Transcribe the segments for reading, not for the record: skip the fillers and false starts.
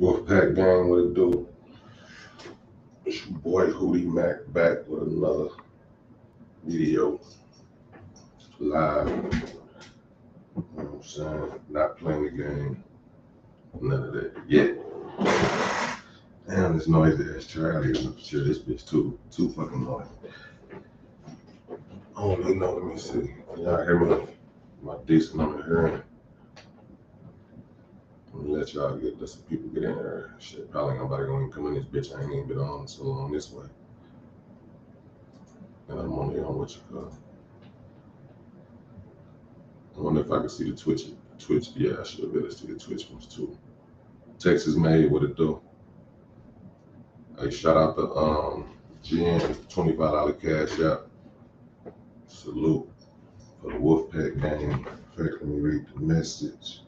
Wolfpack gang, what it do? It's your boy Hootie Mac back with another video live. You know what I'm saying? Not playing the game. None of that yet. Damn, this noisy ass Charlie. Sure, this bitch too fucking noisy. I don't even know. Let me see. Can y'all hear me? My decent on the hearing. Let me let y'all let some people get in there. Shit, probably nobody gonna even come in this bitch. I ain't even been on so long this way. And I'm only on what you call. I wonder if I can see the Twitch. Yeah, I should be able to see the Twitch ones too. Texas made, what it do? Hey, shout out to GM, $25 cash out. Salute for the Wolfpack gang. In fact, let me read the message.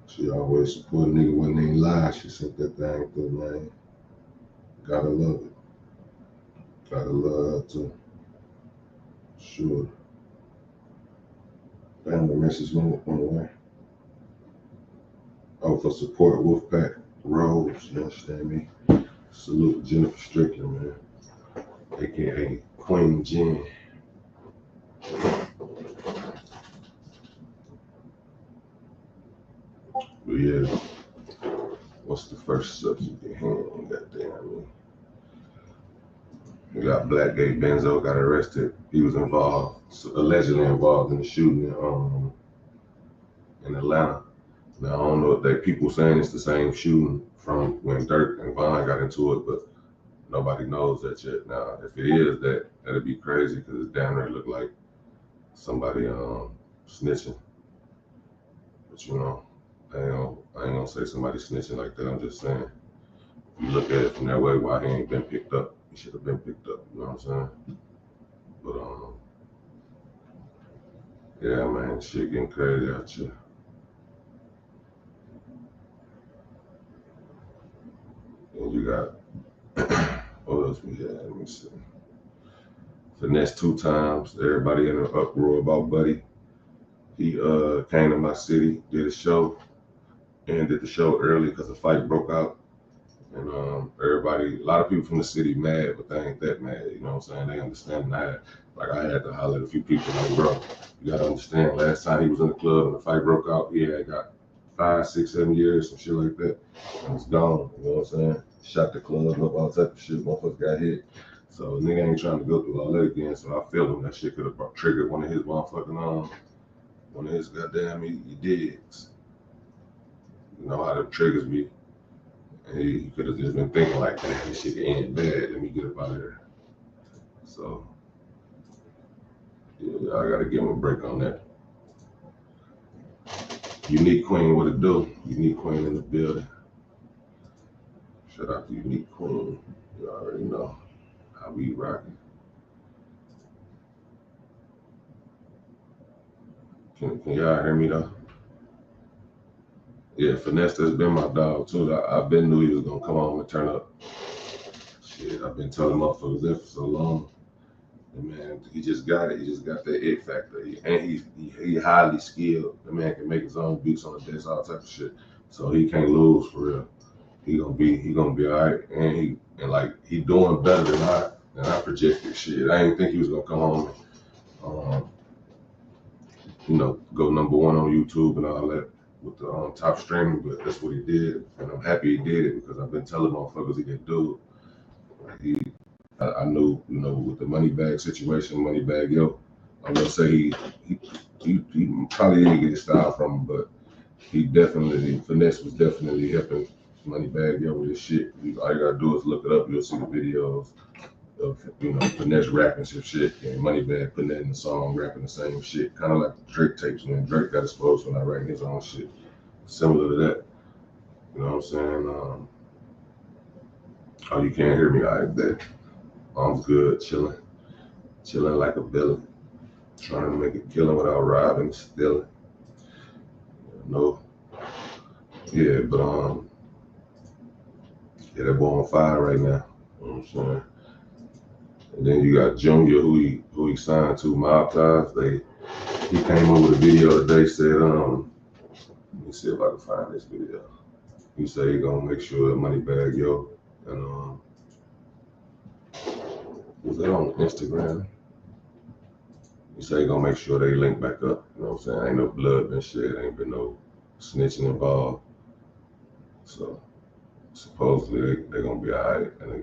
She always support a nigga when they lie. She sent that thing through, man. Gotta love it. Gotta love her too. Sure. Damn, the message went away. Oh, for support, Wolfpack Rose, you understand me? Salute Jennifer Strickland, man. AKA Queen Jen. But yeah, what's the first subject at hand? Goddamn me. We got Blackgate Benzo got arrested. He was allegedly involved in the shooting in Atlanta. Now I don't know if people saying it's the same shooting from when Dirk and Vaughn got into it, but nobody knows that yet. Now, if it is that'd be crazy because it's down there look like somebody snitching. But you know, I ain't gonna say somebody snitching like that. I'm just saying, if you look at it from that way, why he ain't been picked up? He should have been picked up. You know what I'm saying? But yeah, man, shit getting crazy out here. And you got what else we had? Let me see. Finesse 2TYMES. Everybody in an uproar about Buddy. He came to my city, did a show, and did the show early because the fight broke out. And a lot of people from the city mad, but they ain't that mad. You know what I'm saying? They understand. I had to holler at a few people like, bro, you gotta understand. Last time he was in the club and the fight broke out, he had got 5, 6, 7 years, some shit like that. And it's gone. You know what I'm saying? Shot the club up, all type of shit. Motherfuckers got hit. So nigga ain't trying to go through all that again. So I feel him. That shit could have triggered one of his motherfucking one of his goddamn he digs. You know how the triggers be. And he could have just been thinking like, damn, this shit ain't bad. Let me get up out of here. So yeah, I gotta give him a break on that. Unique Queen, what it do? Unique Queen in the building. Shout out to Unique Queen. You already know how we rocking. Can y'all hear me though? Yeah, Finesse has been my dog too. I've been knew he was gonna come on and turn up. Shit, I've been telling motherfuckers that for so long. And man, he just got it. He just got that it factor. He highly skilled. The man can make his own beats on the desk, all type of shit. So he can't lose for real. He gonna be all right. And he doing better than I projected. Shit, I didn't think he was gonna come home and go #1 on YouTube and all that with the top streaming, but that's what he did, and I'm happy he did it because I've been telling motherfuckers he didn't do it. I knew, with the MONEYBAGG situation, MONEYBAGG Yo, I'm gonna say he probably didn't get his style from him, but Finesse was definitely helping MONEYBAGG Yo with his shit. All you gotta do is look it up, you'll see the videos of Finesse rapping some shit and MONEYBAGG putting that in the song, rapping the same shit, kind of like the Drake tapes when Drake got exposed when I writing his own shit, similar to that. You know what I'm saying? Oh, you can't hear me? I bet. I'm good, chilling like a villain, trying to make a killing without robbing, stealing. Yeah, but yeah, that boy on fire right now. You know what I'm saying? And then you got Junior, who he signed to Mob Ties. He came up with a video today, said, let me see if I can find this video. He said he gonna make sure MONEYBAGG yo, and was that on Instagram? He said he gonna make sure they link back up. You know what I'm saying? Ain't no blood been shed, ain't been no snitching involved. So supposedly they gonna be alright, and they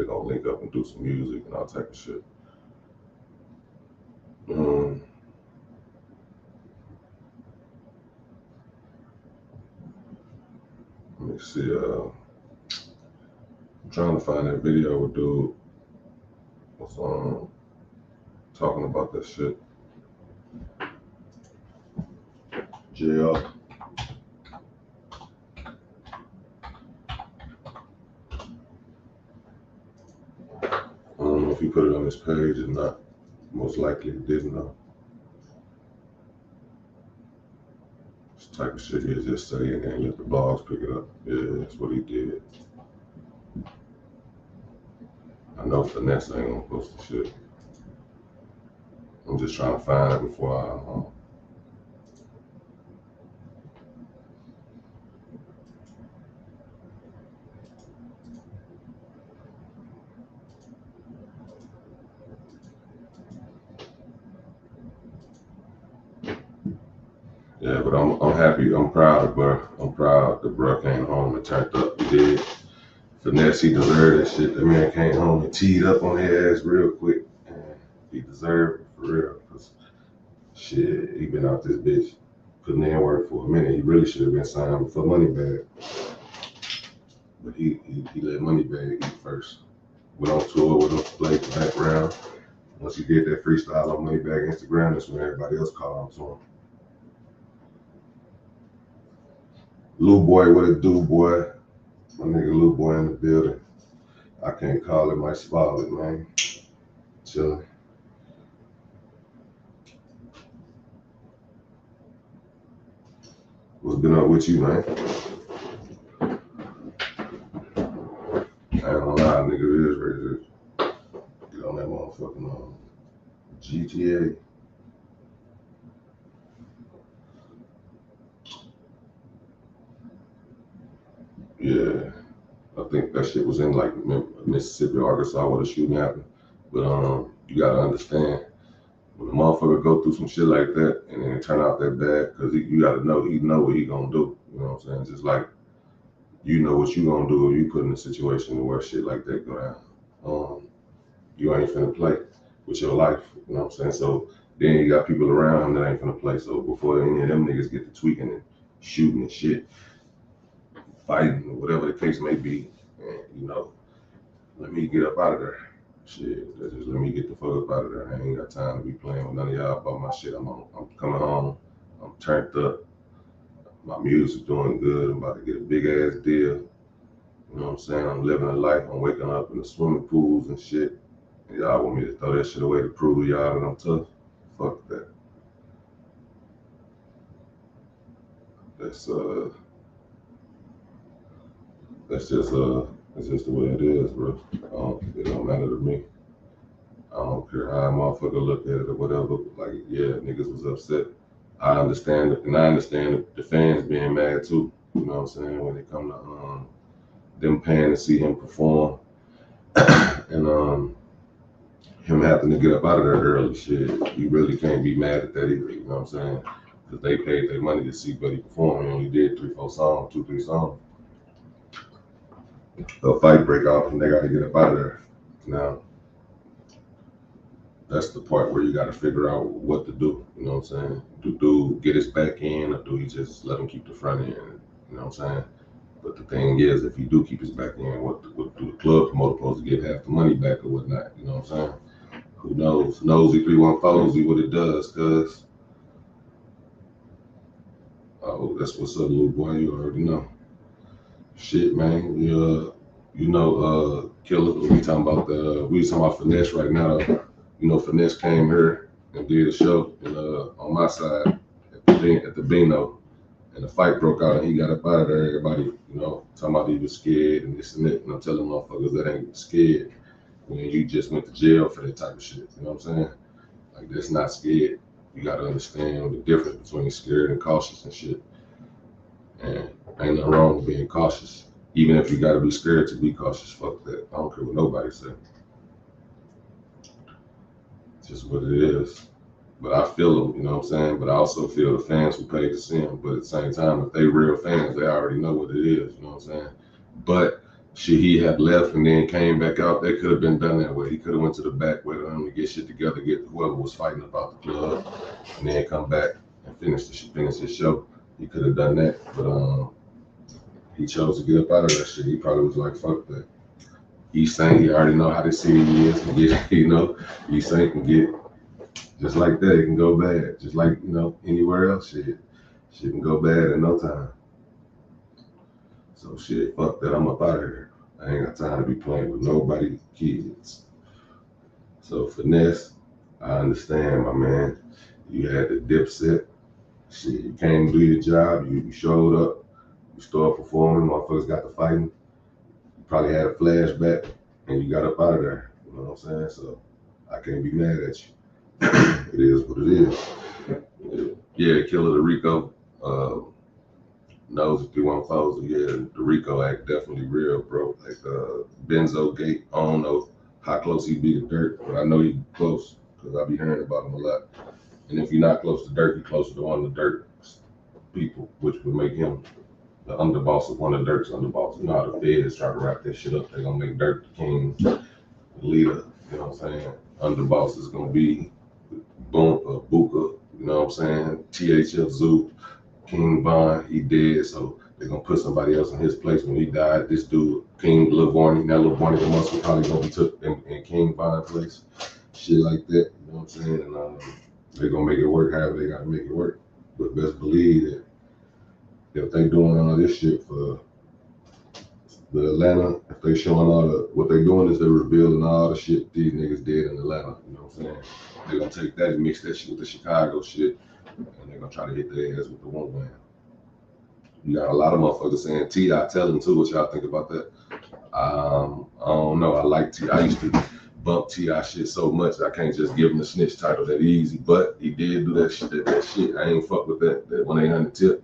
gonna link up and do some music and all type of shit. Let me see. I'm trying to find that video with dude was talking about that shit. JL. I don't know if he put it on his page or not. Most likely he didn't know. This type of shit he'll just say and then let the blogs pick it up. Yeah, that's what he did. I know Finesse ain't gonna post the shit. I'm just trying to find it before I Yeah, but I'm happy. I'm proud of bro. I'm proud that bro came home and turned up. He did. Finesse, he deserved that shit. That man came home and teed up on his ass real quick. And he deserved it for real. Cause shit, he been out this bitch putting in work for a minute. He really should have been signed for MONEYBAGG. But he let MONEYBAGG eat first. Went on tour with him, played the background. Once he did that freestyle on MONEYBAGG Instagram, that's when everybody else called him to him. Lil Boy, what it do, boy? My nigga Lil Boy in the building. I can't call it my spot, man. Chillin'. What's been up with you, man? I ain't gonna lie, nigga, it is ready to get on that motherfucking GTA. Yeah, I think that shit was in like Mississippi, Arkansas, where the shooting happened. But you gotta understand, when a motherfucker go through some shit like that and then it turn out that bad, cause you gotta know, he know what he gonna do. You know what I'm saying? Just like you know what you gonna do if you put in a situation where shit like that go down. You ain't finna play with your life. You know what I'm saying? So then you got people around that ain't finna play. So before any of them niggas get to tweaking and shooting and shit, fighting, or whatever the case may be, and you know, let me get up out of there. Shit, just let me get the fuck up out of there. I ain't got time to be playing with none of y'all about my shit. I'm coming home. I'm turned up. My music's doing good. I'm about to get a big ass deal. You know what I'm saying? I'm living a life. I'm waking up in the swimming pools and shit. And y'all want me to throw that shit away to prove to y'all that I'm tough? Fuck that. That's just the way it is, bro. It don't matter to me. I don't care how a motherfucker look at it or whatever. Like, yeah, niggas was upset. I understand it, and I understand the fans being mad too. You know what I'm saying? When it come to them paying to see him perform, and him having to get up out of there early, shit, you really can't be mad at that either. You know what I'm saying? Because they paid their money to see Buddy perform. He only did 3 songs. A fight break out, and they got to get up out of there. Now, that's the part where you got to figure out what to do. You know what I'm saying? Do get his back in, or do you just let him keep the front end? You know what I'm saying? But the thing is, if you do keep his back in, what do the club promoter supposed to get half the money back or whatnot? You know what I'm saying? Who knows? Nosy 314, see what it does, cuz. Oh, that's what's up, little boy. You already know. Shit, man. Killer. We talking about Finesse right now. You know, Finesse came here and did a show on my side at the Beano, and the fight broke out and he got up out of there. Everybody, you know, talking about he was scared and this and that. And I'm telling motherfuckers that ain't scared when you just went to jail for that type of shit. You know what I'm saying? Like, that's not scared. You gotta understand the difference between scared and cautious and shit. And Ain't nothing wrong with being cautious. Even if you gotta be scared to be cautious, fuck that. I don't care what nobody say. It's just what it is. But I feel them, you know what I'm saying? But I also feel the fans who pay to see them. But at the same time, if they real fans, they already know what it is, you know what I'm saying? But should he have left and then came back out, they could have been done that way. He could have went to the back with him to get shit together, get whoever was fighting about the club, and then come back and finish his show. He could have done that, but he chose to get up out of that shit. He probably was like, fuck that. East Saint, he already know how this city is, and get, you know, East Saint can get just like that. It can go bad, just like, you know, anywhere else. Shit can go bad in no time. So shit, fuck that. I'm up out of here. I ain't got time to be playing with nobody kids. So Finesse, I understand, my man. You had the Dipset. Shit, you came to do your job. You showed up. You started performing. Motherfuckers got to fighting. You probably had a flashback, and you got up out of there. You know what I'm saying? So I can't be mad at you. It is what it is. Yeah, Killer the Rico. Knows if you want foes, yeah, the Rico act definitely real, bro. Like Benzo Gate, I don't know how close he be to Dirt, but I know he close because I be hearing about him a lot. And if you're not close to Dirt, you're closer to one of the Dirt people, which would make him the underboss of one of Dirt's underboss. You know how the feds try to wrap that shit up. They're gonna make Dirt the king, the leader. You know what I'm saying? Underboss is gonna be Buka. You know what I'm saying? THF Zoo. King Von, he dead, so they're gonna put somebody else in his place when he died. This dude, King Lil Barney, now Lil Barney the Muscle probably gonna be took in King Von's place. Shit like that, you know what I'm saying? And they're gonna make it work however they gotta make it work. But best believe that if they doing all this shit for the Atlanta, if they showing all the, what they doing is they're revealing all the shit these niggas did in Atlanta, you know what I'm saying? They're gonna take that and mix that shit with the Chicago shit, and they're gonna try to hit their ass with the one man. You got a lot of motherfuckers saying T.I. tell them too. What y'all think about that? I don't know. I like T.I. I used to bump T.I. shit so much I can't just give him the snitch title that easy. But he did do that shit. That shit. I ain't fuck with that 1-800-TIP.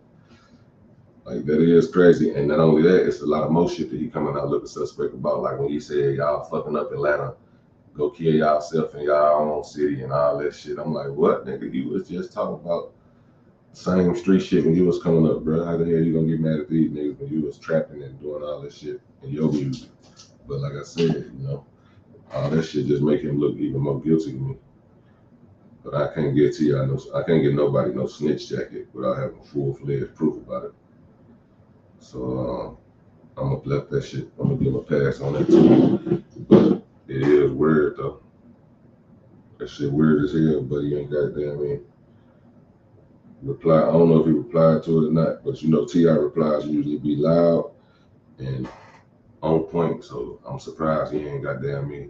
Like that is crazy. And not only that, it's a lot of more shit that he coming out looking suspect about. Like when he said y'all fucking up Atlanta, go kill yourself in y'all own city and all that shit. I'm like, what, nigga? You was just talking about same street shit when you was coming up, bro. How the hell you gonna get mad at these niggas when you was trapping and doing all this shit in your music? But like I said, you know, all that shit just make him look even more guilty to me. But I can't get T.I. I can't get nobody no snitch jacket without having full-fledged proof about it. So I'm gonna let that shit. I'm gonna give him a pass on that too. But it is weird though. That shit weird as hell, but he ain't goddamn reply. I don't know if he replied to it or not, but you know T.I. replies usually be loud and on point, so I'm surprised he ain't goddamn me.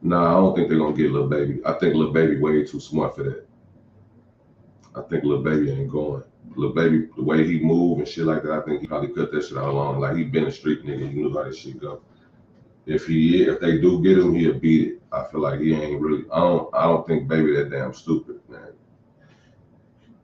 Nah, I don't think they're gonna get Lil Baby. I think Lil Baby way too smart for that. I think Lil Baby ain't going. Lil Baby, the way he move and shit like that, I think he probably cut that shit out along. Like he been a street nigga, he knew how this shit go. If they do get him, he'll beat it. I feel like he ain't really. I don't think Baby that damn stupid, man.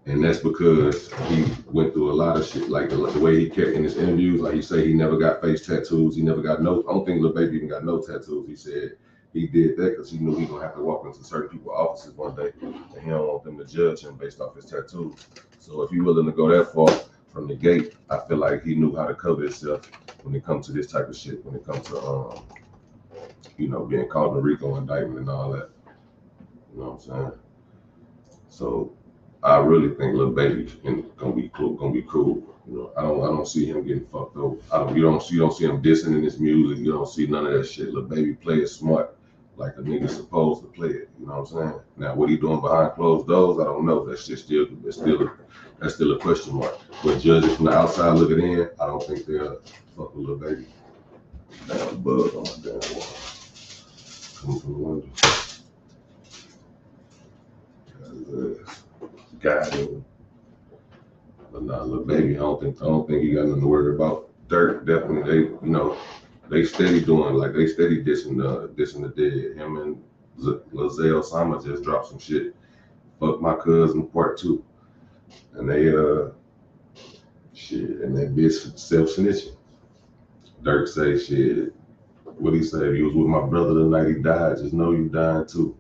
And that's because he went through a lot of shit, like the way he kept in his interviews, like he said he never got face tattoos, he never got no, I don't think Lil Baby even got no tattoos. He said he did that because he knew he gonna have to walk into certain people's offices one day, and he don't want them to judge him based off his tattoos. So if you're willing to go that far from the gate, I feel like he knew how to cover himself when it comes to this type of shit, when it comes to, you know, being caught in a Rico indictment and all that. You know what I'm saying? So I really think Lil Baby's gonna be cool. You know, I don't see him getting fucked over. You don't see him dissing in his music. You don't see none of that shit. Lil Baby play it smart, like a nigga supposed to play it. You know what I'm saying? Now what he doing behind closed doors, I don't know. That shit that's still a question mark. But judging from the outside looking in, I don't think they'll fuck with Lil Baby. Damn bug on my damn wall. Coming from the window. Got him. But nah, Lil Baby, I don't think he got nothing to worry about. Dirt, definitely, they steady doing, like they steady dissing the dead. Him and Lizelle Sama just dropped some shit. Fuck My Cousin Part 2. And they Shit, and that bitch self-snitching. Dirk say shit. What he say? He was with my brother the night he died. Just know you dying too.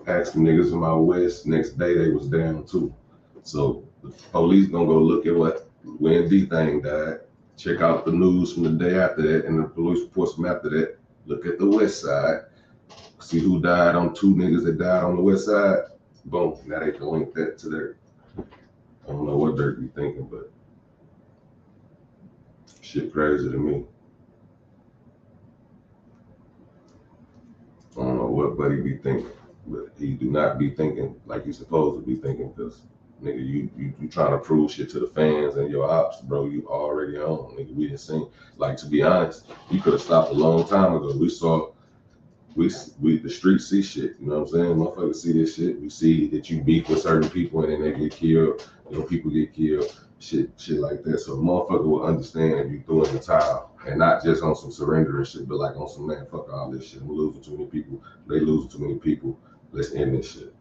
Asked the niggas in my west. Next day they was down too. So the police gonna go look at when D-Thing died. Check out the news from the day after that and the police reports from after that. Look at the west side. See who died on two niggas that died on the west side. Boom. Now they can link that to their. I don't know what Dirk be thinking, but shit crazy to me. I don't know what Buddy be thinking, but he do not be thinking like he's supposed to be thinking, because nigga, you trying to prove shit to the fans and your ops, bro. You already on, nigga. We didn't seen. Like, to be honest, you could have stopped a long time ago. We the streets see shit. You know what I'm saying? Motherfuckers see this shit. We see that you beef with certain people and then they get killed. You know, people get killed. Shit like that. So a motherfucker will understand if you threw in the towel, and not just on some surrender and shit, but like on some, man, fuck all this shit. We're losing too many people. They losing too many people. Let's end this shit.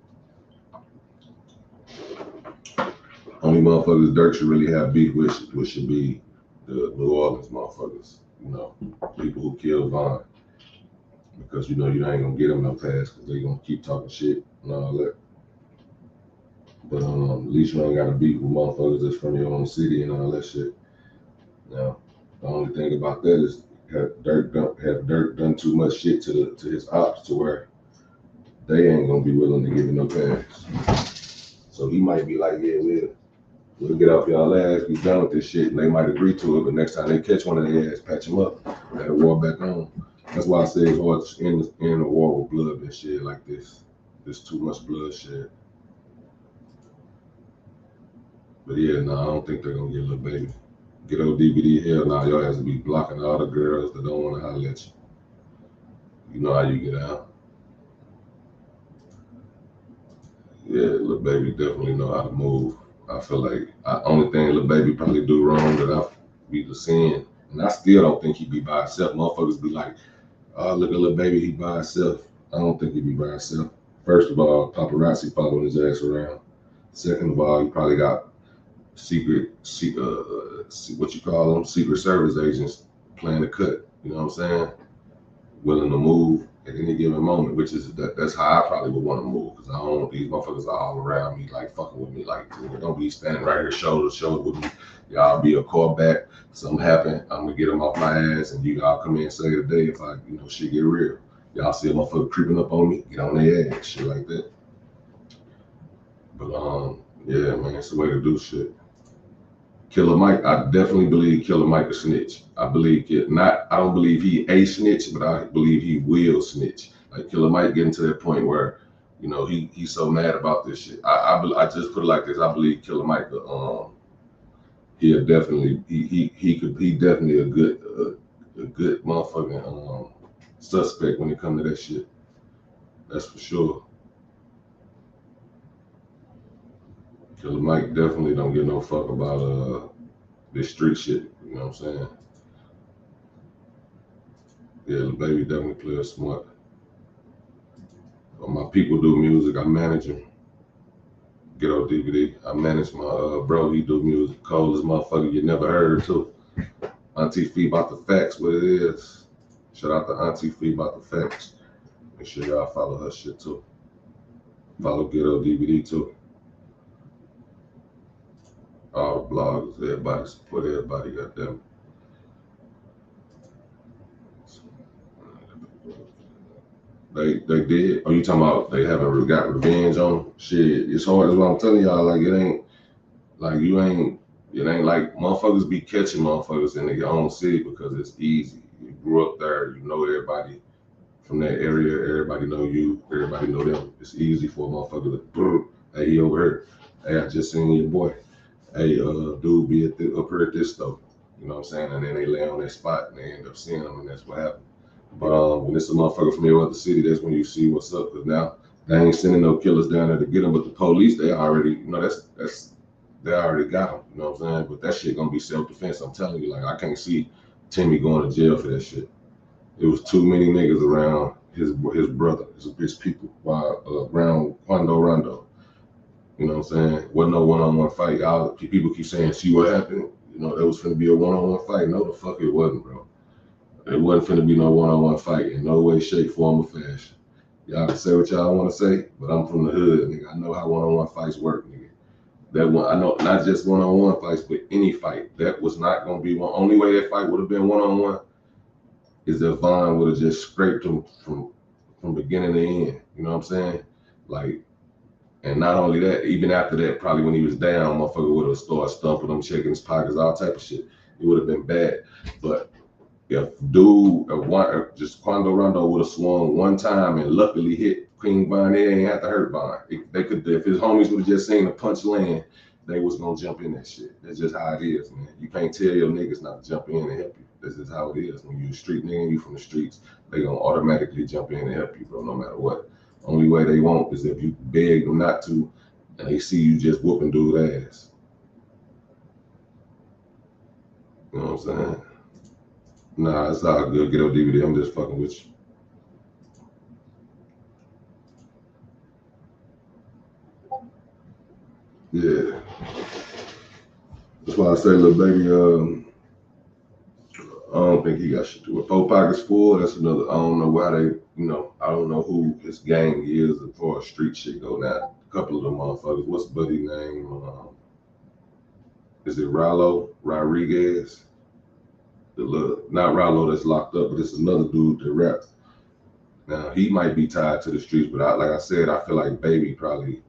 Only motherfuckers Dirk should really have beef with should be the New Orleans motherfuckers. You know, people who killed Vaughn. Because you know you ain't gonna get them no pass because they gonna keep talking shit and all that. But at least you ain't gotta beef with motherfuckers that's from your own city and all that shit. Now, the only thing about that is have Dirk done too much shit to his ops to where they ain't gonna be willing to give him no pass. So he might be like, yeah, we'll get off y'all ass, be done with this shit, and they might agree to it, but next time they catch one of their ass, patch them up, let the war back on. That's why I say it's hard to end a war with blood and shit like this. There's too much bloodshed. But yeah, I don't think they're gonna get Lil Baby. Get old DVD, hell nah, y'all has to be blocking all the girls that don't wanna holler at you. You know how you get out. Yeah, Lil Baby definitely know how to move. I feel like only thing Lil Baby probably do wrong that I be the seeing, and I still don't think he be by himself. Motherfuckers be like, oh, look at Lil Baby, he by himself. I don't think he be by himself. First of all, paparazzi following his ass around. Second of all, he probably got what you call them, Secret Service agents playing the cut. You know what I'm saying? Willing to move at any given moment, which is that's how I probably would want to move, because I don't want these motherfuckers all around me like fucking with me, like, don't be standing right here shoulder to shoulder with me. Y'all be a call back, something happen, I'm gonna get them off my ass, and you all come in and say today if I, shit get real. Y'all see a motherfucker creeping up on me, get on their ass, shit like that. But yeah, man, it's the way to do shit. Killer Mike, I definitely believe Killer Mike a snitch. I don't believe he a snitch, but I believe he will snitch. Like Killer Mike getting to that point where, he's so mad about this shit. I just put it like this. I believe Killer Mike, he'll definitely, he definitely a good motherfucking suspect when it comes to that shit. That's for sure. Killer Mike definitely don't give no fuck about this street shit. You know what I'm saying? Yeah, the baby definitely plays smart. My people do music. I manage him. Get on DVD. I manage my bro. He do music. Cold as motherfucker. You never heard too. Auntie Fee about the facts. What it is. Shout out to Auntie Fee about the facts. Make sure y'all follow her shit too. Follow Ghetto DVD too. All the bloggers, everybody support everybody, goddamn. They did. Oh, you talking about they haven't got revenge on them? Shit, it's hard. That's what I'm telling y'all. Like, it ain't like motherfuckers be catching motherfuckers in their own city because it's easy. You grew up there, you know everybody from that area, everybody know you, everybody know them. It's easy for a motherfucker to, boom, hey, he over here. Hey, I just seen your boy. Hey, dude, be up here at this store. You know what I'm saying? And then they lay on their spot and they end up seeing them, and that's what happened. But when it's a motherfucker from your other city, that's when you see what's up. Because now they ain't sending no killers down there to get them, but the police, they already, they already got them. You know what I'm saying? But that shit gonna be self-defense. I'm telling you, like, I can't see Timmy going to jail for that shit. It was too many niggas around his brother, his people, around Quando Rondo. You know what I'm saying? Wasn't no one-on-one fight. Y'all people keep saying, see what happened? You know, that was finna be a one-on-one fight. No, the fuck it wasn't, bro. It wasn't finna be no one-on-one fight in no way, shape, form, or fashion. Y'all can say what y'all want to say, but I'm from the hood, nigga. I know how one-on-one fights work, nigga. That one, I know not just one-on-one fights, but any fight. That was not gonna be one. Only way that fight would have been one-on-one is if Vaughn would have just scraped him from beginning to end. You know what I'm saying? Like, and not only that, even after that, probably when he was down, motherfucker would have started stumping him, checking his pockets, all type of shit. It would have been bad. But if just Quando Rondo would have swung one time and luckily hit King Von, they ain't have to hurt Von. They could, if his homies would have just seen the punch land, they was gonna jump in that shit. That's just how it is, man. You can't tell your niggas not to jump in and help you. This is how it is. When you a street nigga and you from the streets, they gonna automatically jump in and help you, bro, no matter what. Only way they won't is if you beg them not to, and they see you just whooping dude ass. You know what I'm saying? Nah, it's all good. Get on DVD. I'm just fucking with you. Yeah. That's why I say, little baby, I don't think he got shit to do with 4 pockets full. That's another. I don't know why they, I don't know who his gang is as far as street shit go now. A couple of them motherfuckers. What's buddy name? Is it Rallo Rodriguez? Not Rallo that's locked up, but it's another dude that rap. Now he might be tied to the streets, but like I said, I feel like Baby probably,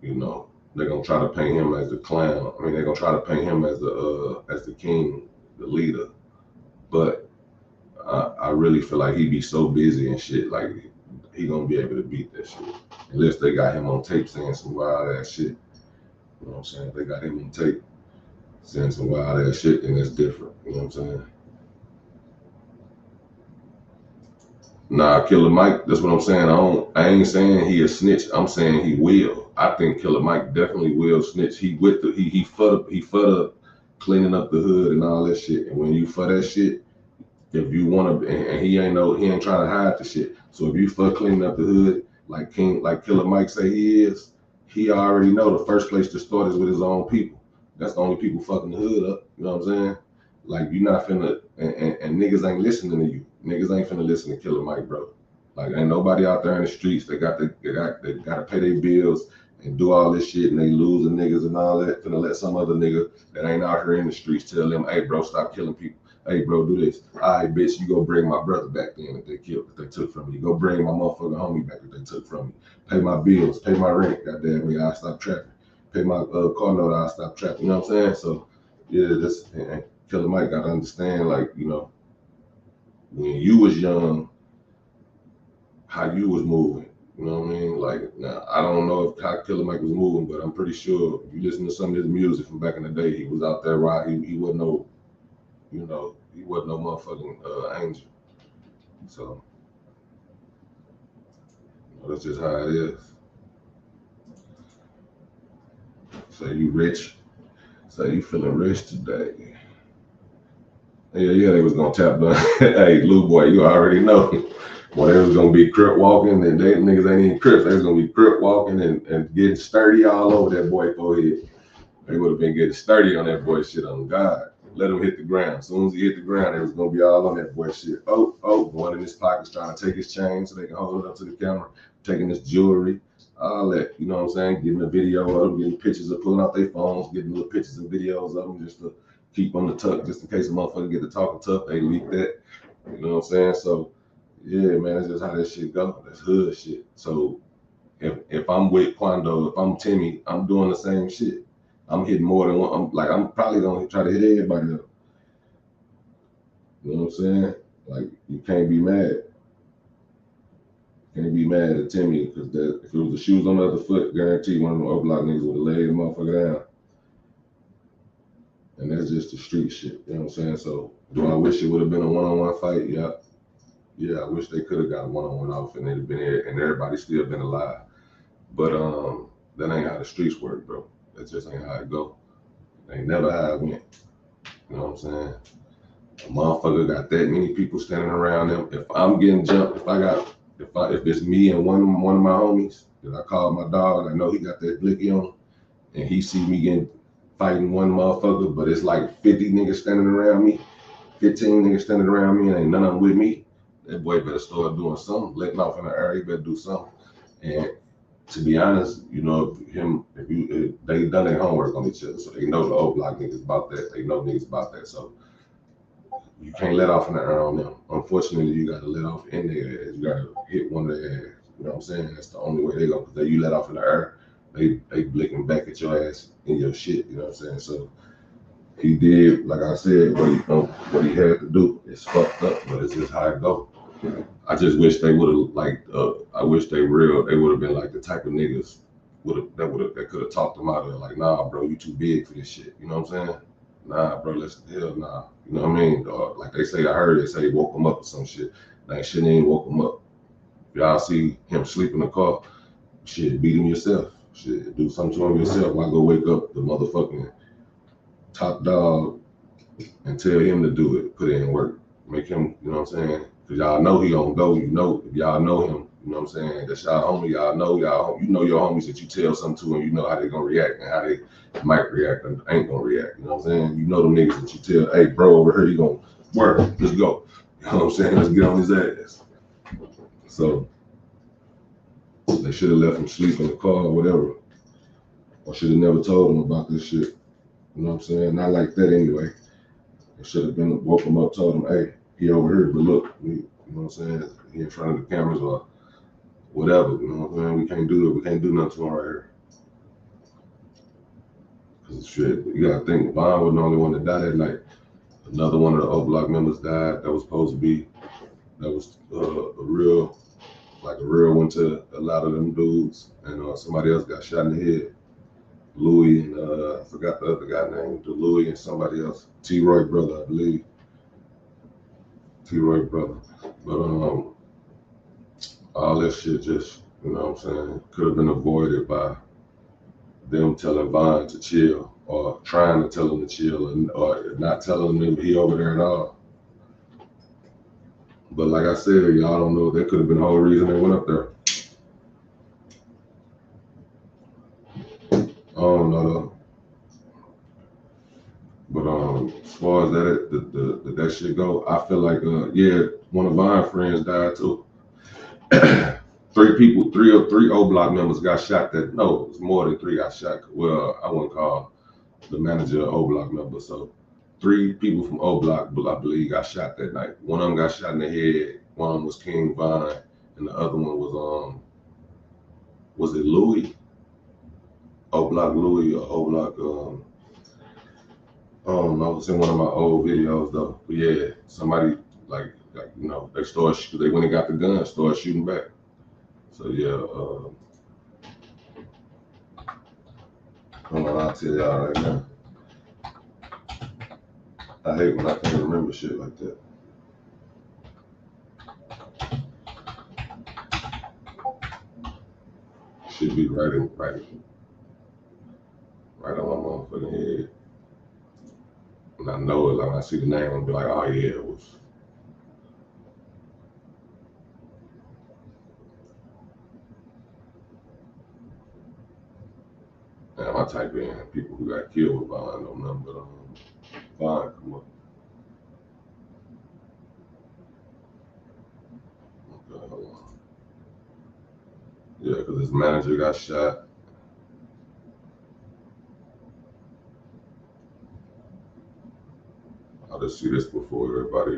they're gonna try to paint him as the clown. I mean, they're gonna try to paint him as the king, the leader. But I really feel like he be so busy and shit, like he gonna be able to beat that shit. Unless they got him on tape saying some wild ass shit. You know what I'm saying? If they got him on tape saying some wild ass shit, then that's different. You know what I'm saying? Nah, Killer Mike, that's what I'm saying. I ain't saying he a snitch. I'm saying he will. I think Killer Mike definitely will snitch. He for the cleaning up the hood and all that shit. And when you for that shit, if you wanna, and he ain't trying to hide the shit. So if you for cleaning up the hood, like Killer Mike say he is, he already know the first place to start is with his own people. That's the only people fucking the hood up. You know what I'm saying? Like you not finna, and niggas ain't listening to you. Niggas ain't finna listen to Killer Mike, bro. Like ain't nobody out there in the streets. They gotta pay their bills and do all this shit, and they losing niggas and all that. Finna let some other nigga that ain't out here in the streets tell them, hey, bro, stop killing people. Hey, bro, do this. All right, bitch, you go bring my brother back then that they killed, that they took from me. Go bring my motherfucking homie back that they took from me. Pay my bills, pay my rent. Goddamn me, I stop trapping. Pay my car note, I stop trapping. You know what I'm saying? So yeah, that's. And Killer Mike got to understand, like, when you was young, how you was moving. You know what I mean? Like, now, I don't know if how Killer Mike was moving, but I'm pretty sure if you listen to some of his music from back in the day, he was out there riding. He wasn't no, he wasn't no motherfucking angel. So, that's just how it is. Say you rich. Say you feeling rich today. Yeah, they was gonna tap dance. Hey, Lou boy, you already know. Well, they was gonna be crip walking, and they niggas ain't even crip. They was gonna be crip walking and getting sturdy all over that boy forehead. They would have been getting sturdy on that boy shit on God. Let him hit the ground. As soon as he hit the ground, they was gonna be all on that boy shit. Going in his pockets trying to take his chain so they can hold it up to the camera, taking his jewelry, all that. You know what I'm saying? Getting a video of them, getting pictures of pulling out their phones, getting little pictures and videos of them just to keep on the tuck, just in case a motherfucker get to talking tough, they leak that. You know what I'm saying? So yeah, man, that's just how that shit go. That's hood shit. So if I'm with Quando, if I'm Timmy, I'm doing the same shit. I'm hitting more than one. I'm probably gonna try to hit everybody up. You know what I'm saying? Like you can't be mad. Can't be mad at Timmy because if it was the shoes on the other foot, guarantee one of them uplock niggas would have laid the motherfucker down. And that's just the street shit. You know what I'm saying? So do I wish it would have been a one-on-one fight? Yeah. Yeah, I wish they could have got a one-on-one off and they'd have been here and everybody still been alive. But that ain't how the streets work, bro. That just ain't how it go. Ain't never how it went. You know what I'm saying? A motherfucker got that many people standing around them. If I'm getting jumped, if I got if it's me and one of my homies, that I call my dog, I know he got that blicky on, and he see me fighting one motherfucker, but it's like 50 niggas standing around me, 15 niggas standing around me, and ain't none of them with me. That boy better start doing something, letting off in the air. He better do something. And to be honest, you know, they done their homework on each other, so they know the old block niggas about that. They know niggas about that, so you can't let off in the air on them. Unfortunately, you gotta let off in their ass. You gotta hit one of their ass. You know what I'm saying? That's the only way they go. Because you let off in the air, they blinking back at your ass in your shit. You know what I'm saying? So he did, like I said, what he had to do. It's fucked up, but it's just how it go. I just wish they would have I wish they would have been like the type of niggas that could have talked them out of it. Like, nah, bro, you too big for this shit. You know what I'm saying? Nah, bro, hell nah. You know what I mean? Like they say, I heard they say woke him up or some shit. That shit ain't woke him up. If y'all see him sleep in the car, shit, beat him yourself. Shit, do something to him yourself. Why go wake up the motherfucking top dog and tell him to do it, put in work, make him, you know what I'm saying? Because y'all know he gonna go, you know, if y'all know him, you know what I'm saying? That's y'all homie, you know your homies that you tell something to and you know how they gonna react and how they might react and ain't gonna react, you know what I'm saying? You know them niggas that you tell, hey bro, over here, you gonna work, let's go. You know what I'm saying? Let's get on his ass. So they should have left him sleep in the car or whatever. Or should have never told him about this shit. You know what I'm saying? Not like that anyway. It should have been woke him up, told him, hey, he over here, but look, you know what I'm saying? He in front of the cameras or whatever, you know what I'm saying? We can't do it. We can't do nothing to him right here. Cause shit, you gotta think, Vaughn wasn't the only one that died that night. Another one of the O Block members died. That was supposed to be, that was a real one to a lot of them dudes. And somebody else got shot in the head. Louis and I forgot the other guy named Louis and somebody else. T-Roy brother, I believe. T-Roy brother. But all that shit just, you know what I'm saying, could have been avoided by them telling Vaughn to chill or trying to tell him to chill or not telling him he over there at all. But like I said, y'all don't know, that could have been the whole reason they went up there. I don't know though. But as far as that shit go, I feel like yeah, one of Vine's friends died too. Three O Block members got shot. It was more than three got shot. Well, I wouldn't call the manager an O Block member. So 3 people from O Block, I believe, got shot that night. One of them got shot in the head. One of them was King Vine, and the other one was it Louis? O Block Louis or O Block I don't know, it's in one of my old videos though. But yeah, somebody like you know, they went and got the gun, started shooting back. So yeah, I'll tell y'all right now. I hate when I can't remember shit like that. Should be right on my motherfucking head. And I know it, like when I see the name, I'll be like, oh yeah, it was. And I type in people who got killed with Vaughn, no nothing but Vaughn come up. Okay, hold on. Yeah, because his manager got shot. I just see this before everybody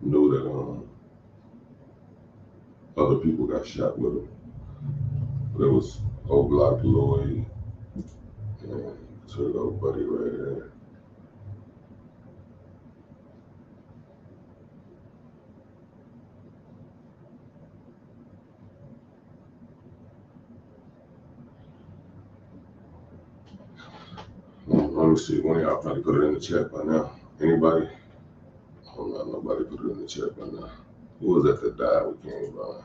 knew that other people got shot with him. But it was O Block Lloyd and Turbo Buddy right there. Let me see, one of y'all probably put it in the chat by now. Anybody? Oh no, nobody put it in the chat by now. Who was that that died with King Vaughn?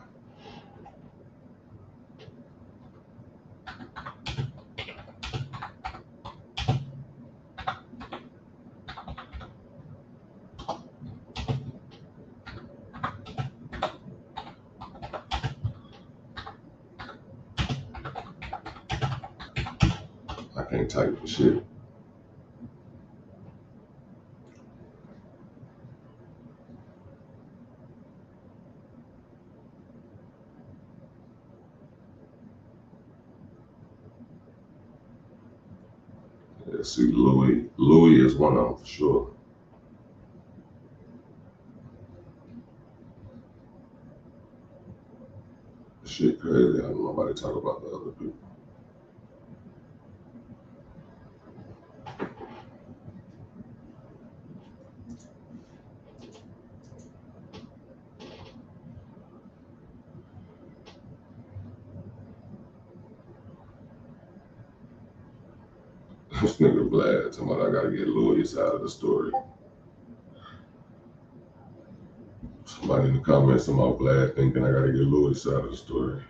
can't type for shit. Yeah, see, Louis is one of them for sure. Shit crazy. I don't nobody talk about the other people. This nigga Vlad talking about I gotta get Louis' side of the story. Somebody in the comments about Vlad thinking I gotta get Louis' side of the story.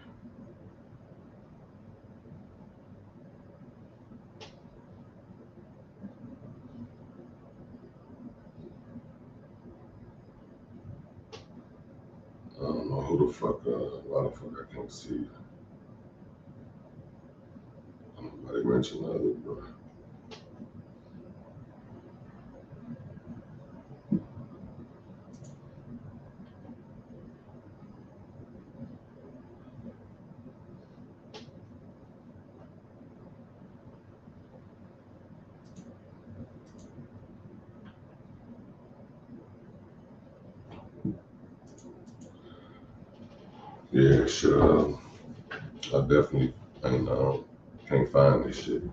I don't know who the fuck, why the fuck I can't see. Nobody mentioned the other, bro. Yeah, shit. I definitely can't find this shit.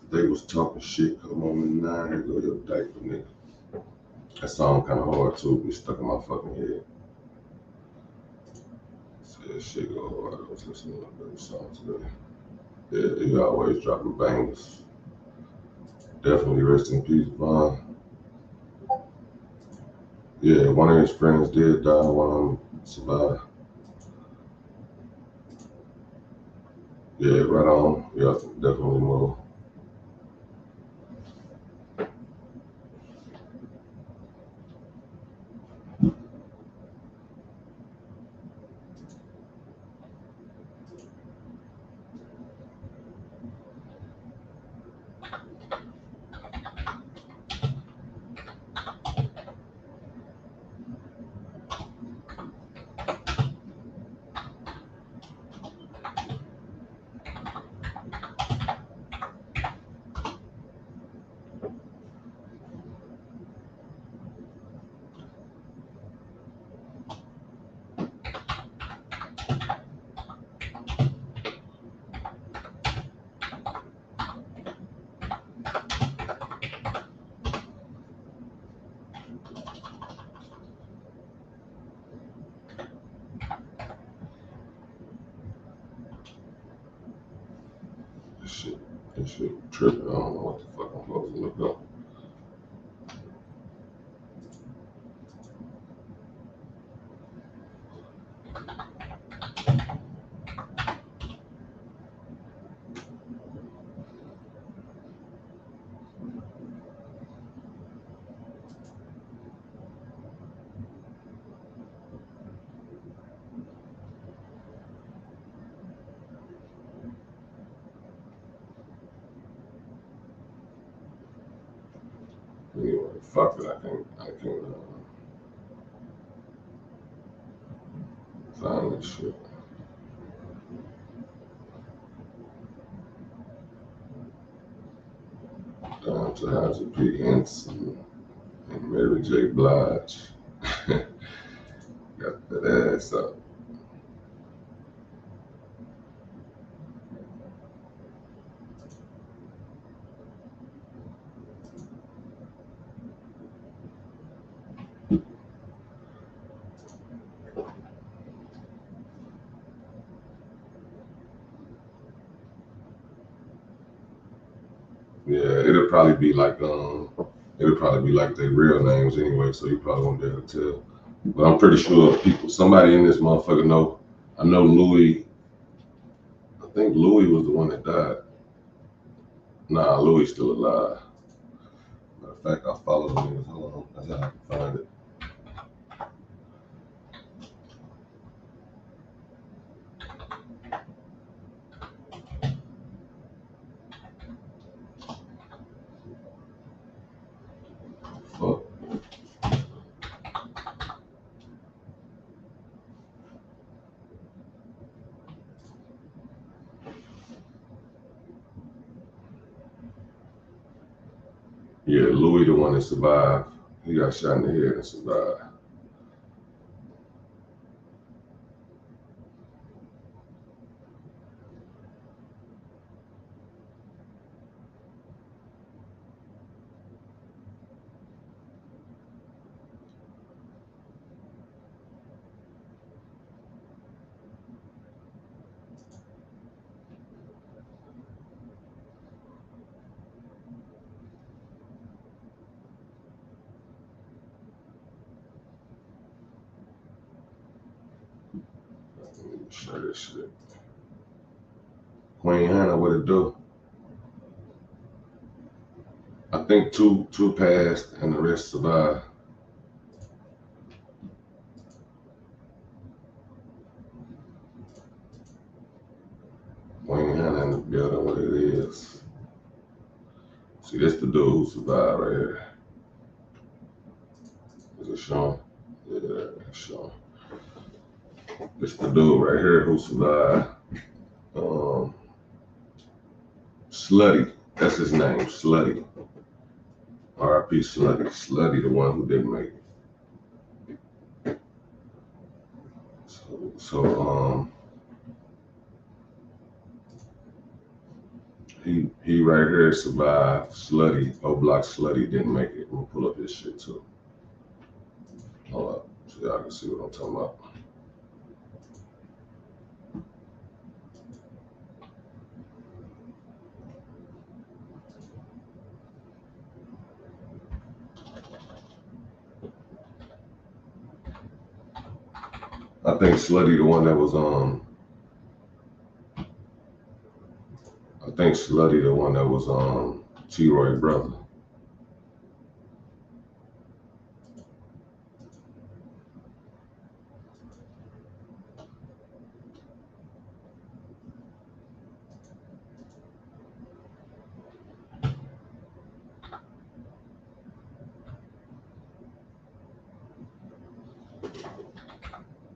They was talking shit. Come on, now here go your diaper, nigga. That song kind of hard too. Be stuck in my fucking head. So that shit go hard. I was listening to those songs today. Yeah, he always dropping bangers. Definitely rest in peace, Von. Yeah, one of his friends did die. One of them survived. Yeah, right on. Yeah, definitely more. This shit tripping. I don't know what the fuck I'm supposed to look up. Anyway, fuck it. I can't find this shit. Down to House of P. Henson and Mary J. Blige. Got that ass up. Yeah, it'll probably be like their real names anyway, so you probably won't be able to tell. But I'm pretty sure somebody in this motherfucker know. I know Louis. I think Louis was the one that died. Nah, Louis still alive. Matter of fact, I followed him. Hold on, that's how I can find it. Yeah, Louis, the one that survived. He got shot in the head and survived. Share this shit. Queen Hannah, what it do? I think two passed and the rest survived. Queen Hannah in the building, what it is. See, this the dude who survived right here. Is it showing? Yeah, it's showing. This the dude right here who survived. Slutty, that's his name, Slutty. R.I.P. Slutty. Slutty, the one who didn't make it. So he right here survived. Slutty, O-Block Slutty didn't make it. We'll pull up his shit too. Hold up, so y'all can see what I'm talking about. I think Slutty, the one that was I think Slutty, the one that was T-Roy brother.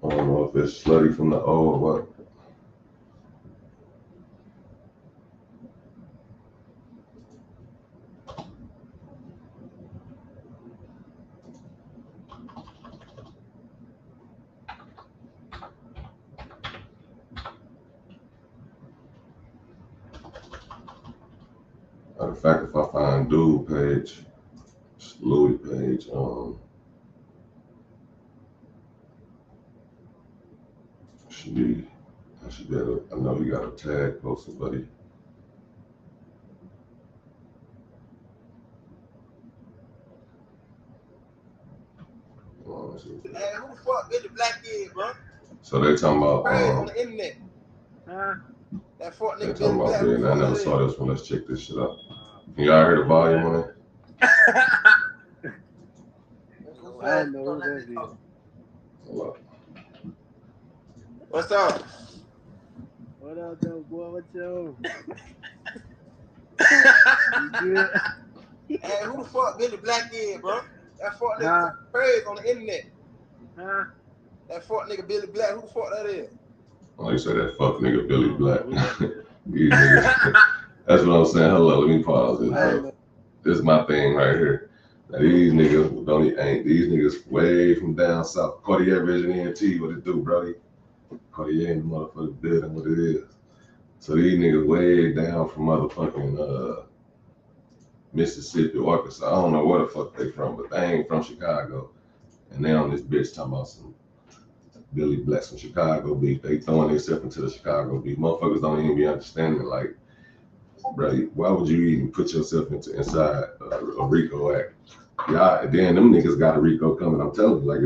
I don't know if it's Slutty from the O or what. Matter of fact, if I find dude page, Louis page, I should be able to, I know he got a tag posted, buddy. Hey, who the fuck Billy Black is, bro? So they talking about on the internet. That fuck they nigga talking Billy about Black. being, I never saw this one. Let's check this shit out. Can y'all hear the volume on it? I know who that is. Hold up. What's up? What up, though, boy? What you? You good? Hey, who the fuck Billy Black is, bro? That fuck nigga crazy on the internet. Huh? That fuck nigga Billy Black. Who the fuck that is? Oh, you say that fuck nigga Billy Black. These niggas. That's what I'm saying. Hold up, let me pause this. This is my thing right here. Now these niggas ain't these niggas way from down south. Cartier Vision ENT, what it do, brody? Cartier in the motherfucking building, what it is. So these niggas way down from motherfucking Mississippi, Arkansas. I don't know where the fuck they from, but they ain't from Chicago. And they on this bitch talking about some Billy Black, some Chicago beef. They throwing themselves into the Chicago beef. Motherfuckers don't even be understanding, like, bro, why would you even put yourself inside a Rico act? Yeah, then them niggas got a Rico coming. I'm telling you, like,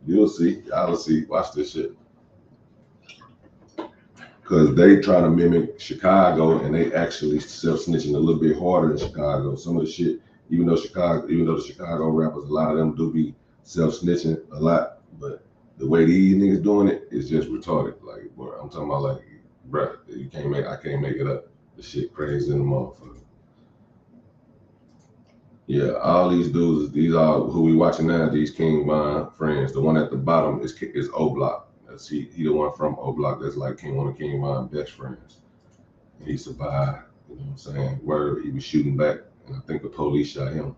you'll see, y'all see. Watch this shit. Because they try to mimic Chicago, and they actually self-snitching a little bit harder in Chicago. Some of the shit, even though the Chicago rappers, a lot of them do be self-snitching a lot, but the way these niggas doing it is just retarded. Like, bro, I'm talking about, like, bro, I can't make it up. The shit crazy in the motherfucker. Yeah, all these dudes, these are who we watching now, these King Von friends. The one at the bottom is O-Block. He the one from O-Block that's like one of King Von's best friends. And he survived, you know what I'm saying? Where he was shooting back and I think the police shot him.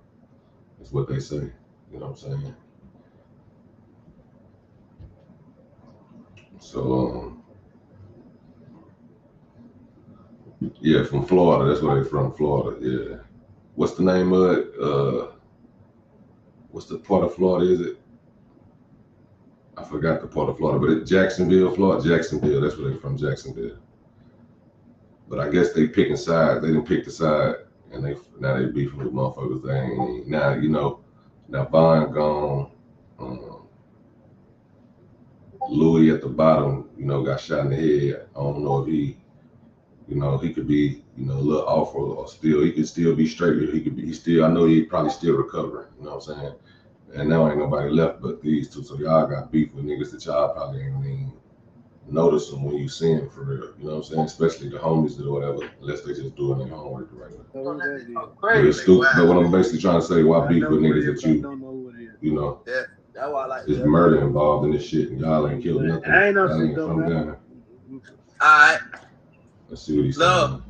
That's what they say. You know what I'm saying? So yeah, from Florida. That's where they from, Florida. Yeah. What's the name of it? What's the part of Florida is it? I forgot the part of Florida, but it's Jacksonville, Florida. Jacksonville. That's where they from, Jacksonville. But I guess they picking sides. They didn't pick the side, and now they beefing with motherfuckers. They ain't now. You know, now Vaughn gone. Louis at the bottom, you know, got shot in the head. I don't know if he, you know, he could be, you know, a little off or still, he could still be straight. He could be, he still, I know he probably still recovering, you know what I'm saying? And now ain't nobody left but these two. So y'all got beef with niggas that y'all probably ain't even notice them when you see them for real. You know what I'm saying? Especially the homies or whatever, unless they just doing their homework right now. But it's stupid. But what I'm basically trying to say, why beef with niggas that you know, there's murder involved in this shit, and y'all ain't killed nothing. I ain't no y'all shit ain't though, from man. down. Alright. Let's see what he's saying.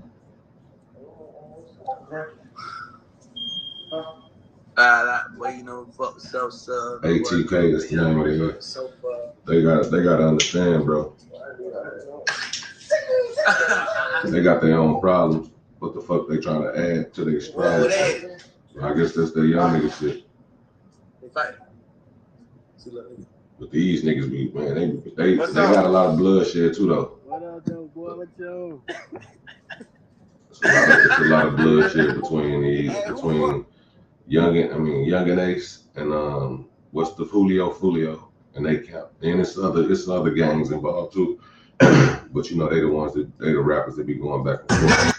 Well, you know, fuck self-sub. ATK, that's the name of it. They gotta understand, bro. They got their own problems. What the fuck they trying to add to their stride? I guess that's their young nigga shit. But these niggas be, man, they got a lot of bloodshed too though. What up, though, boy? What yo? It's a lot of bloodshed between Young and Ace and what's the Fulio, and they count. And it's other gangs involved too. But you know they the rappers that be going back and forth.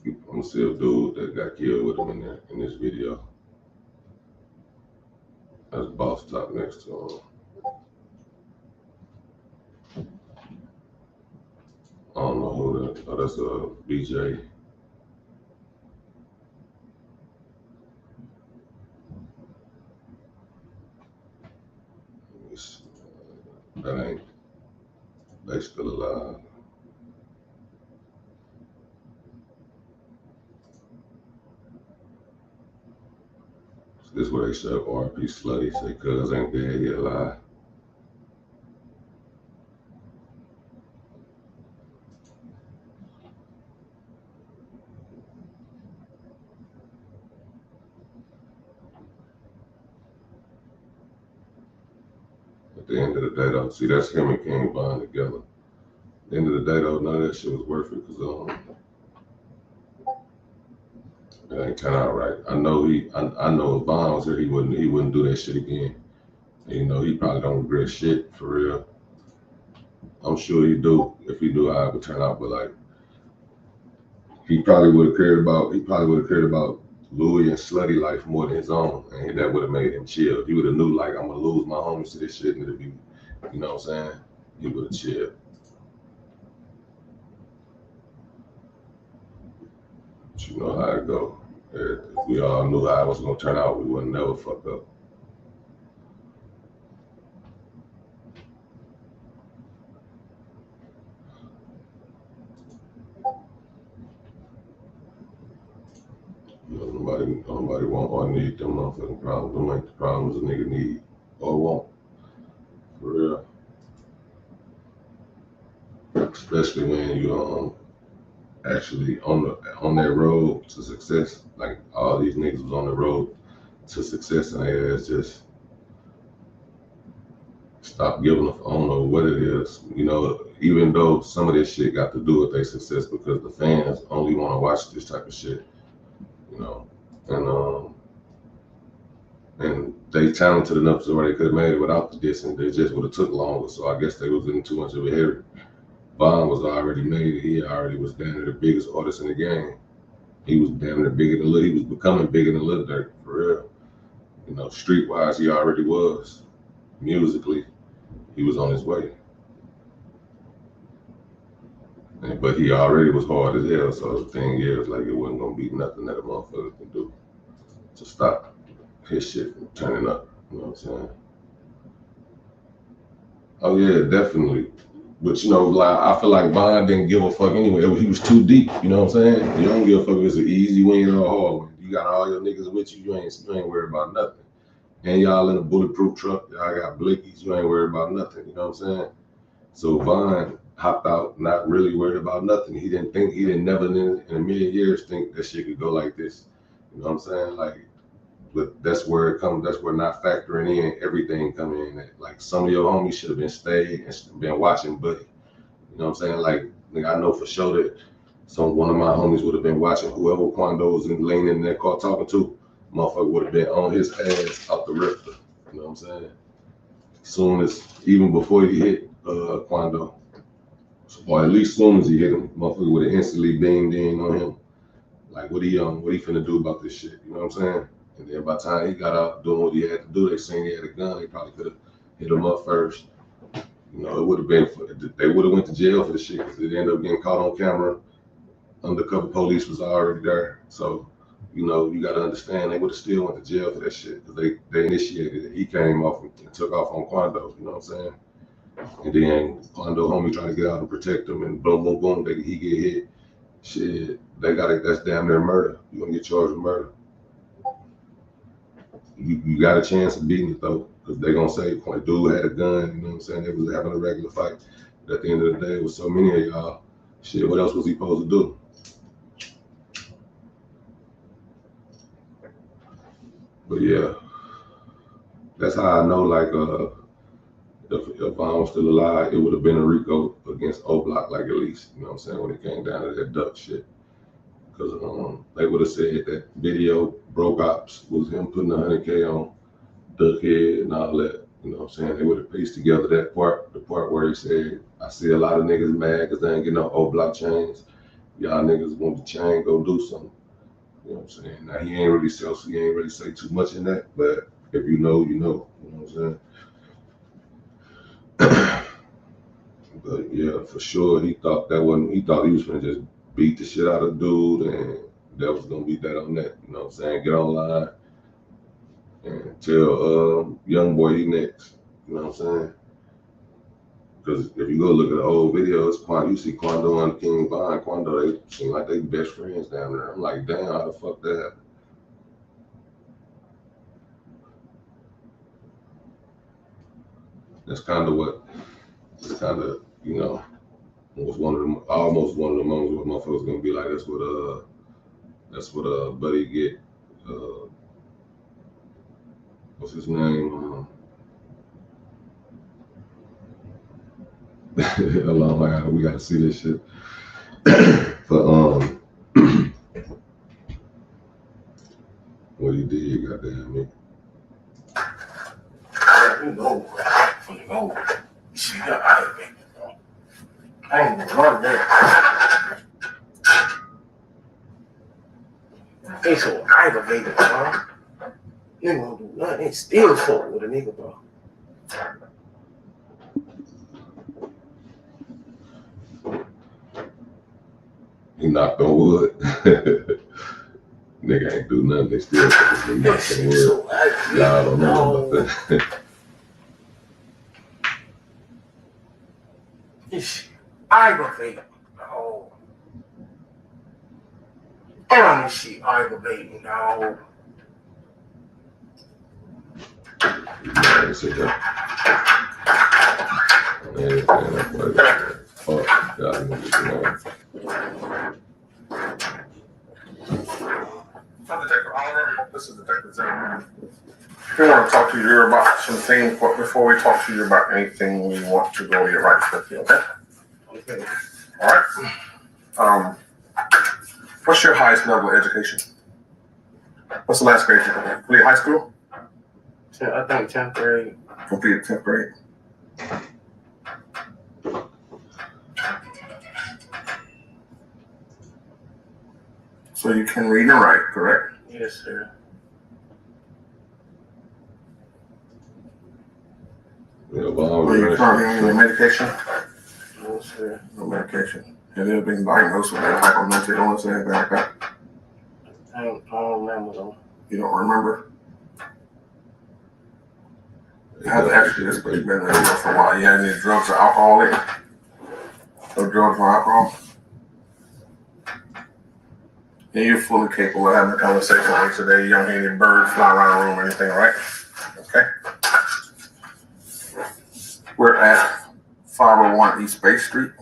I'm gonna see a dude that got killed with him in this video. That's Boss Top next to him. I don't know who that. Oh, that's BJ. That ain't. They still alive. So this is where they show RP Slutty. Say cuz ain't dead, he alive. At the end of the day, though, see, that's him and King Von together. At the end of the day, though, none of that shit was worth it because it ain't turn out right. I know if Von was here, he wouldn't do that shit again. And, you know, he probably don't regret shit for real. I'm sure he do. If he do, how it would turn out. But like, he probably would have cared about Louis and Slutty life more than his own, and that would have made him chill. He would have knew like I'm gonna lose my homies to this shit, and it'd be, you know what I'm saying? He would have chilled. But you know how it go. If we all knew how it was gonna turn out, we wouldn't never fuck up. You know, nobody want or need them motherfucking problems. Them ain't the problems a nigga need or want. For real. Especially when you actually on that road to success. Like all these niggas was on the road to success, and they ass just stop giving a, I don't know what it is. You know, even though some of this shit got to do with their success because the fans only want to watch this type of shit. You know, and they talented enough so where they could have made it without the dissing. They just would have took longer. So I guess they was in too much of a hurry. Von was already made it. He already was damn near the biggest artist in the game. He was damn near bigger than Lil. He was becoming bigger than Lil Durk, for real. You know, streetwise, he already was. Musically, he was on his way. But he already was hard as hell. So the thing is, like, it wasn't gonna be nothing that a motherfucker can do to stop his shit from turning up. You know what I'm saying? Oh yeah, definitely. But you know, like I feel like Von didn't give a fuck anyway. He was too deep. You know what I'm saying? You don't give a fuck if it's an easy win or a hard win. You got all your niggas with you. You ain't worried about nothing. And y'all in a bulletproof truck. Y'all got blickies. You ain't worried about nothing. You know what I'm saying? So Von hopped out, not really worried about nothing. He didn't never in a million years think that shit could go like this. You know what I'm saying? Like, but that's where it comes. That's where not factoring in everything coming in. Like some of your homies should have been stayed and been watching Buddy. You know what I'm saying? Like I know for sure that one of my homies would have been watching whoever Quando was laying in that car talking to. Motherfucker would have been on his ass out the rifter. You know what I'm saying? Soon as, even before he hit Quando, or at least soon as he hit him, motherfucker would have instantly beamed in on him. Like what he finna do about this shit? You know what I'm saying? And then by the time he got out doing what he had to do, they seen he had a gun. They probably could have hit him up first. You know, it would have been. They would have went to jail for the shit because it ended up getting caught on camera. Undercover police was already there, so you know you got to understand they would have still went to jail for that shit because they initiated it. He came off and took off on Quando. You know what I'm saying? And then Quando homie trying to get out and protect him, and boom, boom, boom, he get hit. Shit, they got it. That's damn near murder. You gonna get charged with murder. You got a chance of beating it though, because they gonna say dude had a gun. You know what I'm saying? They was having a regular fight. But at the end of the day, with so many of y'all, shit, what else was he supposed to do? But yeah, that's how I know. Like, if I was still alive, it would have been a Rico against O-Block, like at least. You know what I'm saying? When it came down to that duck shit. Because they would have said that video broke ops was him putting 100K on Duckhead and all that. You know what I'm saying? They would have pieced together that part, the part where he said, I see a lot of niggas mad because they ain't getting no O-Block chains. Y'all niggas want the chain, go do something. You know what I'm saying? Now he ain't really say too much in that, but if you know, you know. You know what I'm saying? But yeah, for sure, he thought he was gonna just beat the shit out of dude, and that was gonna be that on that. You know what I'm saying? Get online and tell young boy he next. You know what I'm saying? Because if you go look at the old videos, you see Quando and King Von. Quando, they seem like they best friends down there. I'm like, damn, how the fuck that happened? That's kind of you know, was almost one of the moments where motherfuckers gonna be like, that's what Buddy get. What's his name? Hold on, we gotta see this shit. But what he did, goddamn me. You know, she got out of it. I ain't gonna run that. They so aggravated, bro. You ain't gonna do nothing. They still fuck with a nigga, bro. He knocked on wood. Nigga ain't do nothing. They still knocked on wood. So Y'all don't know about that. It's aggravating. Oh. Damn, this shit aggravating, dog. Yeah, sit there. Detective Oliver, this is Detective Zane. We want to talk to you about some things before we talk to you about anything we want to go your rights with you, okay? Okay. All right. What's your highest level of education? What's the last grade you completed? High school? I think 10th grade. Completed 10th grade. So you can read and write, correct? Yes, sir. Are you currently on your medication? No, sir. No medication. Have you ever been diagnosed with any type of mental illness or anything like that? I don't remember though. You don't remember? You have to ask you this, but you've been around for a while. You had any drugs or alcohol in? No drugs or alcohol. And you're fully capable of having a conversation with me today. You don't hear any birds fly around the room or anything, right? Okay. We're at 501 East Bay Street.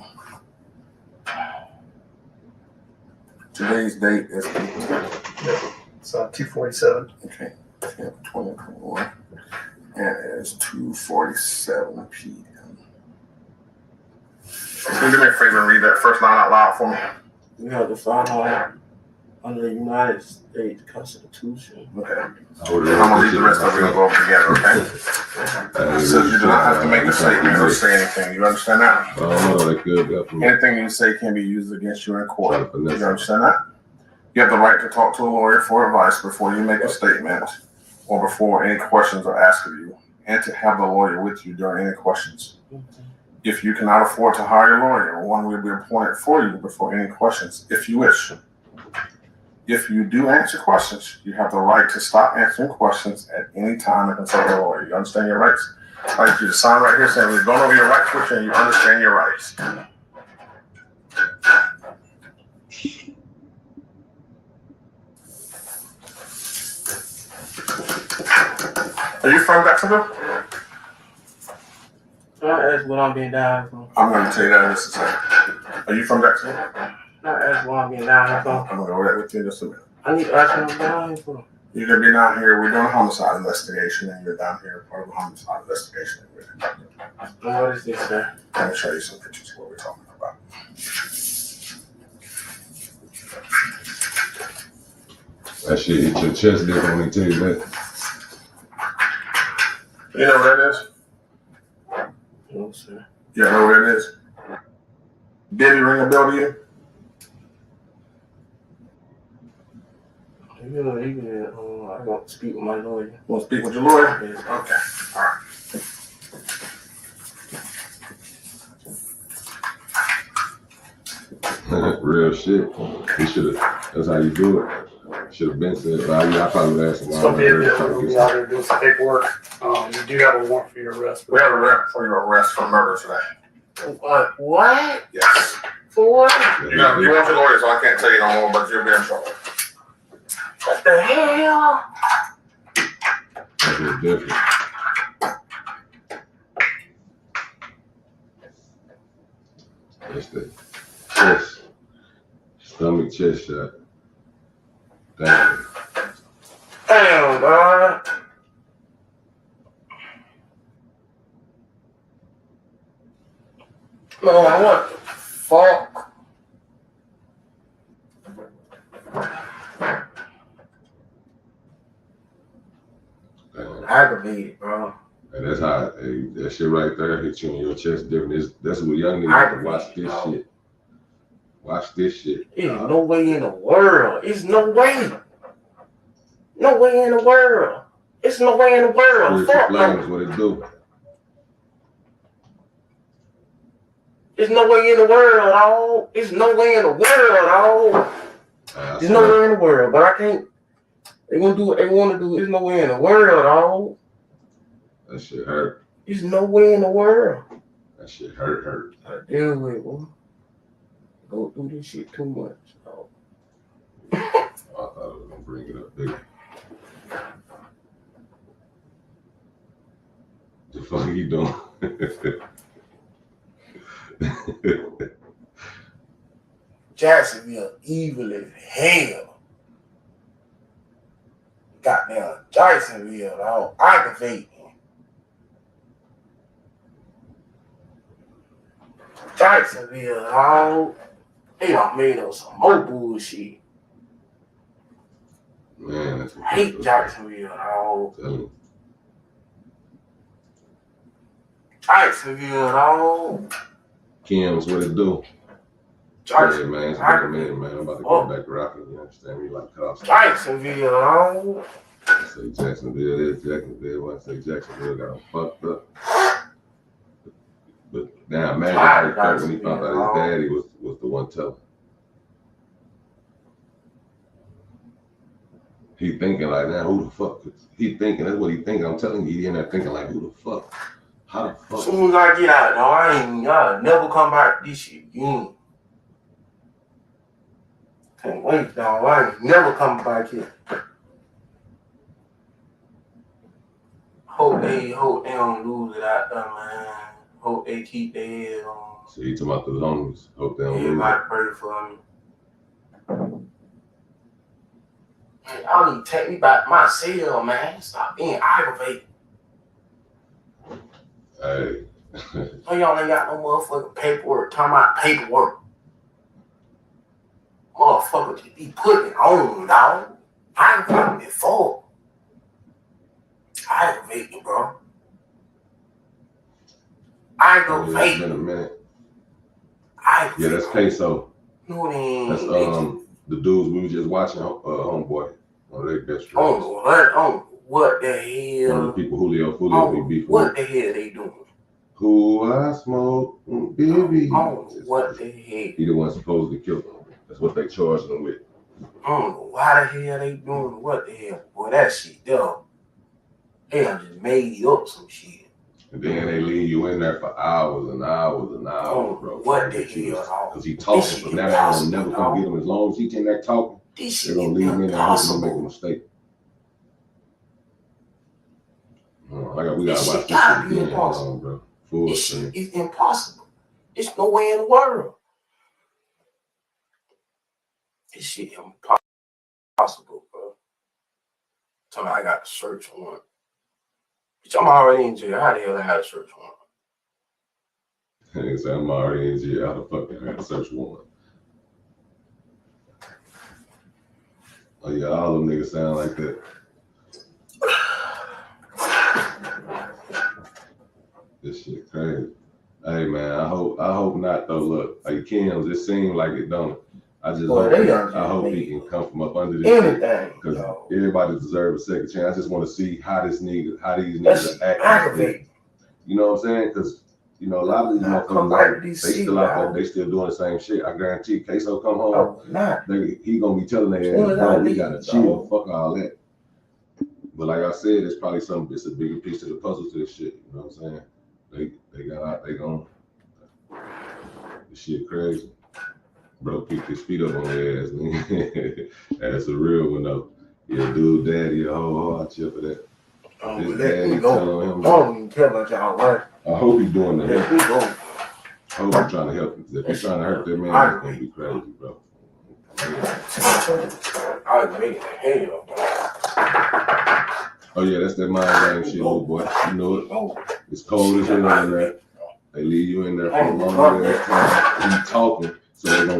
Today's date is 247. okay, 10/20/21, and it's 2:47 p.m. Can you do me a favor and read that first line out loud for me? We have to follow under the United States Constitution. Okay. I'm gonna read the rest of it. We'll go over together, okay? It says you do not have to make a statement or say anything. You understand that? Oh, no, that good. Anything you say can be used against you in court. You understand that? You have the right to talk to a lawyer for advice before you make a statement or before any questions are asked of you, and to have the lawyer with you during any questions. If you cannot afford to hire a lawyer, one will be appointed for you before any questions, if you wish. If you do answer questions, you have the right to stop answering questions at any time and consult a lawyer. You understand your rights? I'd like you to sign right here saying we're going over your rights with you and you understand your rights. Are you from Jacksonville? That's what I'm being down for. I'm going to tell you that in just a second. Are you from Jacksonville? That's what I'm being down for. I'm going to go right with you in just a minute. I need to ask what I'm down for. You're going to be down here. We're doing a homicide investigation, and you're down here part of a homicide investigation. What is this, sir? Let me show you some pictures of what we're talking about. That shit hit your chest there when they tell you that. You know what that is? No, sir. You know what that is? Did he ring a bell to you? I don't speak with my lawyer. You want to speak with your lawyer? Yes. Okay. All right. Real shit. He should have. That's how you do it. Should have been said. But I probably would ask him. It's gonna be a bit. We'll be out there doing some paperwork. You do have a warrant for your arrest. We have a warrant for your arrest for murder today. What? Yes. For what? You want your lawyer, so I can't tell you no more, but you'll be in trouble. What the hell? That's what's different. That's the chest. Stomach chest shot. Damn. Damn, God. Man, what the fuck? Damn. Aggravated, bro. And that's how that shit right there hit you in your chest different. That's what young niggas have to watch this shit. Watch this shit. There's no way in the world. It's no way. No way in the world. It's no way in the world. Spiritual Fuck flames, no. what it do. There's no way in the world, dog. There's no way in the world, dog. There's no way in the world, but I can't. They gonna do what they want to do. There's no way in the world, dog. That shit hurt. There's no way in the world. That shit hurt. I deal with it, boy. Go through this shit too much, dog. I thought I was gonna bring it up bigger. The fuck you doing? Jacksonville evil as hell. Goddamn Jacksonville, dog. Aggravating. Jacksonville, dog. They done made us some more bullshit. Man, that's I hate Jacksonville, dog. telling. Jacksonville, dog. Kim's what it do? Yeah, man, it's been a minute, man. I'm about to go back rocking. You understand me? Like cut off. Jacksonville, dog. I say Jacksonville is Jacksonville. When I say Jacksonville, got him fucked up. But now imagine how he felt when he found out his daddy was the one telling. He thinking like, now who the fuck? He thinking, that's what he thinking. I'm telling you, he in there thinking like, who the fuck? How the fuck? As soon as I get out, dog, I'll never come back to this shit again. Can't wait, dog. I ain't never coming back here. Hope they don't lose it out there, man. Hope they keep their head on. So you talking about the homies? Hope they don't lose Everybody it. pray for me. Man, y'all need to take me back to my cell, man. Stop being aggravated. Hey. No, y'all ain't got no motherfucking paperwork. Talking about paperwork. Motherfucker just be putting it on, dog. Aggravating before. Aggravating, bro. Aggravating. It's been a minute. Aggravating. Yeah, that's Peso. No, it ain't. That's the dudes we were just watching, homeboy. One of their best friends. What the hell? One of the people Julio be beefing what with. the hell they doing? Who I smoke, baby. What the hell? He the one supposed to kill them. That's what they charged them with. I don't know why the hell they doing what the hell. Boy, that shit, though. They done just made up some shit. And then they leave you in there for hours and hours and hours, bro. What the hell? Because he talking, so now they're gonna never come get him. As long as he in there talking, they're gonna leave him in there and hoping to make a mistake. We gotta watch this shit again, bro. Full screen. It's impossible. It's no way in the world. This shit impossible, bro. Tell me I got to search warrant. Bitch, I'm already in jail. How the hell I had a search warrant? He said, I'm already in jail. How the fuck I got a search warrant? Oh yeah, all them niggas sound like that. This shit crazy. Hey man, I hope not though. Look, like Kim's, it seemed like it don't. I just hope he can come from up under this shit, because everybody deserves a second chance. I just want to see how these niggas are acting. You know what I'm saying? Because you know a lot of these motherfuckers, they still out there, they still doing the same shit. I guarantee, Queso come home, he gonna be telling their ass, bro, we gotta chill, fuck all that. But like I said, it's probably it's a bigger piece to the puzzle to this shit. You know what I'm saying? They got out, they gone. This shit crazy. Bro, picked his feet up on their ass, man. That's a real one though. Yeah, dude, daddy, a whole hard chip for that. His daddy telling him. I don't even care about y'all, right? I hope he's doing the help. I hope he's trying to help him. If he's trying to hurt that man, it's gonna be crazy, bro. I was making the hell, bro. Oh yeah, that's that mind game shit, little boy. You know it. It's cold as hell in there. They leave you in there for a long time. He's talking, so they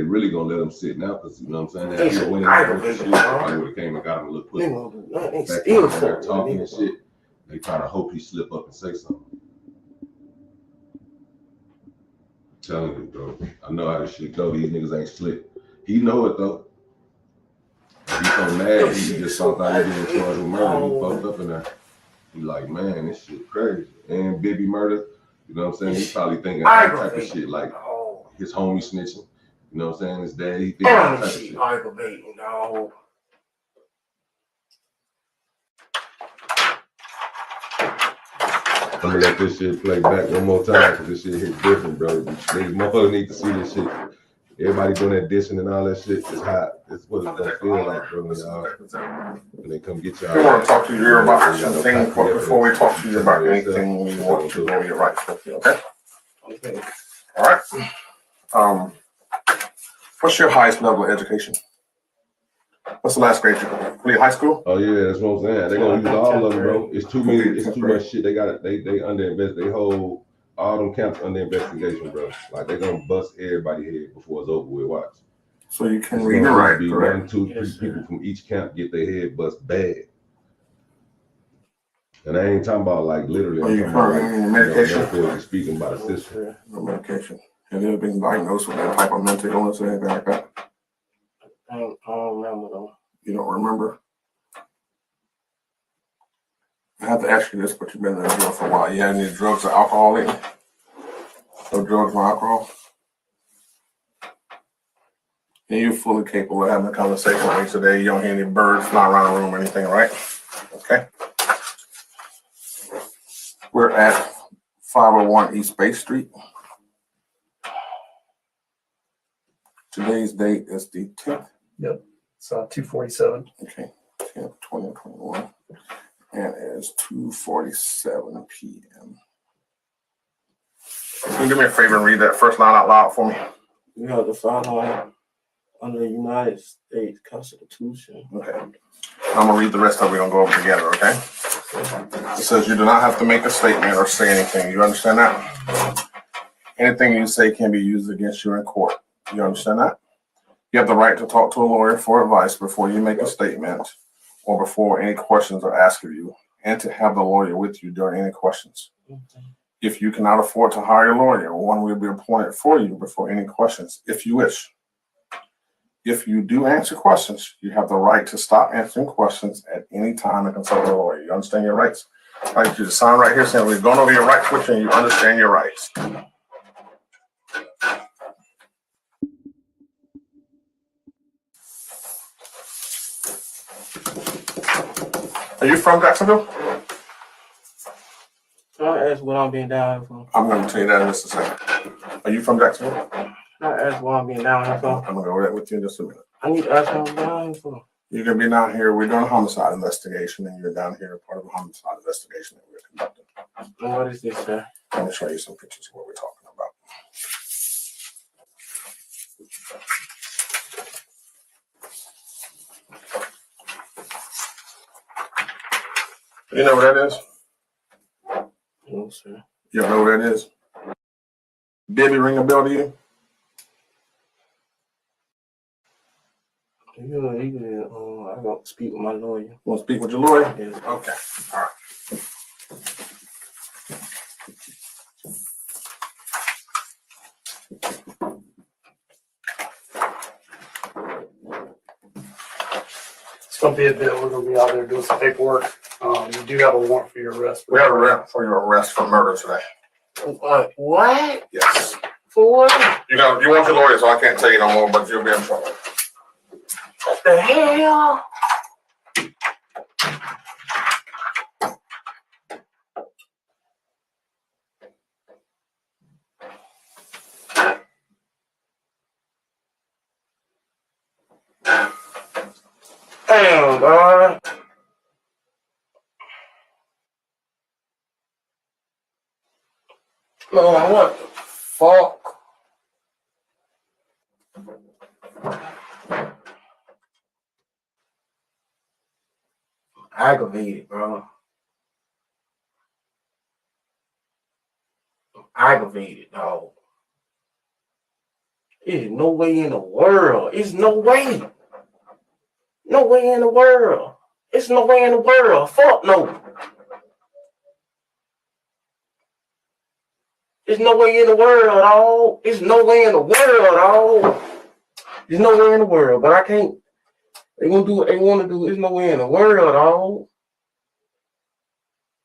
really gonna let him sit now, because you know what I'm saying. If he went in there with shit, I would have came and got him a little pussy. Back when they're talking and shit, they trying to hope he slip up and say something. I'm telling you, bro. I know how this shit go. These niggas ain't slick. He know it though. He's so mad, he just thought he being charged with murder. He fucked up in there. He like, man, this shit crazy. And Bibby murder, you know what I'm saying? He's probably thinking that type of shit, like his homie snitching. You know what I'm saying? His dad, he thinking that type of shit. Aggravating, dog. I'm gonna let this shit play back one more time, because this shit hits different, bro. These motherfuckers need to see this shit. Everybody doing that dishing and all that shit. It's hot. It's what it's gonna feel like, bro. When they come get y'all. We want to talk to you about some things, but before we talk to you about anything, we want to know your rights. Okay? Okay. All right. What's your highest level of education? What's the last grade you complete? High school? Oh yeah, that's what I'm saying. They're gonna use all of them, bro. It's too many. It's too much shit. They got it. They under invest. They hold all them camps under investigation, bro. Like they're gonna bust everybody head before it's over with. Watch. So you can read and write. Be 1, 2, 3 people from each camp get their head bust bad. And I ain't talking about like literally. Are you currently medication? You know, speaking about a sister. No medication. Have you ever been diagnosed with that type of mental illness or anything like that? I don't remember though. You don't remember? I have to ask you this, but you've been in jail for a while. You had any drugs or alcohol lately? No drugs or alcohol? And you're fully capable of having a conversation with me today. You don't hear any birds flying around the room or anything, right? Okay. We're at 501 East Bay Street. Today's date is the 10th. Yep. It's 247. Okay, 10th, 2021. And it is 2:47 p.m. Can you do me a favor and read that first line out loud for me? You have to follow under the United States Constitution. Okay. I'm going to read the rest of it. We're going to go over together, okay? It says you do not have to make a statement or say anything. You understand that? Anything you say can be used against you in court. You understand that? You have the right to talk to a lawyer for advice before you make a statement or before any questions are asked of you, and to have the lawyer with you during any questions. If you cannot afford to hire a lawyer, one will be appointed for you before any questions, if you wish. If you do answer questions, you have the right to stop answering questions at any time and consult a lawyer. You understand your rights? I'd like you to sign right here saying we've gone over your rights with you and you understand your rights. Are you from Jacksonville? Can I ask what I'm being down here for? I'm going to tell you that in just a second. Are you from Jacksonville? Can I ask what I'm being down here for? I'm going to go over that with you in just a minute. I need to ask what I'm down here for. You're going to be down here. We're doing a homicide investigation, and you're down here part of a homicide investigation that we're conducting. And what is this, sir? Let me show you some pictures of what we're talking about. You know what that is? No, sir. You don't know what that is? Debbie, ring a bell to you? I don't speak with my lawyer. You want to speak with your lawyer? Yeah. Okay. All right. It's going to be a bit. We're going to be out there doing some paperwork. You do have a warrant for your arrest. We have a warrant for your arrest for murder today. What? Yes. For what? You want your lawyer, so I can't tell you no more, but you'll be in trouble. What the hell? Damn, God. Man, what the fuck? Aggravated, bro. Aggravated, dog. There's no way in the world. It's no way. No way in the world. It's no way in the world. Fuck no. There's no way in the world, dog. There's no way in the world, dog. There's no way in the world, but I can't. They gonna do what they want to do. There's no way in the world, dog.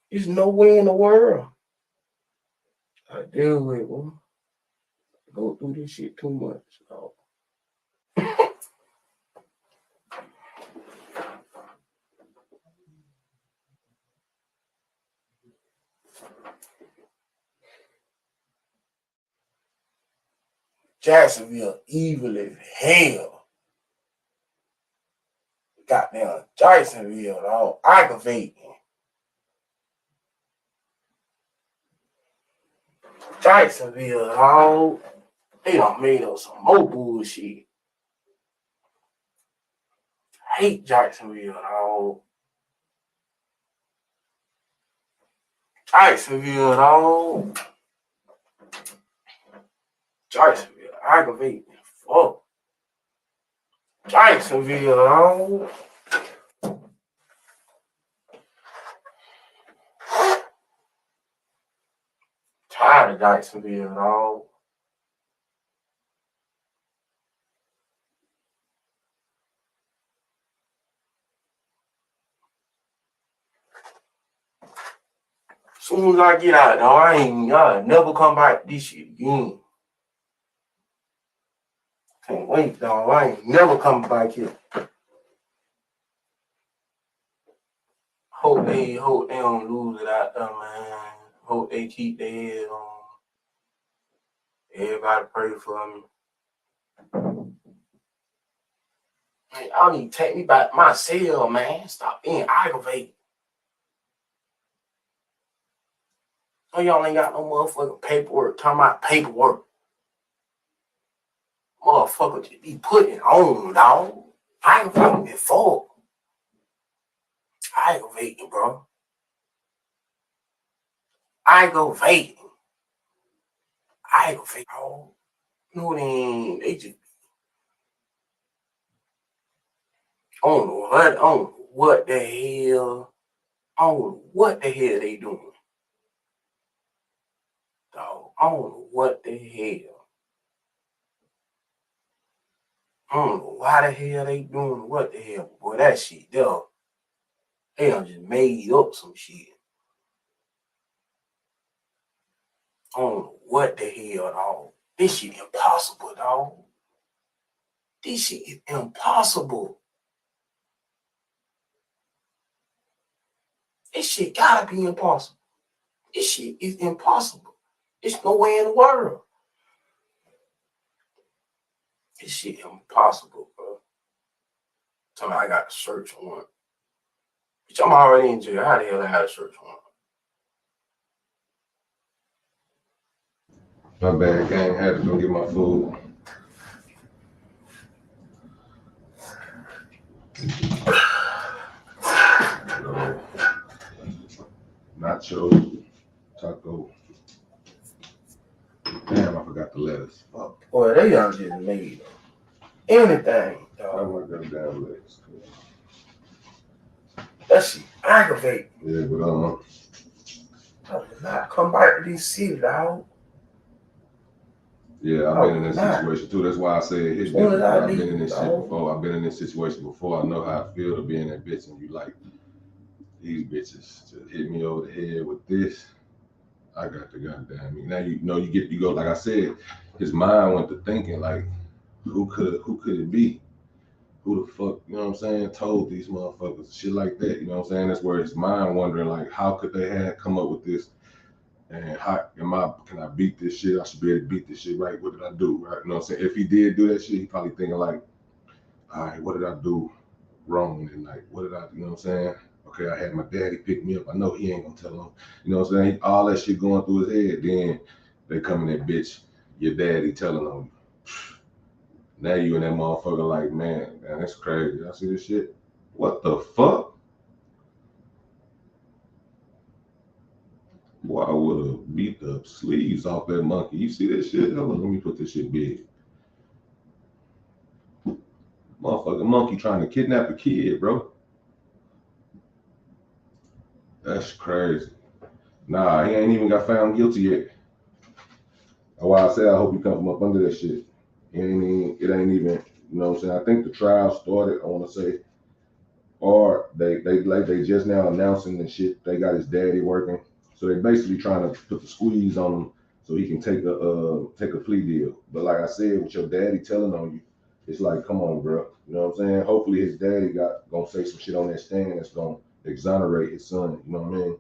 There's no way in the world. I deal with it, boy. Go through this shit too much, dog. Jacksonville evil as hell. Goddamn Jacksonville, dog. Aggravating. Jacksonville, dog. They done made up some more bullshit. I hate Jacksonville, dog. Jacksonville, dog. Jacksonville, aggravating. Fuck. Jacksonville, dog. Tired of Jacksonville, dog. Soon as I get out, dog, I'll never come back to this shit again. Can't wait, dog. I ain't never coming back here. Hope they don't lose it out there, man. Hope they keep their head on. Everybody pray for me. Man, y'all need to take me back to my cell, man. Stop being aggravated. So y'all ain't got no motherfucking paperwork. Talking about paperwork. Motherfucker just be putting on, dog. Aggravating before. Aggravating, bro. Aggravating, dog. No, they just, I don't know what the hell, I don't know what the hell they doing. Dog, I don't know what the hell. I don't know why the hell they doing what the hell. Boy, that shit, though. They done just made up some shit. I don't know what the hell, dog. This shit impossible, dog. This shit is impossible. This shit gotta be impossible. This shit is impossible. There's no way in the world. This shit impossible, bro. Tell me I got a search warrant. Bitch, I'm already in jail. How the hell I had a search warrant? My bad, gang. Had to go get my food. Nacho, taco. Damn, I forgot the lettuce. Oh, boy, they done just made anything, I dog. want them damn lettuce. That shit aggravating. Yeah, but I would not come back to this city, dog. yeah, I've been in this situation too. That's why I said it hit different. I've been in this shit before. I've been in this situation before. I know how I feel to be in that bitch, and you like these bitches to hit me over the head with this. I got the goddamn. Now you know you go like I said. His mind went to thinking like, who could it be? Who the fuck, you know what I'm saying, told these motherfuckers shit like that, you know what I'm saying? That's where his mind wondering like, how could they have come up with this? And how can I beat this shit? I should be able to beat this shit, right? What did I do? Right? You know what I'm saying? If he did do that shit, he probably thinking like, all right, what did I do wrong? And like, what did I, you know what I'm saying? Okay, I had my daddy pick me up. I know he ain't gonna tell him. You know what I'm saying? All that shit going through his head. Then they come in that bitch, your daddy telling on you. Now you and that motherfucker like, man, that's crazy. Y'all see this shit? What the fuck? Boy, I would have beat the sleeves off that monkey. You see this shit? Hold on, let me put this shit big. Motherfucking monkey trying to kidnap a kid, bro. That's crazy. Nah, he ain't even got found guilty yet. That's why I said I hope he come from up under that shit. It ain't even, you know what I'm saying? I think the trial started, I want to say, or they just now announcing the shit. They got his daddy working, so they basically trying to put the squeeze on him so he can take a plea deal. But like I said, with your daddy telling on you, it's like, come on, bro. You know what I'm saying? Hopefully his daddy gonna say some shit on that stand that's gonna exonerate his son. You know what I mean?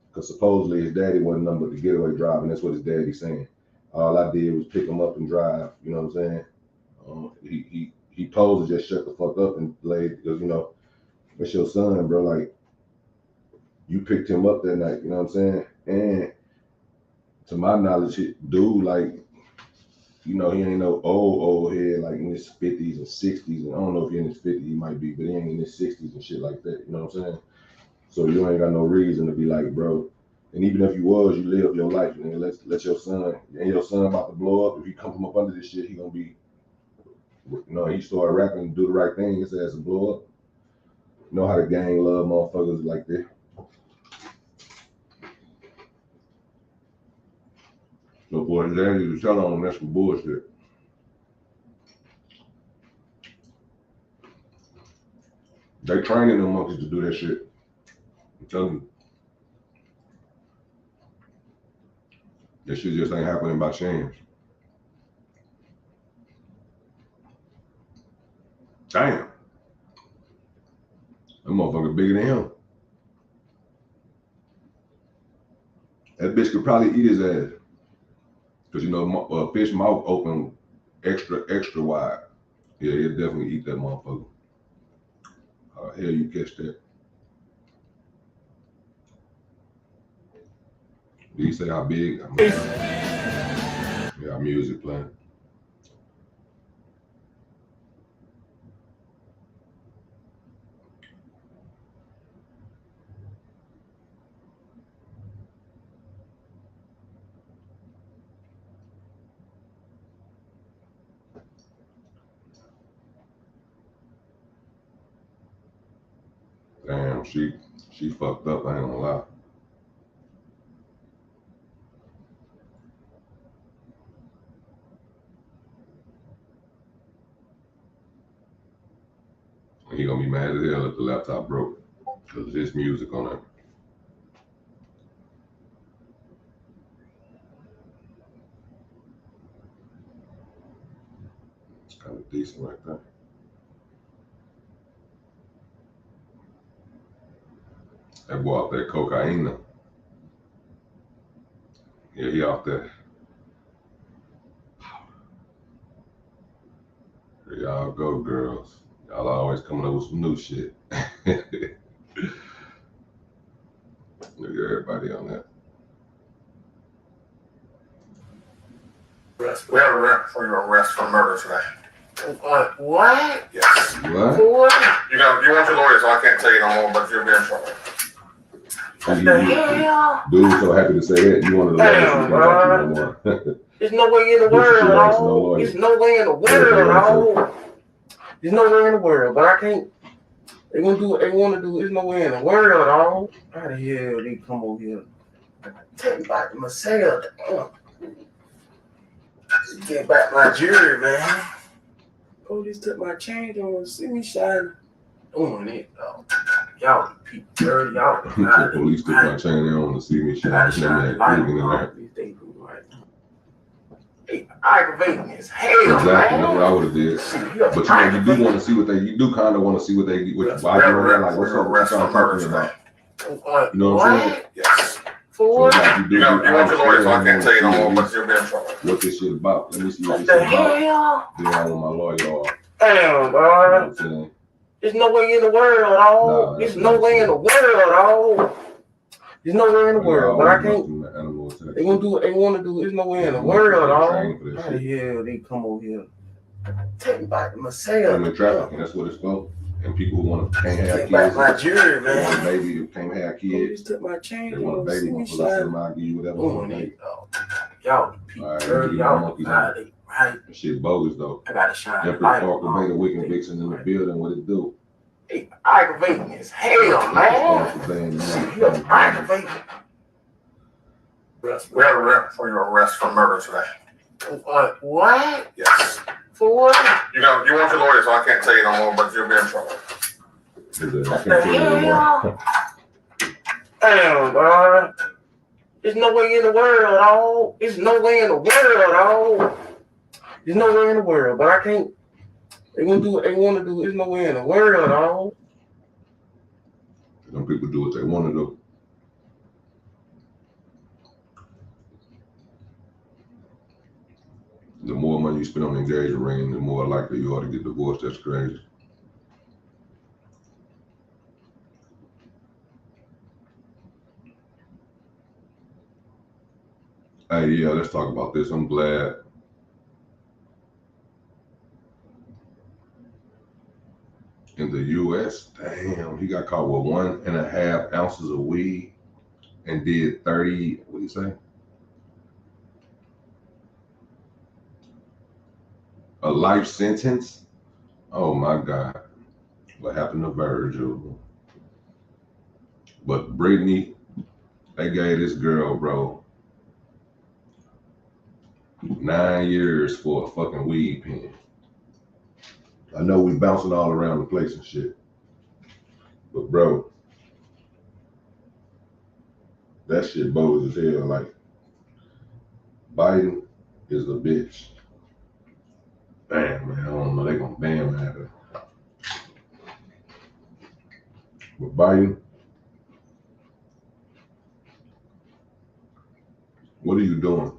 Because supposedly his daddy wasn't nothing but the getaway driver, and that's what his daddy's saying. All I did was pick him up and drive. You know what I'm saying? He told to just shut the fuck up and lay, because you know. That's your son, bro. Like, you picked him up that night, you know what I'm saying? And to my knowledge, dude, like, you know, he ain't no old head, like in his 50s and 60s. And I don't know if he in his 50s, he might be, but he ain't in his 60s and shit like that, you know what I'm saying? So you ain't got no reason to be like, bro. And even if you was, you live your life, and let your son, and your son about to blow up. If he come from up under this shit, he gonna be, you know, he start rapping and do the right thing, his ass will blow up. You know how the gang love motherfuckers like that. So boy, daddy was telling him that's some bullshit. They training them monkeys to do that shit. I'm telling you. That shit just ain't happening by chance. Damn. That motherfucker bigger than him. That bitch could probably eat his ass. Cause you know, a fish mouth open extra wide. Yeah, he'll definitely eat that motherfucker. How the hell you catch that? Did you say how big? I mean, yeah, music playing. Damn, she fucked up, I ain't gonna lie. He gonna be mad as hell if the laptop broke. Cause there's music on it. It's kind of decent right there. That boy out there cocaine. Yeah, he out there. Here y'all go, girls. Y'all always coming up with some new shit. Look at everybody on that. We have a rep for your arrest for murder today. What? Yes. What? You want your lawyer, so I can't tell you no more, but you'll be in trouble. What the hell? Dude, so happy to say that. You wanted to Damn, no more. There's no way in the world, dog. There's no way in the world, dog. There's no way in the world, but I can't. They gonna do what they want to do. There's no way in the world, dog. How the hell they come over here? Take back myself. Get back my jewelry, man. Police took my chain. Don't want to see me shining. Doing it, dog. Y'all people dirty. Y'all The police took my chain. They don't want to see me shining. They aggravating as hell. Exactly, man. that's what I would have did. But you do want to see what they. You do kind of want to see what they. Why you on there? Like, what's up? What's up talking about? You know what I'm saying? Yes. For so like you want your lawyer, so I can't tell you no more, but you'll be in trouble. What this shit about? Let me see what what this the shit about. hell? Then I want my lawyer. Damn, You know dog. what I'm saying? There's no way in the world, dog. Nah, There's no way in the world, dog. There's no way in the world, but I can't. They gonna do what they want to do. There's no way in the world, dog. How the hell they come over here? Take back myself. Human trafficking, that's what it's for. And people who want to can't have Take back kids. my jewelry, They want a man. baby who can't have Police kids. took my chain. They want a baby who pull up to them, I'll give you whatever. Doing it, dog. Y'all people Alright, dirty. you Y'all monkey right. Right. That shit bogus though. I gotta shine the Empress light Parker on. Beta Wicked Vixen in the building, what it do? They aggravating as hell, man. You're aggravating. We have a rep for your arrest for murder today. What? Yes. For what? You want your lawyer, so I can't tell you no more, but you'll be in trouble. I can't tell you anymore. Damn, dog. There's no way in the world, dog. There's no way in the world, dog. There's no way in the world, but I can't. They gonna do what they want to do. There's no way in the world, dog. Some people do what they want to do. The more money you spend on the engagement ring, the more likely you are to get divorced. That's crazy. Hey, yeah, let's talk about this. I'm glad. In the U.S., damn, he got caught with 1.5 ounces of weed and did 30, what do you say? A life sentence? Oh my God. What happened to Virgil? But Brittany, they gave this girl, bro, 9 years for a fucking weed pen. I know we bouncing all around the place and shit. But bro, that shit bogus as hell. Like, Biden is a bitch. Damn, man, I don't know. They gonna ban that. But Biden, What are you doing?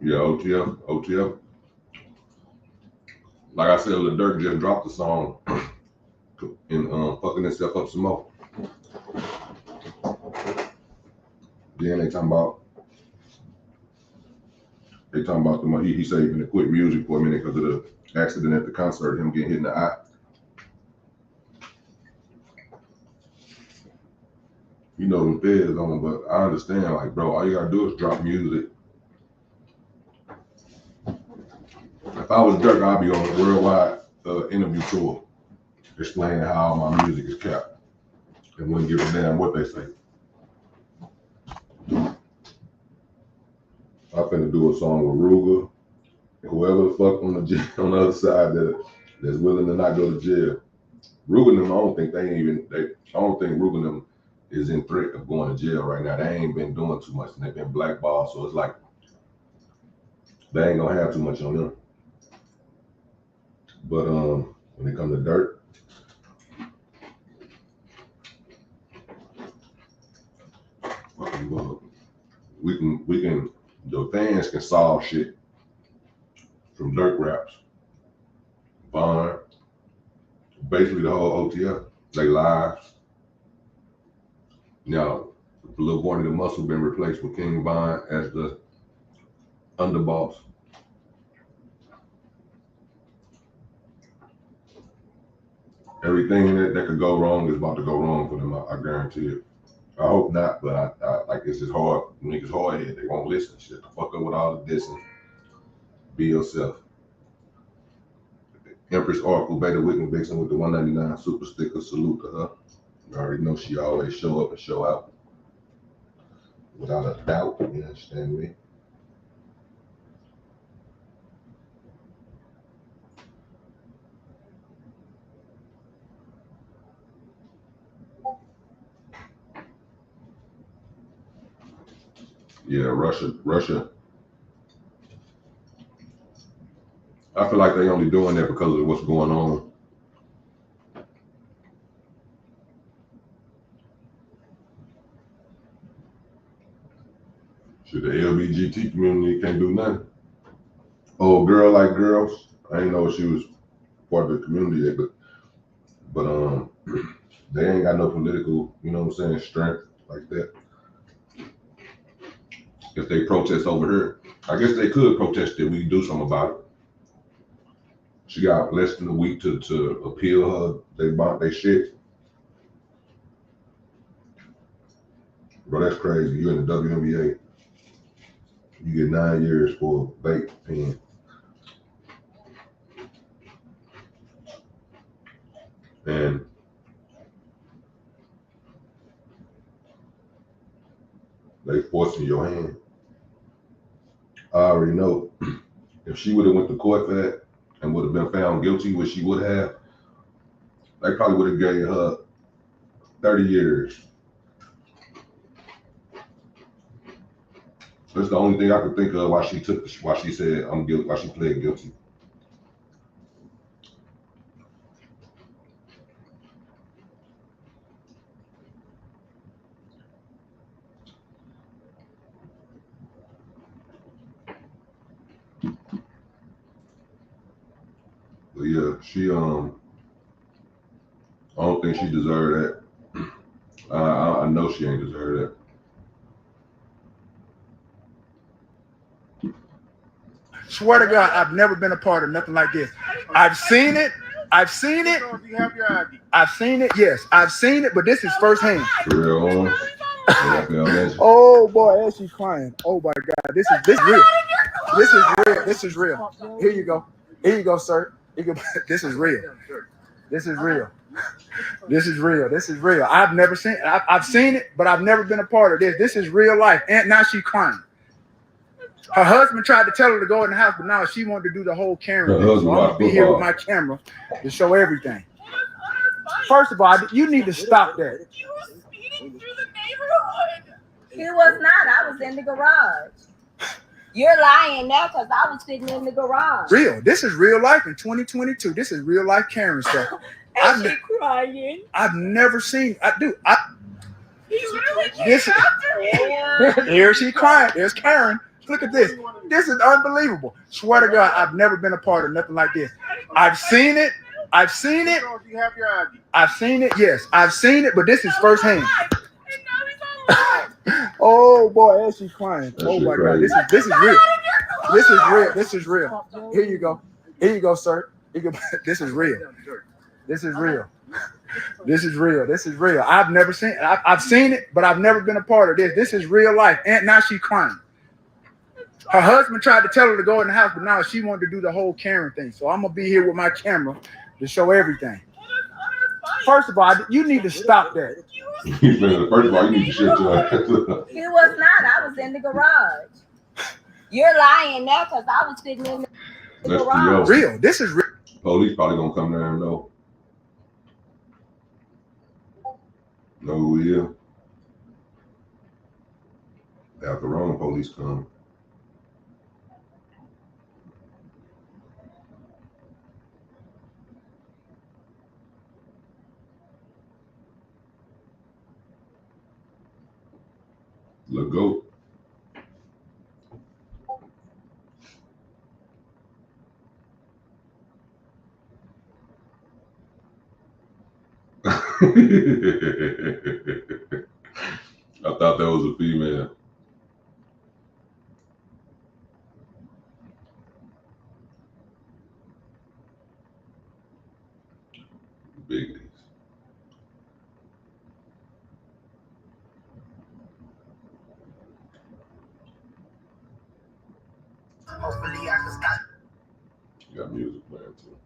Yeah, OTF. Like I said, Lil Durk just dropped the song and fucking himself up some more. Then they talking about he said he's gonna quit music for a minute because of the accident at the concert, him getting hit in the eye. You know them feds on him, but I understand, like, bro, all you gotta do is drop music. If I was Dirk, I'd be on a worldwide interview tour explaining how my music is kept and wouldn't give a damn what they say. I'm finna do a song with Ruger, whoever the fuck on the other side that's willing to not go to jail. Ruger them, I don't think Ruger them is in threat of going to jail right now. They ain't been doing too much and they've been blackballed, so it's like they ain't gonna have too much on them. But when it comes to Dirt, we can the fans can solve shit from Dirt raps. Vaughn, basically the whole OTF, they lives. Now, Lil Barney the Muscle been replaced with King Von as the underboss. Everything that could go wrong is about to go wrong for them, I guarantee it. I hope not, but I like it's just hard. Niggas hard head, they won't listen. Shit, the fuck up with all the dissing. Be yourself. Empress Oracle Beta Wiccan Vixen with the 199 super sticker. Salute to her. You already know she always show up and show out. Without a doubt, you understand me? Yeah, Russia. I feel like they only doing that because of what's going on. Shit, the LGBT community can't do nothing. Oh, girl like girls. I didn't know she was part of the community yet, but they ain't got no political, you know what I'm saying, strength like that. If they protest over here, I guess they could protest it. We can do something about it. She got less than a week to appeal they shit. Bro, that's crazy. You in the WNBA, you get 9 years for a vape pen. And they forcing your hand. I already know if she would have went to court for that and would have been found guilty, which she would have, they probably would have gave her 30 years. That's the only thing I could think of why she said I'm guilty, why she pled guilty. But yeah, she I don't think she deserved that. I know she ain't deserved that. Swear to God, I've never been a part of nothing like this. I've seen it. I've seen it. I've seen it. Yes, I've seen it, but this is firsthand. Real on. Oh boy, and she's crying. Oh my God, this is real. This is real. This is real. Here you go. Here you go, sir. This is real. This is real. This is real. This is real. I've never seen it. I've seen it, but I've never been a part of this. This is real life. And now she's crying. Her husband tried to tell her to go in the house, but now she wanted to do the whole camera thing. So I'm gonna be here with my camera to show everything. First of all, you need to stop that. You were speeding through the neighborhood. He was not. I was in the garage. You're lying now because I was sitting in the garage. Real. This is real life in 2022. This is real life Karen stuff. And she crying. I've never seen. He's really This here she crying. There's Karen. Look at this. This is unbelievable. Swear to God, I've never been a part of nothing like this. I've seen it. I've seen it. I've seen it. Yes, I've seen it, but this is firsthand. Oh boy, and she's crying. Oh my God, this is real. This is real. This is real. Here you go. Here you go, sir. This is real. This is real. This is real. This is real. I've never seen. I've seen it, but I've never been a part of this. This is real life. And now she's crying. Her husband tried to tell her to go in the house, but now she wanted to do the whole Karen thing. So I'm gonna be here with my camera to show everything. First of all, you need to stop that. First of all, you need to shut your ass up. It was not. I was in the garage. You're lying now because I was sitting in the garage. Real. This is real. Police probably gonna come there and know who he is. After wrong, police come. Look, go. I thought that was a female. Biggies. Hopefully I can stop. You got music playing too.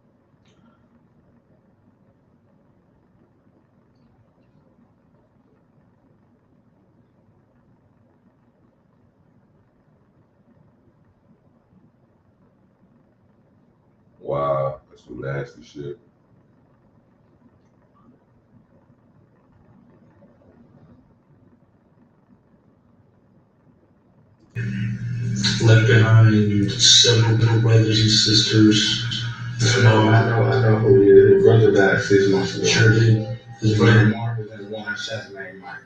Wow, that's some nasty shit. Left behind several little brothers and sisters. I know who he is. His brother died 6 months ago. Sure did. His brother Mark is the one I shot named Mike.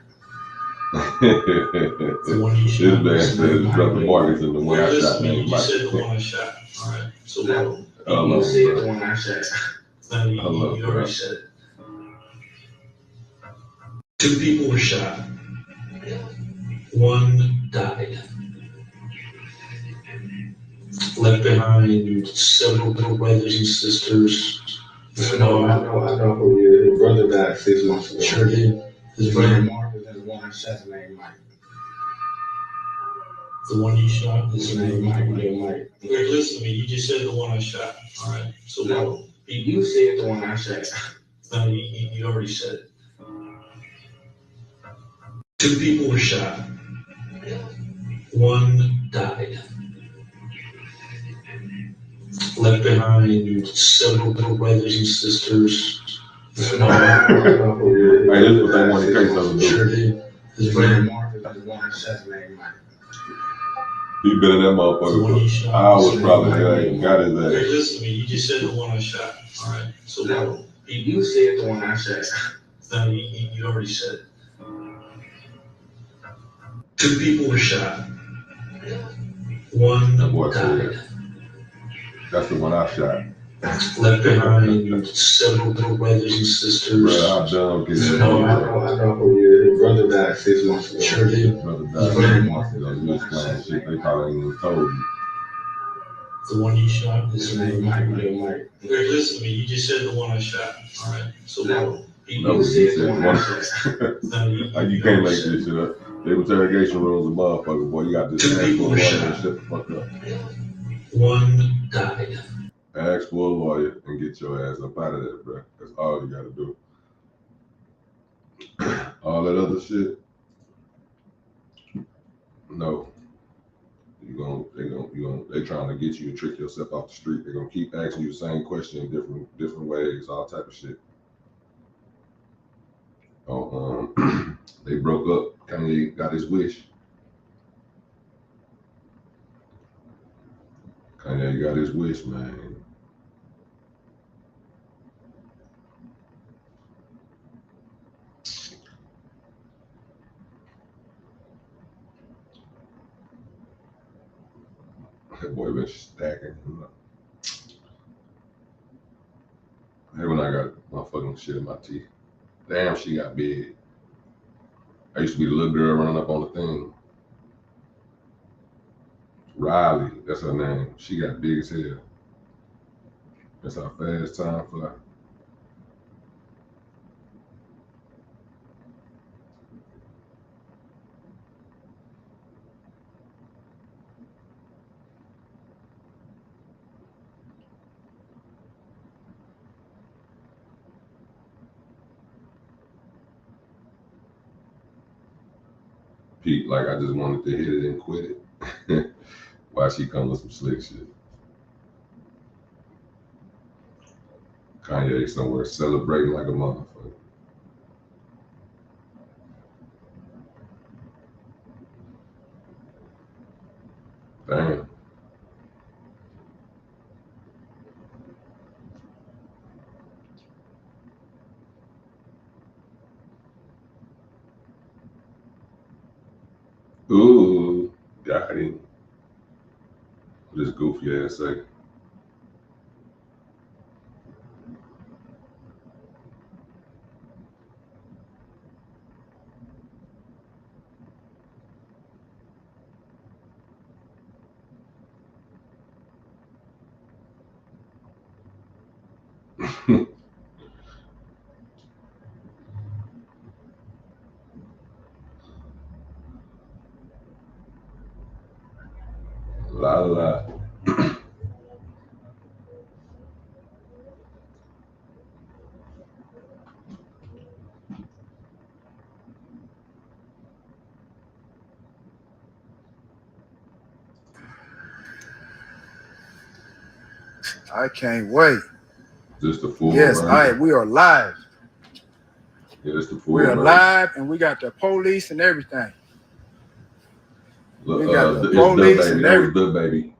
The one you This shot. man said his brother Marcus is the one I shot You named Mike. just said the one I shot. All right. So No, Hello, you said bro. the one I shot. no, you Hello, bro. already said it. 2 people were shot. 1 died. Left behind several little brothers and sisters. I know who he is. His brother died 6 months ago. Sure did. His brother Mark is the one I shot named Mike. The one you shot is His name Mike. Mike. Wait, listen to me. You just said the one I shot. All right. So No, you said the one I shot. no, you already said it. 2 people were shot. 1 died. Left behind several little brothers and sisters. I know who he is. Hey, this is what they want in case of it. Sure did. His brother Mark is the one I shot named Mike. He been in that The one motherfucker you for shot. hours probably. Got his Hey, ass. listen to me. You just said the one I shot. All right. So No, you said the one I shot. no, you already said it. 2 people were shot. 1 That boy said died. that. That's the one I shot. Left behind several little brothers and sisters. Bro, I'm done getting No, I know who he is. His brother died 6 months ago. Sure did. brother died. You know, you explain shit they probably ain't even told you. The one you shot is His name Mike. Mike. Wait, listen to me. You just said the one I shot. All right. So No, No, you you said said the one I shot. no, Like, you can't make this shit up. The interrogation rules a motherfucker, boy. You got this 2 ask people for a were lawyer shot. and shut the fuck up. 1 died. Ask for a lawyer and get your ass up out of there, bro. That's all you gotta do. All that other shit, no. They trying to get you to trick yourself off the street. They're gonna keep asking you the same question in different ways, all type of shit. Oh, they broke up. Kanye got his wish. Kanye got his wish, man. That boy been stacking. Hey, when I got my fucking shit in my teeth. Damn, she got big. I used to be the little girl running up on the thing. Riley, that's her name. She got big as hell. That's how fast time fly. Pete, like I just wanted to hit it and quit it. Why she come with some slick shit? Kanye somewhere celebrating like a motherfucker. Damn. Ooh, got him. This goofy ass second. La la. I can't wait. Just the full Yes, version. all right, we are live. Yeah, it's the full We are version. live, and we got the police and everything. Look, We got the it's police Baby. and That was everything. Baby.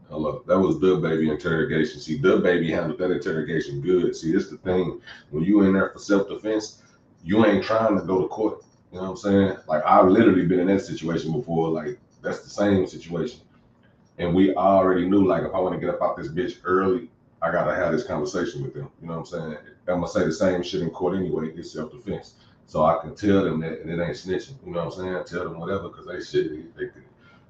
Hello, that was Baby interrogation. See, Baby handled that interrogation good. See, this the thing. When you in there for self-defense, you ain't trying to go to court. You know what I'm saying? Like, I've literally been in that situation before. Like, that's the same situation. And we already knew, like, if I want to get up out this bitch early, I got to have this conversation with them. You know what I'm saying? I'm going to say the same shit in court anyway. It's self-defense. So I can tell them that, and it ain't snitching. You know what I'm saying? Tell them whatever, because they shit, they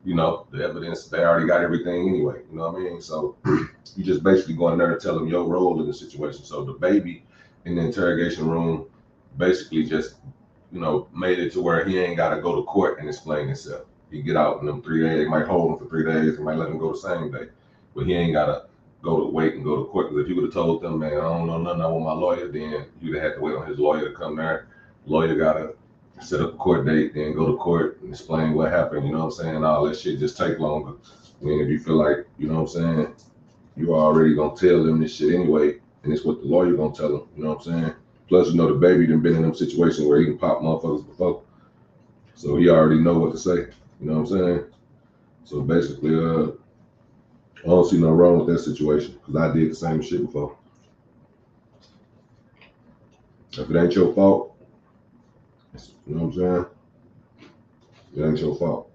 you know, the evidence, they already got everything anyway. You know what I mean? So you just basically go in there and tell them your role in the situation. So the Baby in the interrogation room basically just, you know, made it to where he ain't got to go to court and explain himself. He get out in them 3 days. They might hold him for 3 days. They might let him go the same day. But he ain't got to go to wait and go to court. Because if you would have told them, man, I don't know nothing, I want my lawyer, then you'd have had to wait on his lawyer to come there. Lawyer got to set up a court date, then go to court and explain what happened. You know what I'm saying? All that shit just take longer. I mean, if you feel like, you know what I'm saying, you already going to tell them this shit anyway. And it's what the lawyer going to tell them. You know what I'm saying? Plus, you know, the Baby done been in them situations where he can pop motherfuckers before. So he already know what to say. You know what I'm saying? So basically, I don't see no wrong with that situation because I did the same shit before. If it ain't your fault, you know what I'm saying? It ain't your fault.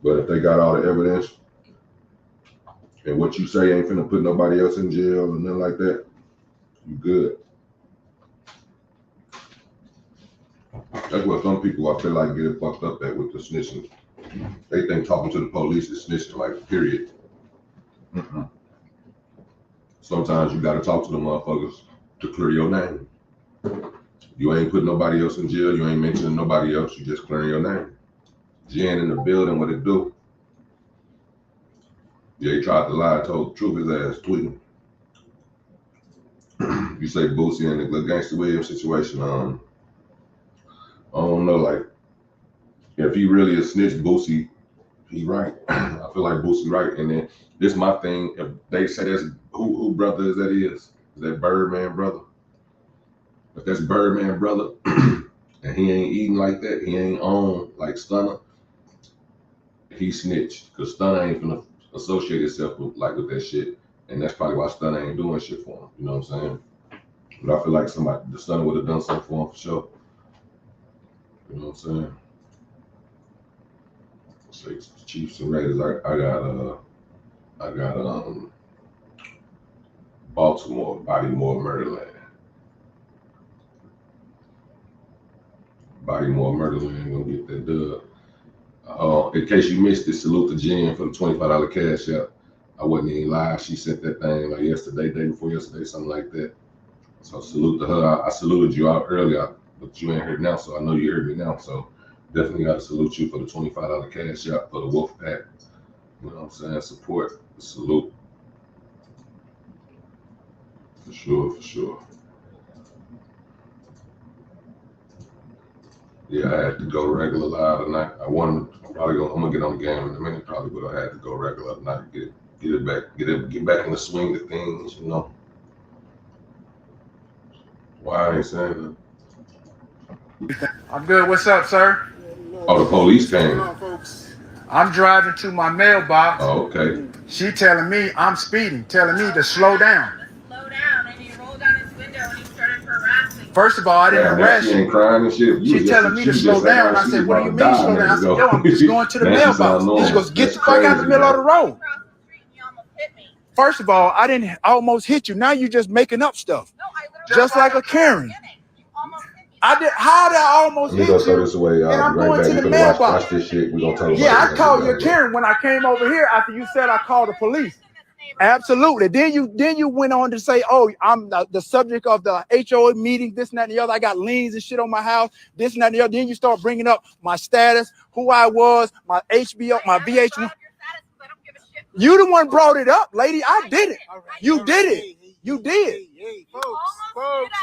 But if they got all the evidence and what you say ain't finna put nobody else in jail or nothing like that, you good. That's what some people I feel like get it fucked up at with the snitching. They think talking to the police is snitching, like, period. Sometimes you gotta talk to the motherfuckers to clear your name. You ain't putting nobody else in jail. You ain't mentioning nobody else. You just clearing your name. Jen in the building, what it do? Yeah, he tried to lie, told the truth, his ass tweeting. You say Boosie and the little Gangsta Williams situation, I don't know, like, if he really a snitch, Boosie, he right. I feel like Boosie right. And then this my thing, if they say that's, who brother is that is? Is that Birdman brother? If that's Birdman brother, and he ain't eating like that, he ain't on like Stunner, he snitched. Cause Stunner ain't finna associate himself with that shit, and that's probably why Stunner ain't doing shit for him. You know what I'm saying? But I feel like the Stunner would have done something for him for sure. You know what I'm saying? Say Chiefs and Raiders. I got Baltimore, Baltimore, Maryland. Baltimore, Maryland gonna get that dub. In case you missed it, salute to Jen for the $25 cash out. I wasn't even live. She sent that thing like yesterday, day before yesterday, something like that. So salute to her. I saluted you out earlier, but you ain't heard now, so I know you heard me now. So definitely got to salute you for the $25 cash out for the Wolf Pack. You know what I'm saying? Support, salute. For sure, for sure. Yeah, I had to go regular live tonight. I'm gonna get on the game in a minute probably, but I had to go regular tonight, get back in the swing of things, you know. Why I ain't saying that? I'm good. What's up, sir? Oh, the police came. I'm driving to my mailbox. Oh, okay. She telling me I'm speeding, telling me to slow down. Slow down, and he rolled down his window and he started harassing. First of all, I didn't harass you. She ain't crying and shit. She telling me to slow down. I said, what do you mean slow down? I said, yo, I'm just going to the mailbox. She goes, get the fuck out of the middle of the road. First of all, I didn't almost hit you. Now you just making up stuff. No, I literally just like a Karen. I did. How did I almost hit you? This way, and I'm going to the mailbox. Watch this shit. We gonna talk yeah, I called you Karen when I came over here after you said I called the police. Absolutely. Then you went on to say, oh, I'm the subject of the HOA meeting, this and that and the other. I got liens and shit on my house, this and that and the other. Then you start bringing up my status, who I was, my HBO, my VH1. You the one brought it up, lady. I did it. You did it. You did.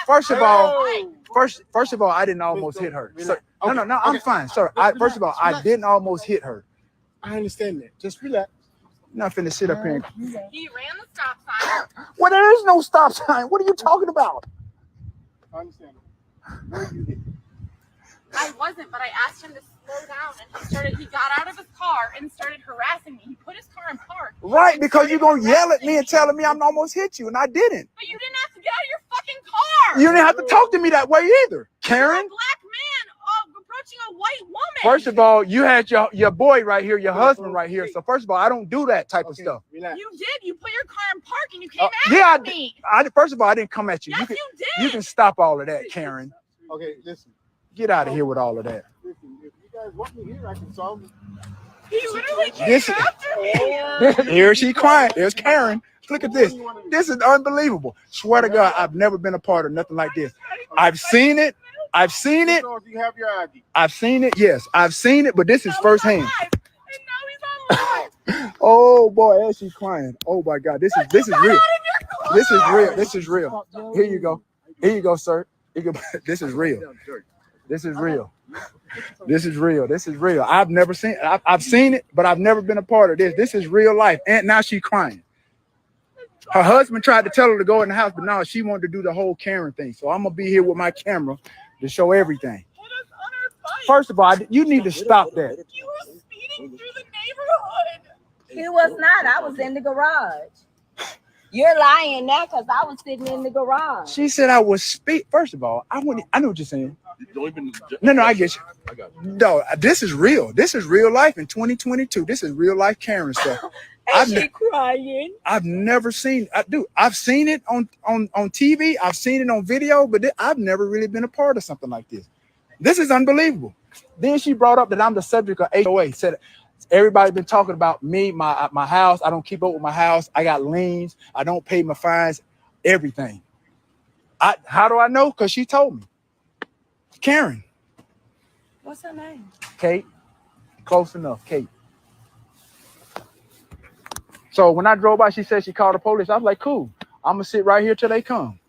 First of all, I didn't almost hit her. Sir, no, I'm fine, sir. First of all, I didn't almost hit her. I understand that. Just relax. I'm not finna sit up here. He ran the stop sign. Well, there is no stop sign. What are you talking about? I understand. Where you hit? I wasn't, but I asked him to slow down, and he got out of his car and started harassing me. He put his car in park. Right, because you're gonna yell at me and telling me I'm almost hit you, and I didn't. But you didn't have to get out of your fucking car. You didn't have to talk to me that way either, Karen. You're a black man approaching a white woman. First of all, you had your boy right here, your husband right here. So first of all, I don't do that type of stuff. You did. You put your car in park and you came at me. First of all, I didn't come at you. Yes, you did. You can stop all of that, Karen. Okay, listen. Get out of here with all of that. Listen, if you guys want me here, I can solve it. He literally came after me. Here she crying. There's Karen. Look at this. This is unbelievable. Swear to God, I've never been a part of nothing like this. I've seen it. I've seen it. Do you have your ID? I've seen it. Yes, I've seen it, but this is firsthand. Oh boy, as she's crying. Oh my God, this is real. This is real. This is real. Here you go. Here you go, sir. This is real. This is real. This is real. This is real. I've never seen it. I've seen it, but I've never been a part of this. This is real life. And now she's crying. Her husband tried to tell her to go in the house, but now she wanted to do the whole Karen thing. So I'm gonna be here with my camera to show everything. First of all, you need to stop that. You were speeding through the neighborhood. He was not. I was in the garage. You're lying now because I was sitting in the garage. She said I was speed. First of all, I know what you're saying. No, I get you. No, this is real. This is real life in 2022. This is real life Karen stuff. Crying. I've never seen. I've seen it on TV. I've seen it on video, but I've never really been a part of something like this. This is unbelievable. Then she brought up that I'm the subject of HOA. Said everybody been talking about me, my house. I don't keep up with my house. I got liens. I don't pay my fines. Everything. How do I know? Because she told me. Karen. What's her name? Kate. Close enough, Kate. So when I drove by, she said she called the police. I was like, cool. I'm going to sit right here till they come.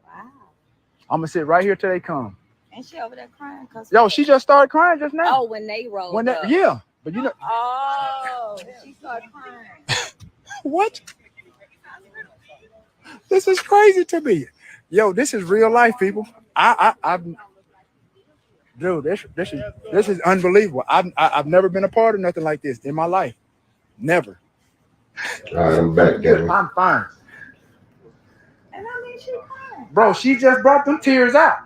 Wow. I'm going to sit right here till they come. And she over there crying? Yo, she just started crying just now. Oh, when they rolled up. Yeah. But you know. Oh, she started crying. What? This is crazy to me. Yo, this is real life, people. Dude, this is unbelievable. I've never been a part of nothing like this in my life. Never. All right, I'm back, Good. gang. I'm fine. And I mean, she crying. Bro, she just brought them tears out.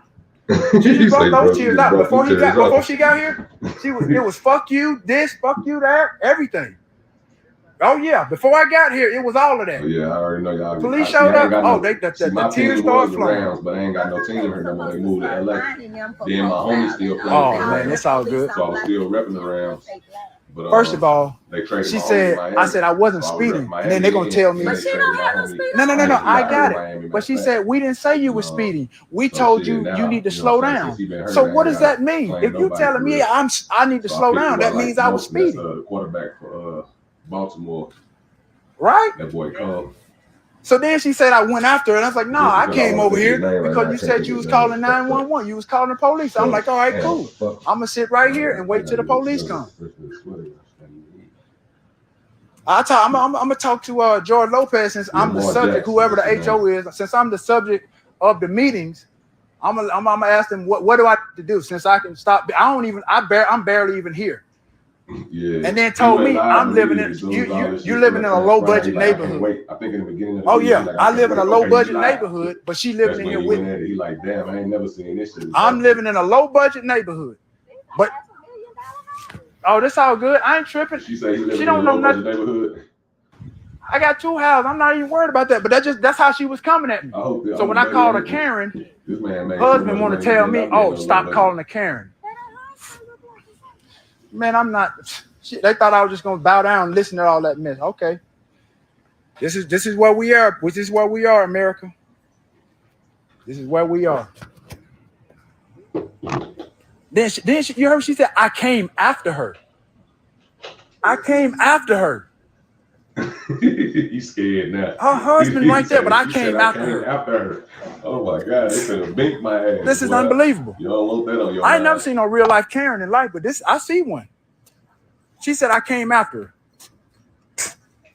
She You just say, brought bro, those you tears just out. brought Before them tears before out. she got here, it was fuck you, this, fuck you, that, everything. Oh yeah, before I got here, it was all of that. Oh, yeah, I already know y'all. Police showed up. Oh, the my tears team started was the flowing. Rams, but I ain't got no team here no more. They moved to LA. Then my homie still playing. Oh for the man, Rams. it's all good. So I was still repping the Rams. But, First of all, they traded she my homie said, to Miami. I said I wasn't So I was speeding, repping and then they're gonna tell me. But she don't have no speed. No, I got it. Miami, But she said we didn't say you were speeding. We told you you need to slow down. So what does that mean? If you telling me I need to slow down, that means I was speeding. That's the quarterback for Baltimore. Right? That boy Cole. So then she said I went after her, and I was like, no, I came over here because you said you was calling 911. You was calling the police. I'm like, all right, cool. I'm gonna sit right here and wait till the police come. I'm gonna talk to George Lopez since I'm the subject, whoever the HO is. Since I'm the subject of the meetings, I'm gonna ask them what do I have to do since I can stop. I'm barely even here. Yeah. And then told me I'm living in you living in a low budget neighborhood. I think in the beginning. Oh yeah, I live in a low budget neighborhood, but she living in here with me. He like, damn, I ain't never seen this shit. I'm living in a low budget neighborhood, but oh, this all good. I ain't tripping. She say she don't know nothing. Neighborhood. I got 2 houses. I'm not even worried about that. But that's how she was coming at me. So when I called her Karen, husband want to tell me, oh, stop calling her Karen. Man, I'm not. They thought I was just gonna bow down and listen to all that mess. Okay, this is where we are. This is where we are, America. This is where we are. Then you heard she said I came after her. I came after her. You scared now. Her husband right there, but I came after her. Oh my God, they could have beat my ass. This is unbelievable. You don't want that on your I ain't never seen no real life Karen in life, but this I see one. She said I came after her.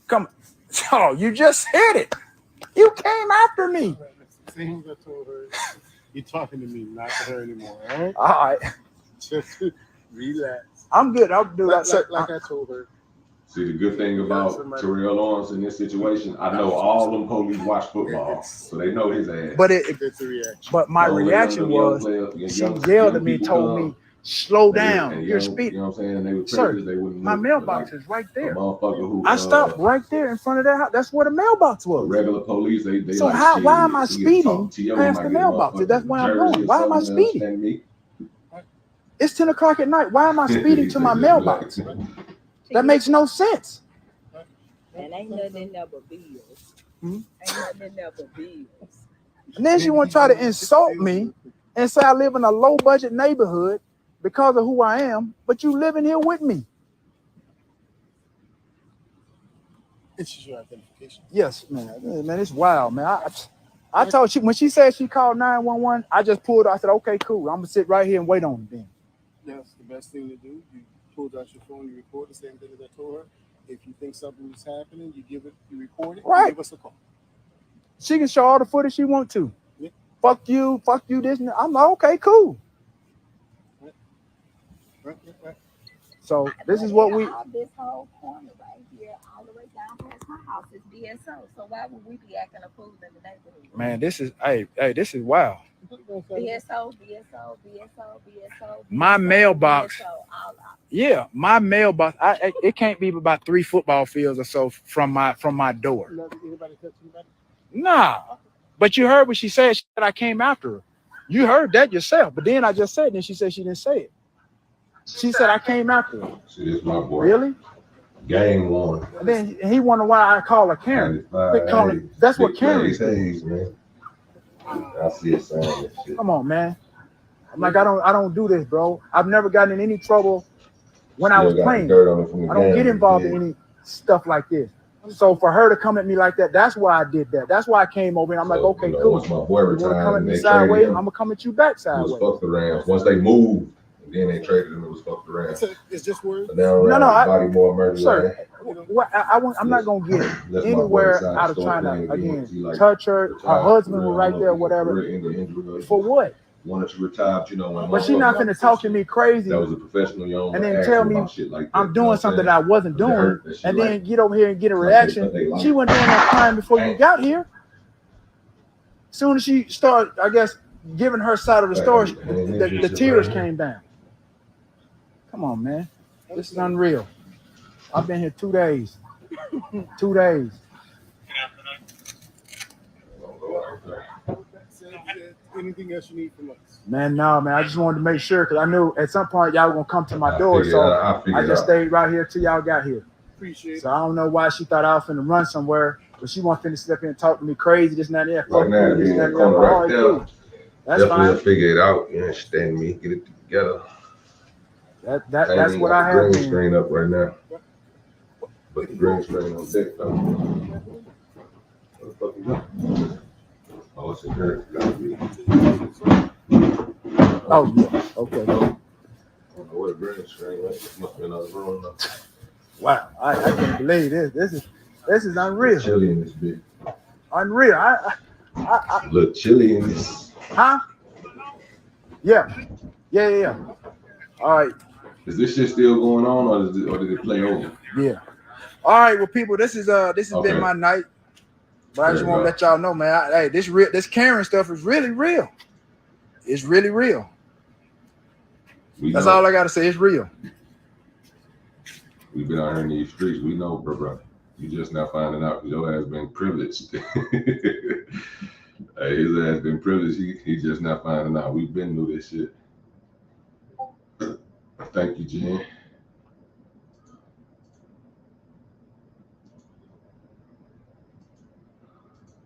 Come, oh, you just said it. You came after me. Things I told her. You're talking to me, not to her anymore. All right. All right. Just relax. I'm good. I'll do that. Like I told her. See, the good thing about Terrell Lawrence in this situation, I know all them police watch football, so they know his ass. But it's a reaction. But my reaction was she yelled at me, told me, slow down. You're speeding. You know what I'm saying? They were Sir, they wouldn't my mailbox is right there. Who, I stopped right there in front of that house. That's where the mailbox was. Regular police, they so like, why am I speeding past the mailbox? That's where I'm going. Why am I speeding? It's 10 o'clock at night. Why am I speeding to my mailbox? That makes no sense. And ain't nothing in there but bills. Ain't nothing in there but bills. And then she want to try to insult me and say I live in a low budget neighborhood because of who I am, but you living here with me. It's just your identification. Yes, man. Man, it's wild, man. I told you when she said she called 911, I just pulled her. I said, okay, cool. I'm gonna sit right here and wait on it then. That's the best thing to do. You pulled out your phone, you record the same thing as I told her. If you think something is happening, you record it, right. You give us a call. She can show all the footage she want to. Yeah. Fuck you, this. I'm like, okay, cool. Right. So this is what we. This whole corner right here, all the way down past my house is BSO. So why would we be acting a fool in the neighborhood? Man, this is this is wild. BSO. My mailbox. Yeah, my mailbox. It can't be about 3 football fields or so from my door. Nah, but you heard what she said. She said I came after her. You heard that yourself. But then I just said. Then she said she didn't say it. She said I came after her. See, this is my boy. Really? Game one. And then he wonder why I call her Karen. That's what Karen is. Man. I see it saying this shit. Come on, man. I'm like, I don't do this, bro. I've never gotten in any trouble when I was playing. I don't get involved in any stuff like this. So for her to come at me like that, that's why I did that. That's why I came over and I'm like, okay, cool. Once my boy retired, come at me sideways, I'm gonna come at you back sideways. It was fuck the Rams. Once they moved, and then they traded him, it was fuck the Rams. It's just words. So no, sir. I'm not gonna get anywhere out of trying to again touch her. Her husband was right there, whatever. For what? wanted to retire, you know. But she not finna talk to me crazy. That was a professional young and then tell me shit like that, I'm doing something that I wasn't doing, and then get over here and get a reaction. She wasn't doing that crime before you got here. As soon as she started, I guess, giving her side of the story, the tears came down. Come on, man. This is unreal. I've been here 2 days. 2 days. Anything else you need from us? Man, no, man. I just wanted to make sure because I knew at some point y'all were gonna come to my door, so I just stayed right here till y'all got here. Appreciate it. So I don't know why she thought I was finna run somewhere, but she wasn't finna step in and talk to me crazy. This and that. This and that. That's fine. Figure it out. You understand me? Get it together. That's what I have. Green screen up right now. But the green screen on deck though. What the fuck is that? Oh, it's in here. Oh yeah. Okay. I don't know what a green screen was. It must be another room though. Wow, I can't believe this. This is unreal. It's chilly in this bitch. Unreal. I look chilly in this. Huh? Yeah. All right. Is this shit still going on, or did it play over? Yeah. All right. Well, people, this has been my night. But I just want to let y'all know, man. This Karen stuff is really real. It's really real. That's all I gotta say. It's real. We've been out here in these streets. We know, bro. You just now finding out because your ass been privileged. Hey, his ass been privileged. He just not finding out. We've been through this shit. Thank you, Jen.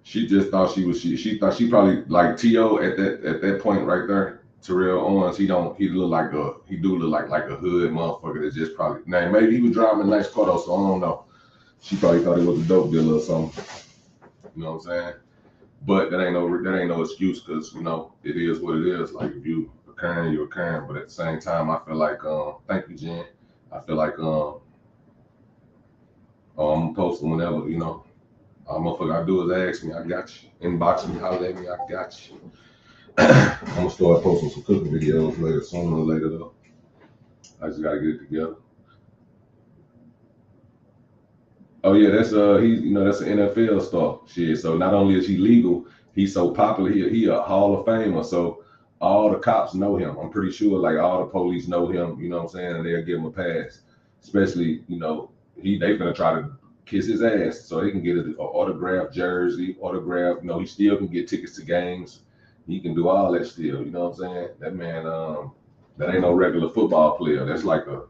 She just thought she was she thought she probably like T.O. at that point right there. Terrell Owens, he do look like a hood motherfucker that just probably maybe he was driving a nice car though, so I don't know. She probably thought he was a dope dealer or something. You know what I'm saying? But that ain't no excuse because you know it is what it is. Like if you a Karen, you're a Karen. But at the same time, I feel like thank you, Jen. I feel like I'm gonna post them whenever, you know. All motherfucker I do is ask me, I got you. Inbox me, holler at me, I got you. I'm gonna start posting some cooking videos later, sooner or later though. I just gotta get it together. Oh yeah, that's that's an NFL star. Shit. So not only is he legal, he's so popular. He a Hall of Famer. So all the cops know him. I'm pretty sure like all the police know him. You know what I'm saying? And they'll give him a pass. Especially they gonna try to kiss his ass so they can get an autographed jersey, he still can get tickets to games. He can do all that still, you know what I'm saying? That man, that ain't no regular football player. That's like a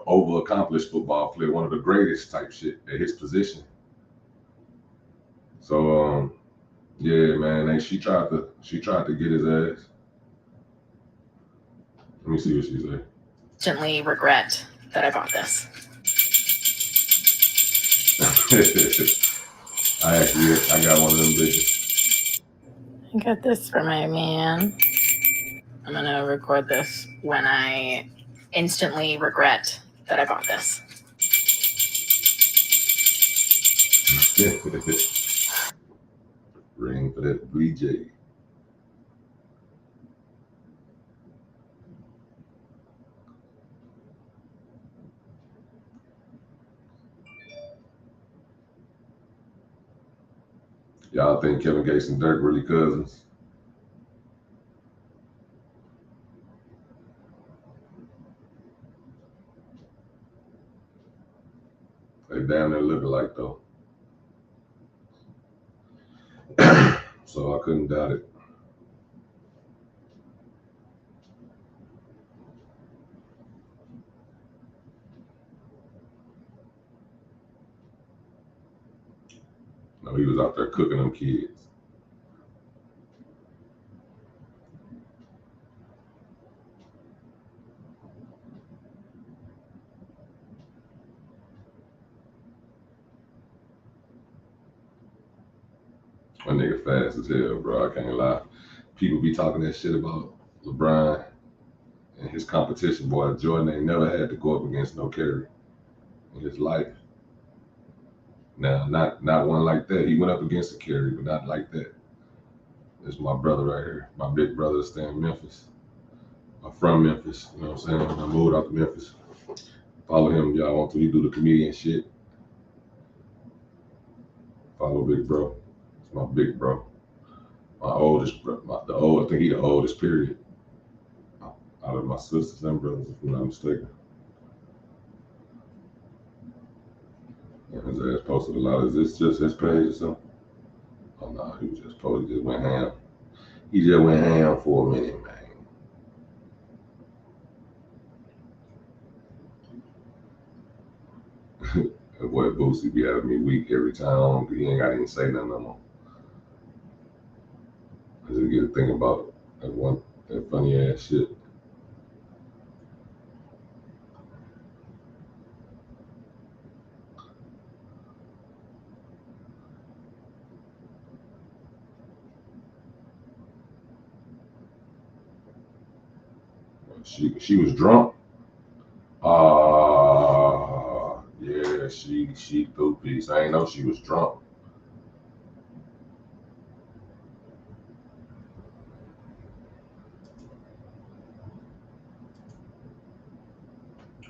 over-accomplished football player, one of the greatest type shit at his position. So, yeah, man, she tried to get his ass. Let me see what she said. Instantly regret that I bought this. I got one of them bitches. I got this for my man. I'm gonna record this when I instantly regret that I bought this. Ring for that BJ. Y'all think Kevin Gates and Dirk really cousins? They damn near look alike though. So I couldn't doubt it. No, he was out there cooking them kids. My nigga fast as hell, bro. I can't lie. People be talking that shit about LeBron and his competition. Boy, Jordan ain't never had to go up against no Curry in his life. Now, not one like that. He went up against a Curry, but not like that. This is my brother right here. My big brother stay in Memphis. I'm from Memphis, you know what I'm saying? I moved out to Memphis. Follow him, y'all want to. He do the comedian shit. Follow big bro. It's my big bro. My oldest bro. I think he the oldest, period. Out of my sisters and brothers, if I'm not mistaken. And his ass posted a lot. Is this just his page or something? Oh no, he was just posted. He just went ham. He just went ham for a minute, man. That boy Boosie be having me weak every time. He ain't got to even say nothing no more. I just get to think about that funny ass shit. She was drunk. Yeah, she threw piece. I ain't know she was drunk.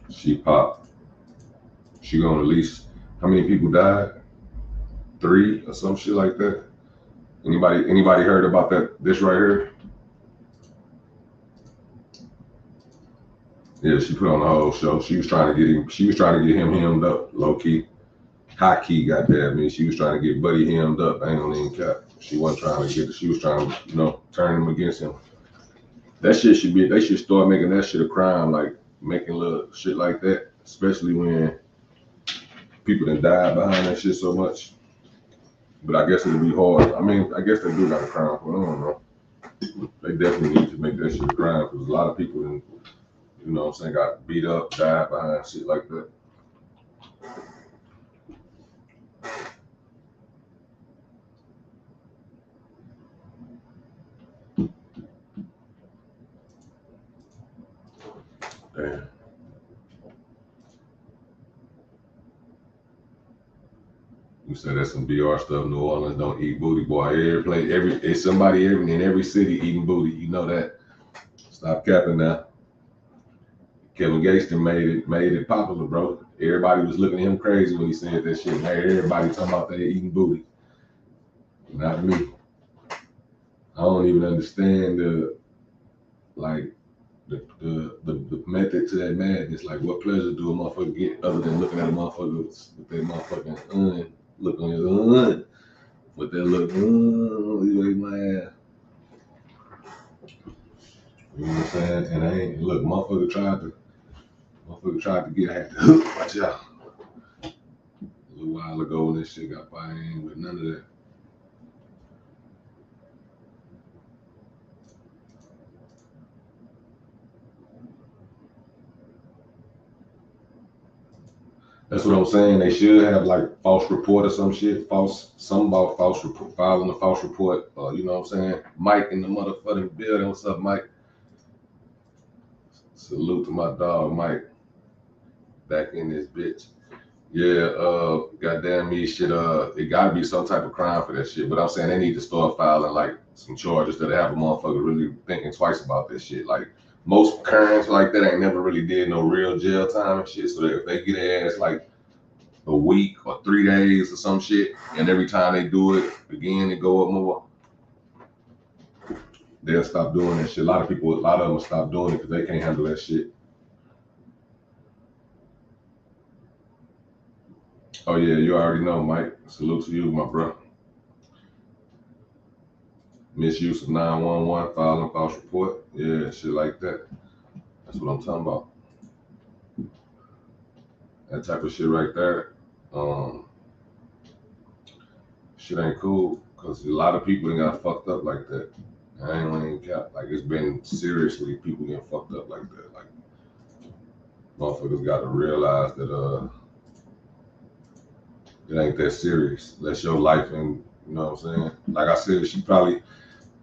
She popped. She gonna release. How many people died? 3 or some shit like that. Anybody heard about that? This right here. Yeah, she put on the whole show. She was trying to get him. She was trying to get him hemmed up, low key, high key. Goddamn me, she was trying to get Buddy hemmed up. I ain't gonna even cap. She wasn't trying to get. She was trying to, turn him against him. That shit should be. They should start making that shit a crime, like making little shit like that, especially when people done died behind that shit so much. But I guess it'll be hard. I mean, I guess they do got a crime for it. I don't know. They definitely need to make that shit a crime because a lot of people done, you know what I'm saying, got beat up, died behind shit like that. Damn. You said that's some BR stuff. New Orleans don't eat booty, boy. It's somebody in every city eating booty. You know that. Stop capping now. Kevin Gates made it popular, bro. Everybody was looking at him crazy when he said that shit. Hey, everybody talking about they eating booty. Not me. I don't even understand the method to that madness. Like, what pleasure do a motherfucker get other than looking at a motherfucker with their motherfucking look on his with that look, you ate my ass. You know what I'm saying? And I ain't look, motherfucker tried to get at the hook. Watch out. A little while ago when this shit got by, I ain't with none of that. That's what I'm saying. They should have like false report or some shit. Something about false report, filing a false report. You know what I'm saying? Mike in the motherfucking building. What's up, Mike? Salute to my dog, Mike. Back in this bitch. Yeah, goddamn me, shit. It gotta be some type of crime for that shit. But I'm saying they need to start filing like some charges that have a motherfucker really thinking twice about this shit. Like most crimes like that ain't never really did no real jail time and shit. So that if they get their ass like a week or 3 days or some shit, and every time they do it again, it go up more, they'll stop doing that shit. A lot of them will stop doing it because they can't handle that shit. Oh yeah, you already know, Mike. Salute to you, my bro. Misuse of 911, filing false report. Yeah, shit like that. That's what I'm talking about. That type of shit right there. Shit ain't cool because a lot of people ain't got fucked up like that. I ain't even cap. Like it's been seriously people getting fucked up like that. Like motherfuckers got to realize that it ain't that serious. That's your life, and you know what I'm saying. Like I said, she probably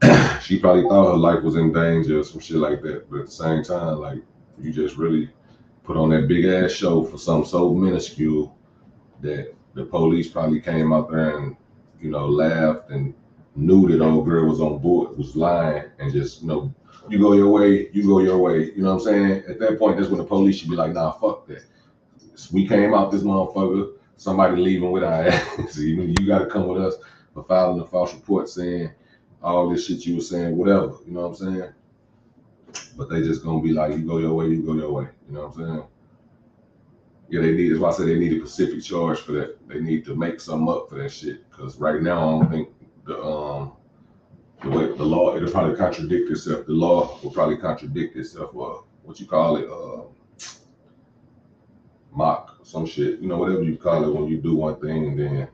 thought her life was in danger or some shit like that. But at the same time, like you just really put on that big ass show for something so minuscule that the police probably came out there and laughed and knew that old girl was on board, was lying, and just, you know, you go your way, you go your way. You know what I'm saying? At that point, that's when the police should be like, nah, fuck that. We came out this motherfucker, somebody leaving with our ass. You got to come with us for filing a false report saying all this shit you were saying, whatever. You know what I'm saying? But they just gonna be like, you go your way, you go your way. You know what I'm saying? Yeah, they need. That's why I say they need a specific charge for that. They need to make something up for that shit. Because right now, I don't think the way the law, it'll probably contradict itself. The law will probably contradict itself. What you call it? Mock some shit. You know, whatever you call it when you do one thing and then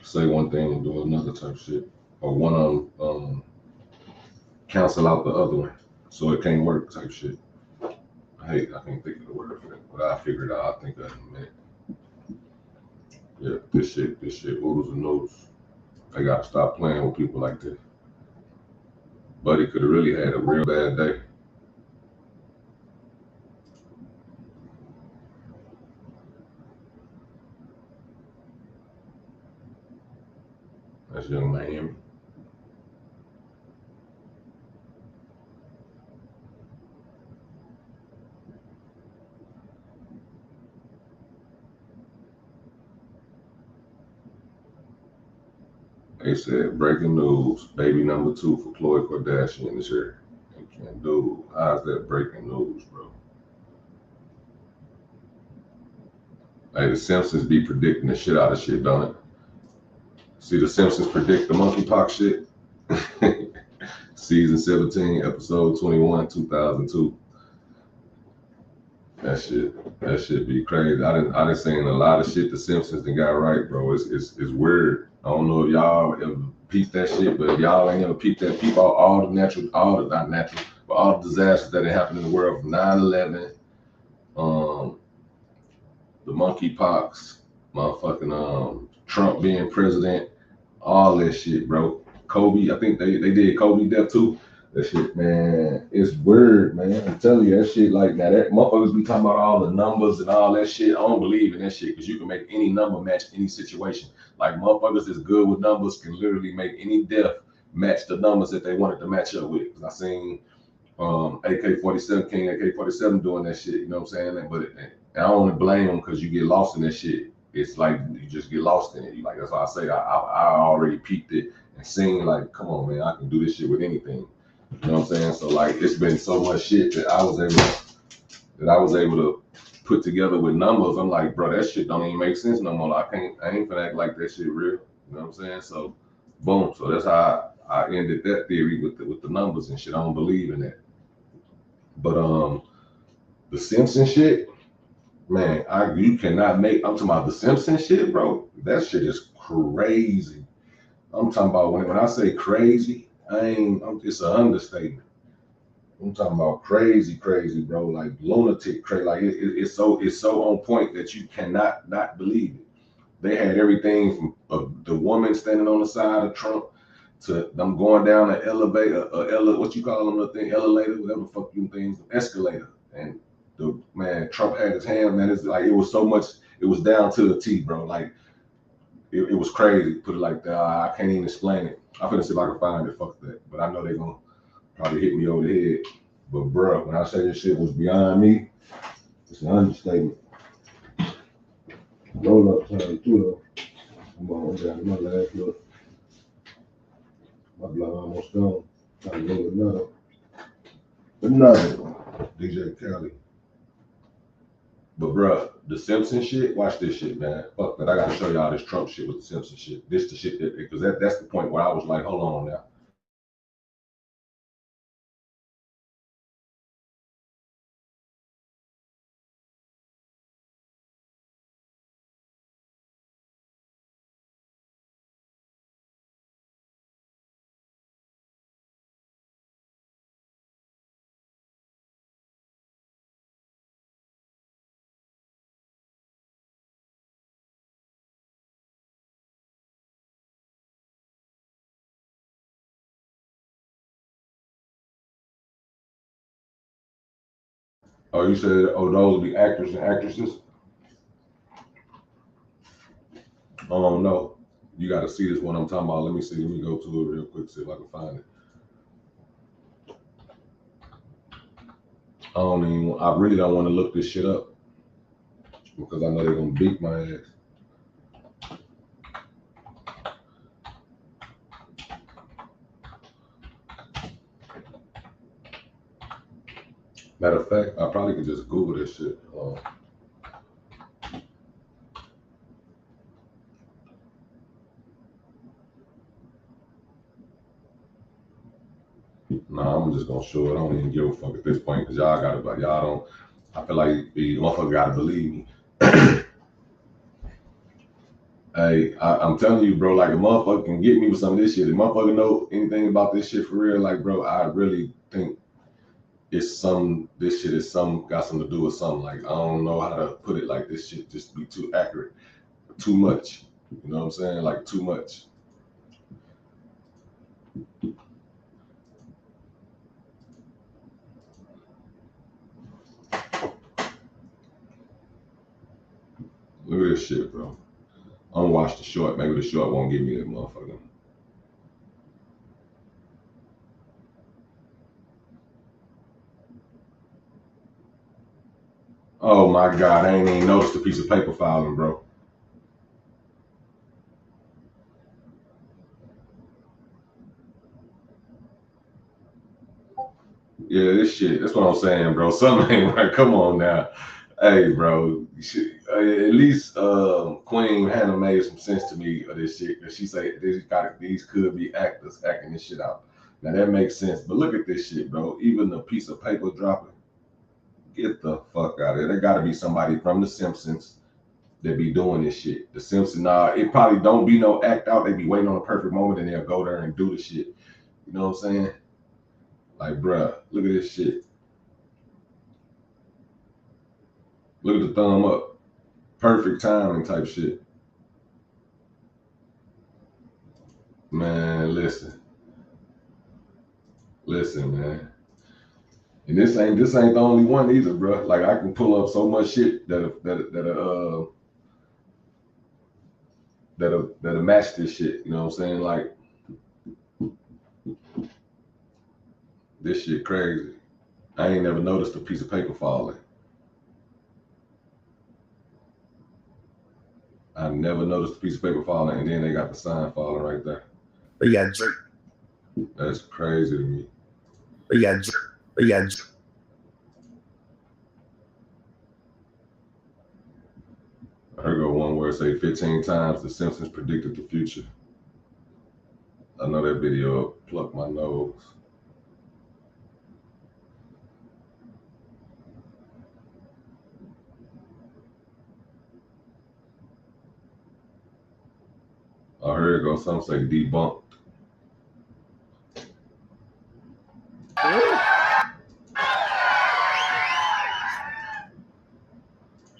say one thing and do another type of shit, or one of them cancel out the other one, so it can't work type shit. I can't think of the word for it, but I figured out. I think that in a minute. Yeah, this shit, oodles and noodles. They gotta stop playing with people like this. Buddy could have really had a real bad day. That's young Miami. They said, breaking news, baby number 2 for Khloe Kardashian is here. And dude, how's that breaking news, bro? Hey, the Simpsons be predicting the shit out of shit, don't it? See, the Simpsons predict the monkeypox shit. Season 17, episode 21, 2002. That shit be crazy. I done seen a lot of shit the Simpsons done got right, bro. It's weird. I don't know if y'all ever peeped that shit, but if y'all ain't ever peeped that, peep out all the disasters that have happened in the world from 9/11, the monkeypox, motherfucking Trump being president, all that shit, bro. Kobe, I think they did Kobe death too. That shit, man, it's weird, man. I'm telling you, that shit like now that motherfuckers be talking about all the numbers and all that shit. I don't believe in that shit because you can make any number match any situation. Like motherfuckers that's good with numbers can literally make any death match the numbers that they wanted to match up with. I seen AK-47 King AK-47 doing that shit. You know what I'm saying? But I don't want to blame them because you get lost in that shit. It's like you just get lost in it. Like that's why I say I already peeped it and seen like, come on, man, I can do this shit with anything. You know what I'm saying? So like, it's been so much shit that I was able to put together with numbers. I'm like, bro, that shit don't even make sense no more. I ain't finna act like that shit real. You know what I'm saying? So, boom. So that's how I ended that theory with the numbers and shit. I don't believe in that. But the Simpson shit, man, you cannot make. I'm talking about the Simpson shit, bro. That shit is crazy. I'm talking about when I say crazy, it's an understatement. I'm talking about crazy, bro. Like lunatic, crazy. Like it's so on point that you cannot not believe it. They had everything from the woman standing on the side of Trump to them going down an elevator, what you call them, the thing, elevator, whatever the fuck you things, escalator. And the man, Trump had his hand, man. It's like it was so much. It was down to the T, bro. Like it was crazy. Put it like that. I can't even explain it. I'm finna see if I can find it. Fuck that. But I know they're gonna probably hit me over the head. But bro, when I say this shit was beyond me, it's an understatement. Roll up time too though. Come on, I got my last look. My blood almost gone. Trying to roll another one. DJ Kelly. But bro, the Simpson shit, watch this shit, man. Fuck that. I gotta show y'all this Trump shit with the Simpson shit. This the shit that, because that's the point where I was like, hold on now. Oh, you said, oh, those will be actors and actresses? I don't know. You got to see this one I'm talking about. Let me see. Let me go to it real quick, see if I can find it. I really don't want to look this shit up because I know they're going to beat my ass. Matter of fact, I probably could just Google this shit. Nah, I'm just gonna show it. I don't even give a fuck at this point because y'all got it, but y'all don't. I feel like the motherfucker gotta believe me. Hey, I'm telling you, bro, like a motherfucker can get me with some of this shit. If motherfucker know anything about this shit for real, like, bro, I really think it's this shit is got something to do with something. Like, I don't know how to put it, like this shit just be too accurate, too much. You know what I'm saying? Like too much. Look at this shit, bro. I'm gonna watch the short. Maybe the short won't give me that motherfucker. Oh my God, I ain't even noticed the piece of paper filing, bro. Yeah, this shit, that's what I'm saying, bro. Something ain't right. Come on now. Hey, bro. At least Queen Hannah made some sense to me of this shit. Cause she said these could be actors acting this shit out. Now that makes sense. But look at this shit, bro. Even the piece of paper dropping. Get the fuck out of here. There gotta be somebody from The Simpsons that be doing this shit. The Simpsons, it probably don't be no act out. They be waiting on a perfect moment and they'll go there and do the shit. You know what I'm saying? Like, bruh, look at this shit. Look at the thumb up. Perfect timing type shit. Man, listen. Listen, man. And this ain't the only one either, bro. Like I can pull up so much shit that'll match this shit. You know what I'm saying? Like this shit crazy. I ain't never noticed a piece of paper falling. I never noticed a piece of paper falling, and then they got the sign falling right there. But yeah, that's crazy to me. But yeah. I heard go one word say 15 times the Simpsons predicted the future. I know that video plucked my nose. I heard it go some say debunked.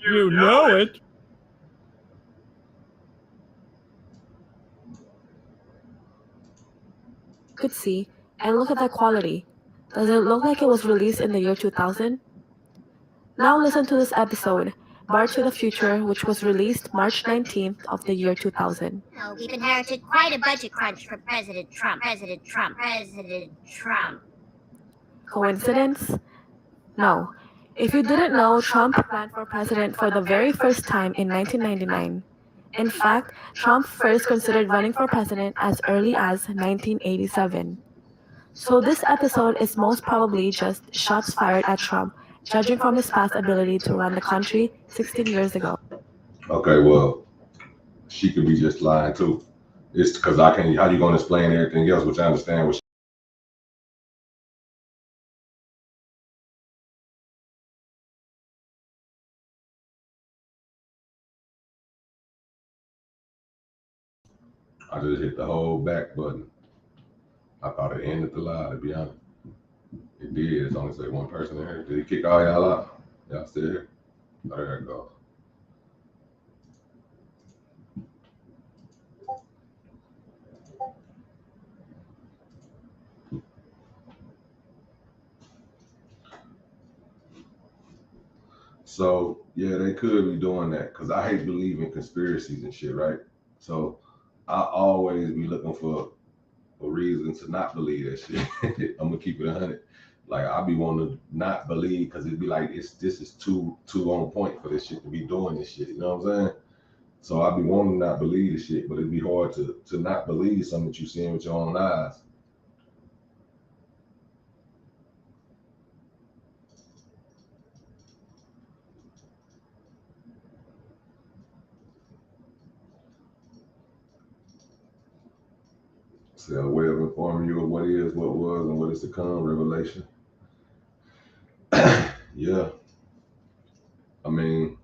You know it. Could see, and look at that quality. Does it look like it was released in the year 2000? Now listen to this episode, Bar to the Future, which was released March 19th of the year 2000. Oh, we've inherited quite a budget crunch from President Trump. Coincidence? No. If you didn't know, Trump ran for president for the very first time in 1999. In fact, Trump first considered running for president as early as 1987. So this episode is most probably just shots fired at Trump, judging from his past ability to run the country 16 years ago. Okay, well, she could be just lying too. It's because I can't, how you gonna explain everything else, which I understand what I just hit the whole back button. I thought it ended the lie, to be honest. It did. It's only say one person in here. Did he kick all y'all out? Y'all still here? Oh, there it goes. So, yeah, they could be doing that because I hate believing conspiracies and shit, right? So, I always be looking for a reason to not believe that shit. I'm gonna keep it 100. Like I be wanting to not believe because it'd be like this is too on point for this shit to be doing this shit. You know what I'm saying? So I be wanting to not believe this shit, but it'd be hard to not believe something that you seeing with your own eyes. So a way of informing you of what is, what was, and what is to come, revelation. Yeah. I mean,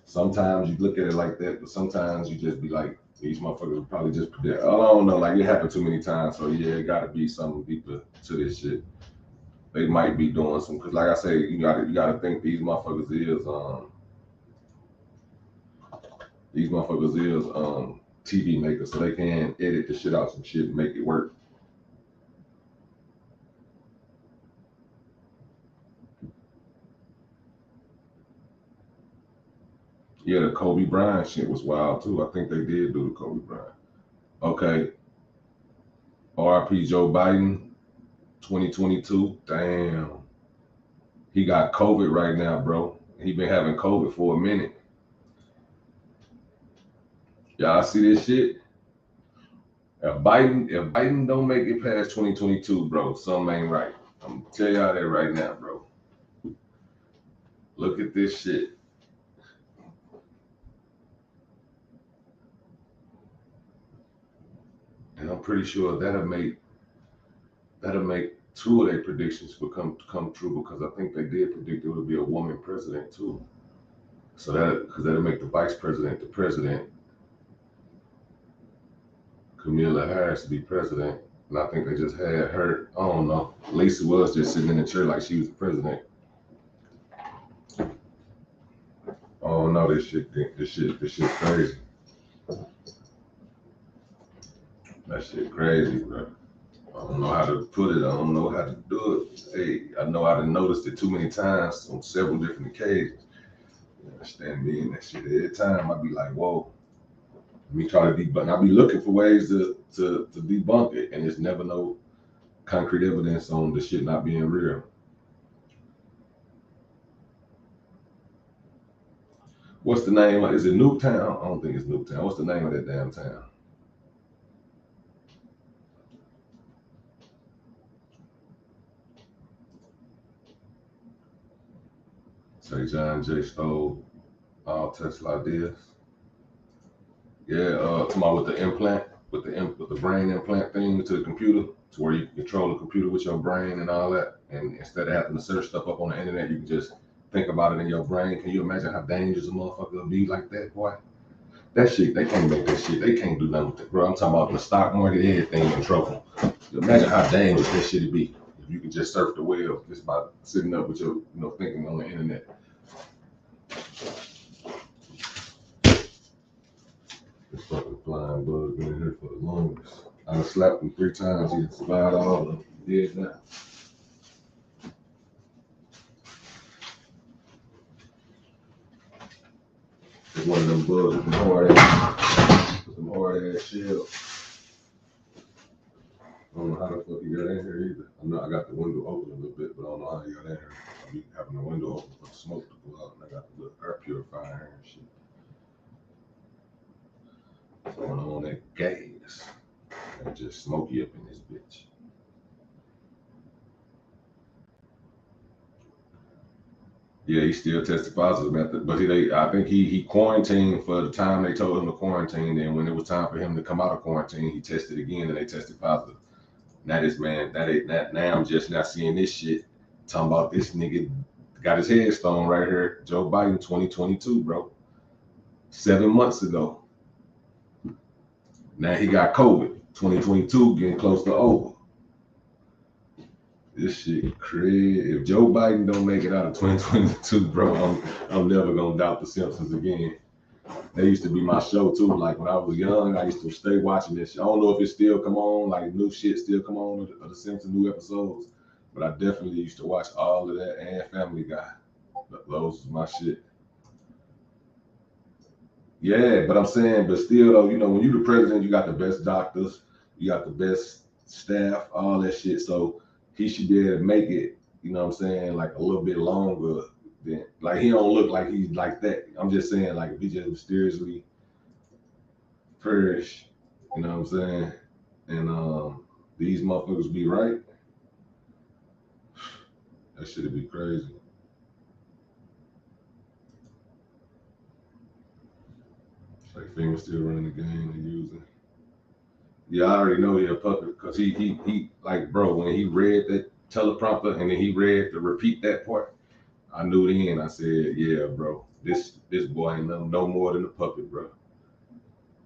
sometimes you look at it like that, but sometimes you just be like, these motherfuckers probably just predict. I don't know, like it happened too many times. So yeah, it gotta be something deeper to this shit. They might be doing some, cause like I say, you gotta think these motherfuckers is TV makers, so they can edit the shit out some shit and make it work. Yeah, the Kobe Bryant shit was wild too. I think they did do the Kobe Bryant. Okay. RIP Joe Biden, 2022. Damn. He got COVID right now, bro. He been having COVID for a minute. Y'all see this shit? If Biden don't make it past 2022, bro, something ain't right. I'm gonna tell y'all that right now, bro. Look at this shit. And I'm pretty sure that'll make 2 of their predictions come true, because I think they did predict there would be a woman president too. So that'll make the vice president the president, Kamala Harris to be president. And I think they just had her, I don't know, Lisa was just sitting in the chair like she was the president. Oh no, this shit crazy. That shit crazy, bro. I don't know how to put it. I don't know how to do it. Hey, I know I done noticed it too many times on several different occasions. You understand me? And that shit every time I be like, whoa. Let me try to debunk. I be looking for ways to debunk it, and there's never no concrete evidence on the shit not being real. What's the name? Is it Newtown? I don't think it's Newtown. What's the name of that damn town? Say John J. stole all Tesla ideas. Yeah, talking about with the implant, with the brain implant thing to the computer, to where you can control the computer with your brain and all that. And instead of having to search stuff up on the internet, you can just think about it in your brain. Can you imagine how dangerous a motherfucker will be like that, boy? That shit, they can't make that shit. They can't do nothing with it, bro. I'm talking about the stock market, everything in trouble. Imagine how dangerous that shit would be if you could just surf the web just by sitting up with your, thinking on the internet. This fucking flying bug been in here for the longest. I done slapped him 3 times. He survived all of them. He did now. It's one of them bugs with them hard ass shells. I don't know how the fuck he got in here either. I know I got the window open a little bit, but I don't know how he got in here. I be having the window open for the smoke to go out, and I got the little air purifier here and shit. What's going on that gas? And just smoky up in this bitch. Yeah, he still tested positive at that, but I think he quarantined for the time they told him to quarantine. And when it was time for him to come out of quarantine, he tested again, and they tested positive. Now this man, now I'm just not seeing this shit. Talking about this nigga got his headstone right here. Joe Biden 2022, bro. 7 months ago. Now he got COVID. 2022 getting close to over. This shit crazy. If Joe Biden don't make it out of 2022, bro, I'm never gonna doubt The Simpsons again. They used to be my show too. Like when I was young, I used to stay watching this shit. I don't know if it still come on, like new shit still come on of The Simpsons, new episodes. But I definitely used to watch all of that and Family Guy. Those was my shit. Yeah, but I'm saying, but still though, you know, when you're the president, you got the best doctors, you got the best staff, all that shit. So he should be able to make it, you know what I'm saying, like a little bit longer than, like he don't look like he's like that. I'm just saying, like if he just mysteriously perish, you know what I'm saying, and these motherfuckers be right, that shit'd be crazy. Like Finger still running the game and using. Yeah, I already know he a puppet because he like, bro, when he read that teleprompter and then he read to repeat that part, I knew then. I said, yeah, bro, this boy ain't no more than a puppet, bro.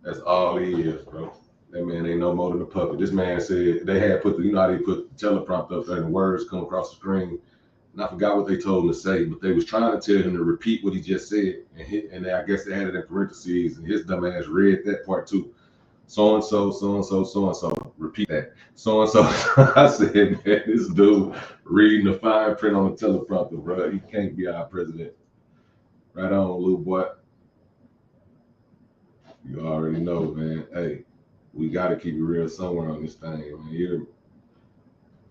That's all he is, bro. That man ain't no more than a puppet. This man said they had put the, you know how they put the teleprompter up there and the words come across the screen. And I forgot what they told him to say, but they was trying to tell him to repeat what he just said. And I guess they had it in parentheses, and his dumb ass read that part too. So-and-so, so-and-so, so-and-so, repeat that. So-and-so, I said, man, this dude reading the fine print on the teleprompter, bro. He can't be our president. Right on, little boy. You already know, man. Hey, we got to keep it real somewhere on this thing, man. Here,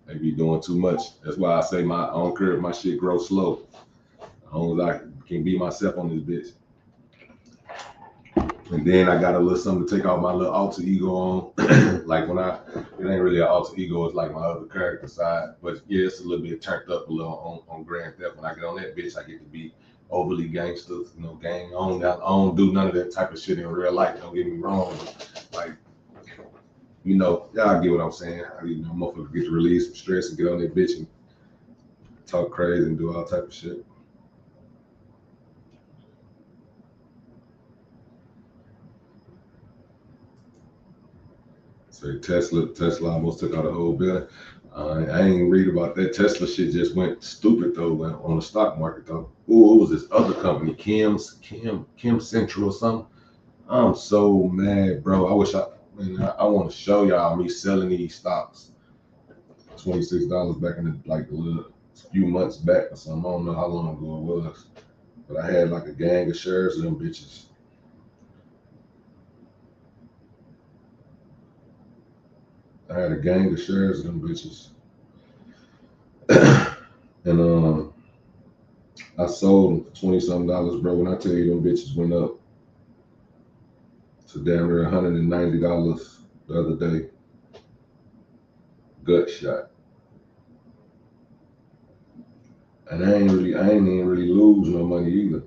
they be doing too much. That's why I say I don't care if my shit grows slow. As long as I can be myself on this bitch. And then I got a little something to take out my little alter ego on. Like it ain't really an alter ego, it's like my other character side. But yeah, it's a little bit turned up a little on Grand Theft. When I get on that bitch, I get to be overly gangster, you know, gang on. I don't do none of that type of shit in real life. Don't get me wrong. Like, you know, y'all get what I'm saying. You know, motherfucker get to release some stress and get on that bitch and talk crazy and do all type of shit. Say Tesla almost took out a whole building. I ain't read about that. Tesla shit just went stupid though on the stock market though. Oh, it was this other company, Kim Central or something. I'm so mad, bro. I wish I want to show y'all me selling these stocks. $26 back in the like a little few months back or something. I don't know how long ago it was, but I had like a gang of shares of them bitches. I had a gang of shares of them bitches. And I sold them for $20-something, bro. When I tell you them bitches went up to damn near $190 the other day. Gut shot. And I ain't even really lose no money either.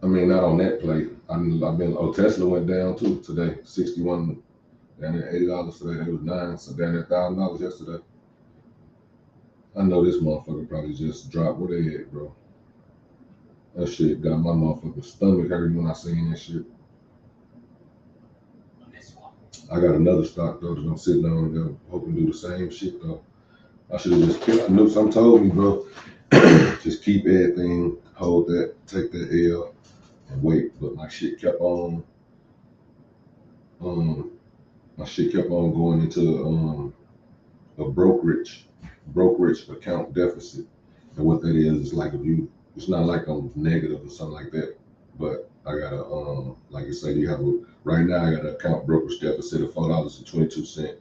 I mean, not on that play. Tesla went down too today, 61, down there $80 today. It was 9, so down there $1,000 yesterday. I know this motherfucker probably just dropped where they at, bro. That shit got my motherfucking stomach hurting when I seen that shit. I got another stock though that I'm sitting on there hoping to do the same shit though. I should have just kept, I knew something told me, bro. Just keep everything, hold that, take that L and wait. But my shit kept on going into a brokerage account deficit. And what that is like it's not like I'm negative or something like that, but I got like you say, right now I got an account brokerage deficit of $4.22.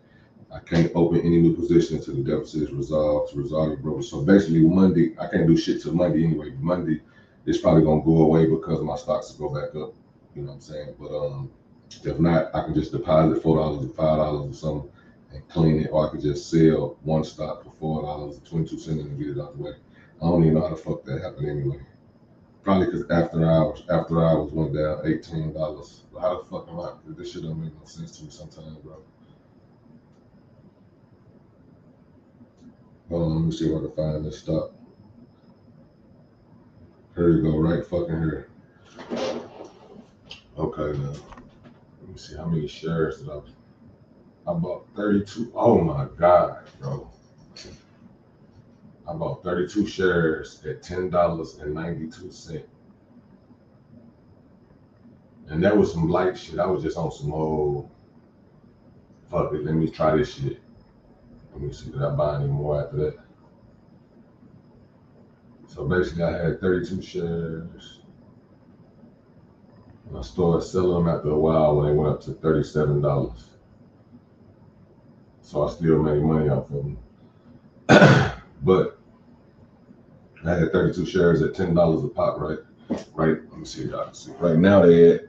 I can't open any new position until the deficit is resolved to resolve your brokerage. So basically Monday, I can't do shit till Monday anyway. Monday, it's probably gonna go away because my stocks will go back up. You know what I'm saying? But if not, I can just deposit $4 or $5 or something and clean it, or I could just sell one stock for $4.22 and get it out the way. I don't even know how the fuck that happened anyway. Probably because after hours went down $18. But how the fuck am I? This shit don't make no sense to me sometimes, bro. Hold on, let me see if I can find this stock. Here you go, right fucking here. Okay, now. Let me see how many shares did I bought 32. Oh my God, bro. I bought 32 shares at $10.92. And that was some light shit. I was just on some old, fuck it, let me try this shit. Let me see, did I buy any more after that? So basically I had 32 shares. I started selling them after a while when they went up to $37. So I still made money off of them. But I had 32 shares at $10 a pop, right? Right. Let me see if y'all can see. Right now they at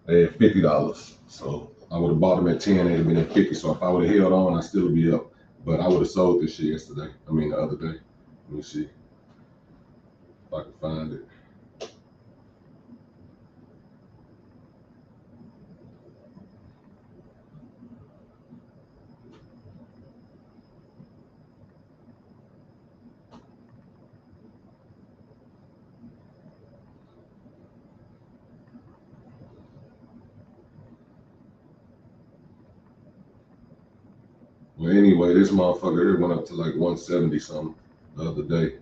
$50. So I would have bought them at 10, they'd have been at 50. So if I would have held on, I'd still be up. But I would have sold this shit yesterday. I mean the other day. Let me see if I can find it. Well, anyway, this motherfucker, it went up to like 170 something the other day.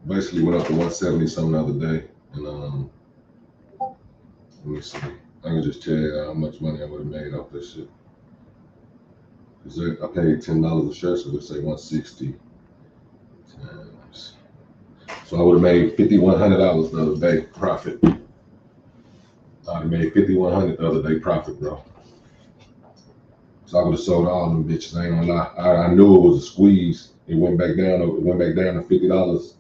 Basically went up to 170 something the other day. And let me see. I can just tell you how much money I would have made off this shit. Cause I paid $10 a share, so let's say 160 times. So I would have made $5,100 the other day profit. I'd have made $5,100 the other day profit, bro. So I would have sold all them bitches. I ain't gonna lie. I knew it was a squeeze. It went back down. It went back down to $50,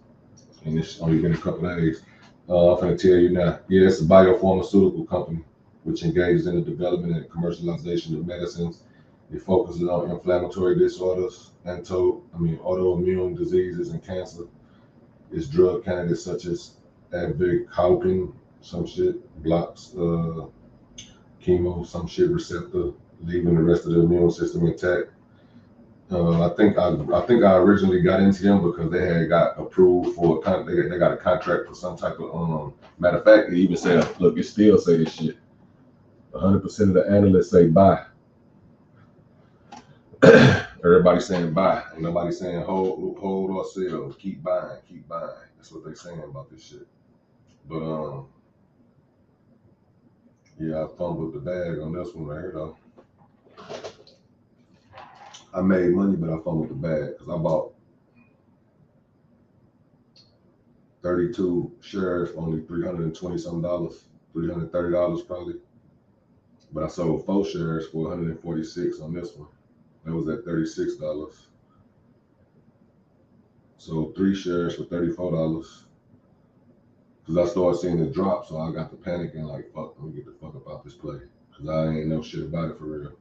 and it's only been a couple of days. I'm gonna tell you now. Yeah, it's a biopharmaceutical company which engages in the development and commercialization of medicines. It focuses on inflammatory disorders, autoimmune diseases, and cancer. Its drug candidates such as Avicalpine, some shit, blocks chemo, some shit receptor, leaving the rest of the immune system intact. I think I originally got into them because they had got approved for they got a contract for some type of matter of fact, they even said, look, it still say this shit. 100% of the analysts say buy. Everybody's saying buy. Ain't nobody saying hold or sell. Keep buying, keep buying. That's what they're saying about this shit. But yeah, I fumbled the bag on this one right here though. I made money, but I fumbled the bag because I bought 32 shares for only $320 some, $330 probably. But I sold 4 shares for $146 on this one. That was at $36. Sold 3 shares for $34. Because I started seeing it drop, so I got to panic and like, fuck, let me get the fuck up out this play. Because I ain't know shit about it for real.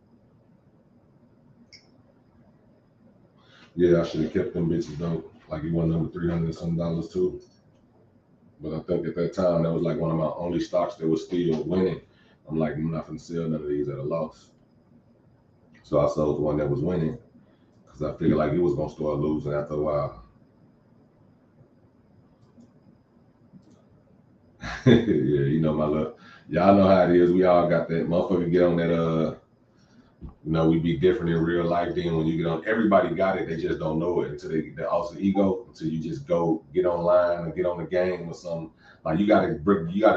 Yeah, I should have kept them bitches though. Like it went under $300 some too. But I think at that time, that was like one of my only stocks that was still winning. I'm like, I'm not gonna sell none of these at a loss. So I sold the one that was winning because I figured like it was gonna start losing after a while. Yeah, you know my luck. Y'all know how it is. We all got that motherfucker get on that we be different in real life. Then when you get on, everybody got it. They just don't know it until they also ego. Until you just go get online and get on the game or something. Like you gotta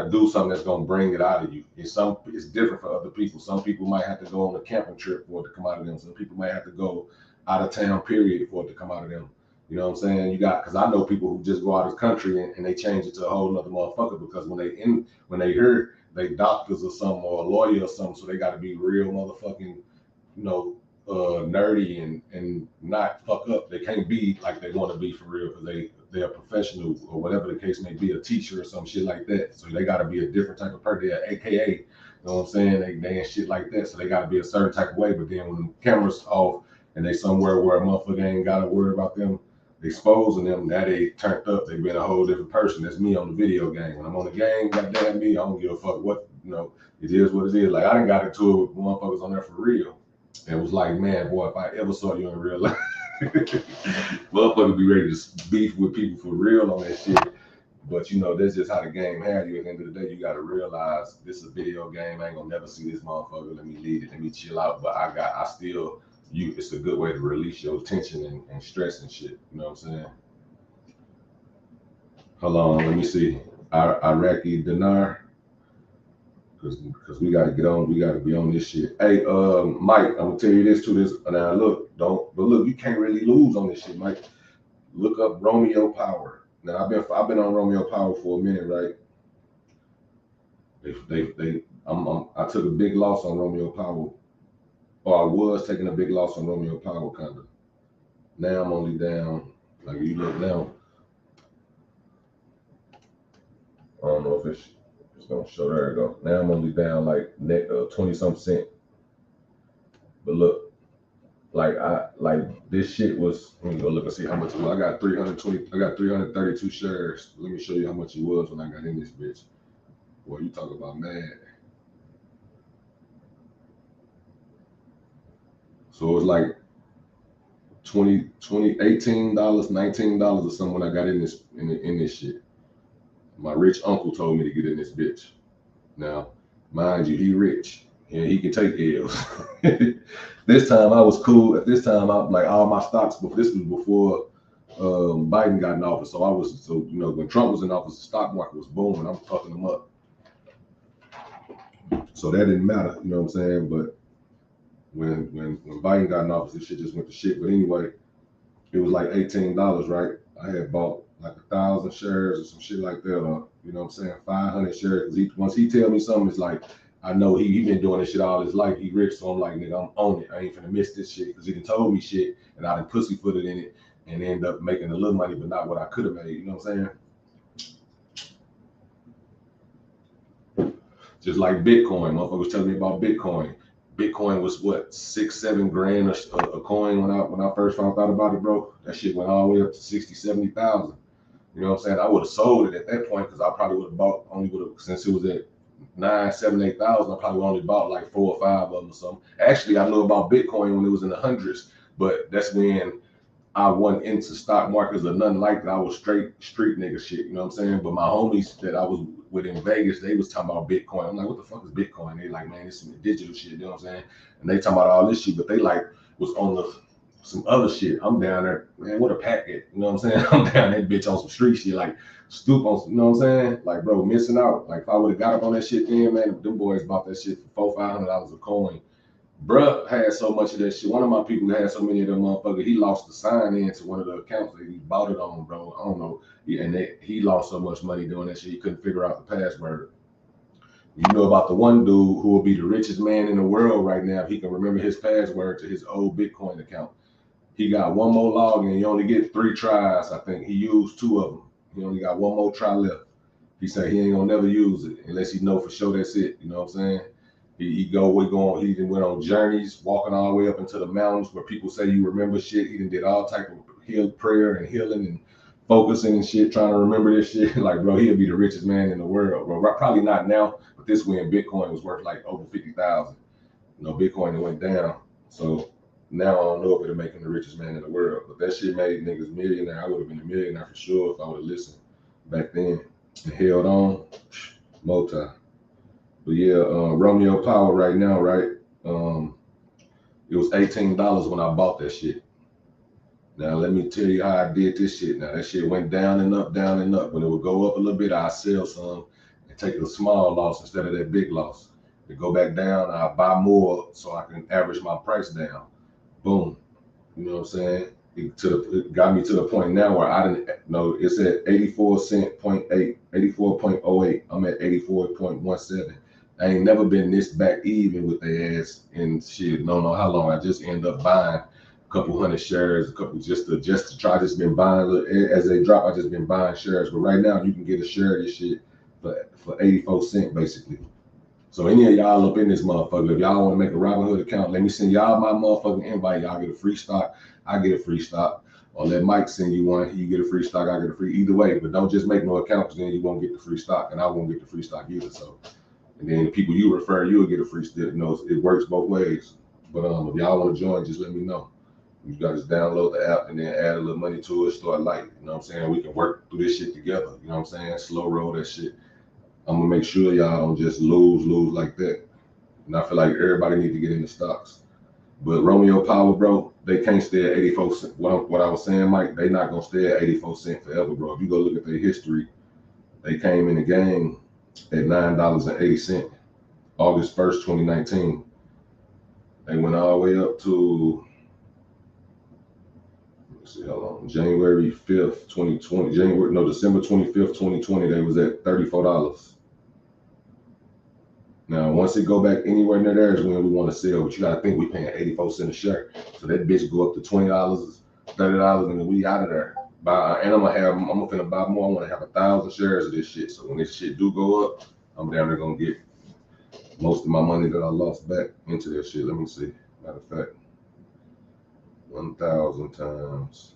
do something that's gonna bring it out of you. It's different for other people. Some people might have to go on a camping trip for it to come out of them. Some people might have to go out of town period for it to come out of them. You know what I'm saying? Because I know people who just go out of the country and they change it to a whole nother motherfucker because when they hear they doctors or something or a lawyer or something, so they got to be real motherfucking, nerdy and not fuck up. They can't be like they want to be for real because they're a professional or whatever the case may be, a teacher or some shit like that. So they got to be a different type of person. They're AKA, you know what I'm saying? They and shit like that. So they got to be a certain type of way. But then when the camera's off and they somewhere where a motherfucker ain't got to worry about them exposing them, that they turned up, they been a whole different person. That's me on the video game. When I'm on the game, goddamn me, I don't give a fuck what, it is what it is. Like I done got into it with motherfuckers on there for real. And it was like, man, boy, if I ever saw you in real life, motherfuckers be ready to beef with people for real on that shit. But that's just how the game had you. At the end of the day, you gotta realize this is a video game. I ain't gonna never see this motherfucker. Let me lead it, let me chill out. But it's a good way to release your tension and stress and shit. You know what I'm saying? Hold on, let me see. Iraqi dinar. Because we gotta get on, we gotta be on this shit. Hey, Mike, I'm gonna tell you this too. Now look, you can't really lose on this shit, Mike. Look up Romeo Power. Now I've been on Romeo Power for a minute, right? I took a big loss on Romeo Power, or I was taking a big loss on Romeo Power kind of. Now I'm only down, like you look now, I don't know if it's gonna show. There you go. Now I'm only down like 20-something cent. But look, like this shit was. Let me go look and see how much it was. I got 332 shares. Let me show you how much it was when I got in this bitch. Boy, you talk about mad. So it was like $18, $19 or something when I got in this shit. My rich uncle told me to get in this bitch. Now, mind you, he rich and he can take L's. This time I was cool. At this time, I like all my stocks. But this was before Biden got in office. So when Trump was in office, the stock market was booming. I'm fucking them up. So that didn't matter, you know what I'm saying? But when Biden got in office, this shit just went to shit. But anyway, it was like $18, right? I had bought like 1,000 shares or some shit like that, or you know what I'm saying, 500 shares. Once he tell me something, it's like I know he been doing this shit all his life. He rich, so I'm like, nigga, I'm on it. I ain't finna miss this shit because he done told me shit and I done pussyfooted in it and end up making a little money, but not what I could have made. You know what I'm saying? Just like Bitcoin, motherfuckers telling me about Bitcoin. Bitcoin was what, 6-7 grand a coin when I first found out about it, bro. That shit went all the way up to 60,000-70,000. You know what I'm saying? I would have sold it at that point because I probably would have since it was at 9, 7, 8,000. I probably only bought like 4 or 5 of them or something. Actually, I knew about Bitcoin when it was in the hundreds, but that's when I wasn't into stock markets or nothing like that. I was straight street nigga shit. You know what I'm saying? But my homies that I was with in Vegas, they was talking about Bitcoin. I'm like, what the fuck is Bitcoin? They like, man, it's some digital shit. You know what I'm saying? And they talking about all this shit, but they like was on some other shit. I'm down there, man, what a packet. You know what I'm saying? I'm down that bitch on some street shit, like stoop on some, you know what I'm saying? Like, bro, missing out. Like, if I would have got up on that shit then, man, them boys bought that shit for $400-$500 a coin. Bruh had so much of that shit. One of my people that had so many of them motherfuckers, he lost the sign in to one of the accounts that he bought it on, bro. I don't know. He lost so much money doing that shit, he couldn't figure out the password. You know about the one dude who will be the richest man in the world right now if he can remember his password to his old Bitcoin account. He got one more login. You only get 3 tries, I think. He used 2 of them. He only got one more try left. He said he ain't gonna never use it unless he know for sure that's it. You know what I'm saying? He went on journeys, walking all the way up into the mountains where people say you remember shit. He did all type of prayer and healing and focusing and shit, trying to remember this shit. Like, bro, he'll be the richest man in the world, bro. Probably not now, but this when Bitcoin was worth like over 50,000. You know, Bitcoin went down. So now I don't know if it'll make him the richest man in the world. But that shit made niggas millionaire. I would have been a millionaire for sure if I would have listened back then and held on. Multi. But yeah, Romeo Power right now, right? It was $18 when I bought that shit. Now let me tell you how I did this shit. Now that shit went down and up, down and up. When it would go up a little bit, I sell some and take a small loss instead of that big loss. It go back down, I buy more so I can average my price down. Boom. You know what I'm saying? It got me to the point now where I didn't know it's at 84.08. I'm at 84.17. I ain't never been this back even with their ass and shit. Don't know how long. I just end up buying a couple hundred shares, just to try. Just been buying as they drop. I just been buying shares. But right now you can get a share of this shit for 84 cents basically. So any of y'all up in this motherfucker, if y'all want to make a Robinhood account, let me send y'all my motherfucking invite. Y'all get a free stock. I get a free stock. Or let Mike send you one. You get a free stock. I get a free. Either way, but don't just make no account because then you won't get the free stock, and I won't get the free stock either. So. And then the people you refer, you'll get a free stick. You know, it works both ways. But if y'all want to join, just let me know. You guys download the app and then add a little money to it, start light. You know what I'm saying? We can work through this shit together. You know what I'm saying? Slow roll that shit. I'm gonna make sure y'all don't just lose like that. And I feel like everybody need to get into stocks. But Romeo Power, bro, they can't stay at 84 cents. What I was saying, Mike, they not gonna stay at 84 cents forever, bro. If you go look at their history, they came in the game at $9.80, August 1st, 2019. They went all the way up to, let's See, hold on. January 5th, 2020. December 25th, 2020, they was at $34. Now, once it go back anywhere near there is when we want to sell. But you got to think we paying 84 cents a share. So that bitch go up to $20, $30, and then we out of there. And I'm finna buy more. I want to have 1,000 shares of this shit. So when this shit do go up, I'm down there gonna get most of my money that I lost back into that shit. Let me see. Matter of fact, 1,000 times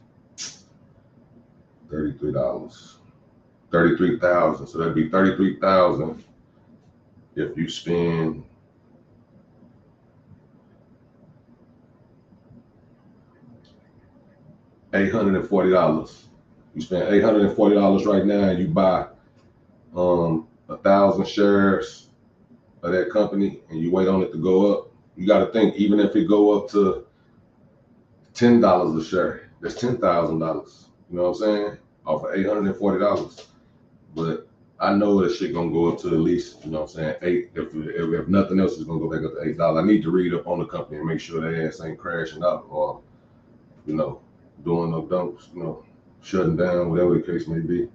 $33. 33,000. So that'd be 33,000 if you spend $840. You spend $840 right now and you buy 1,000 shares of that company and you wait on it to go up. You got to think, even if it go up to $10 a share, that's $10,000. You know what I'm saying? Off of $840. But I know that shit gonna go up to at least, you know what I'm saying, $8. If nothing else is gonna go back up to $8. I need to read up on the company and make sure their ass ain't crashing out or, you know, doing no dumps, you know, shutting down, whatever the case may be.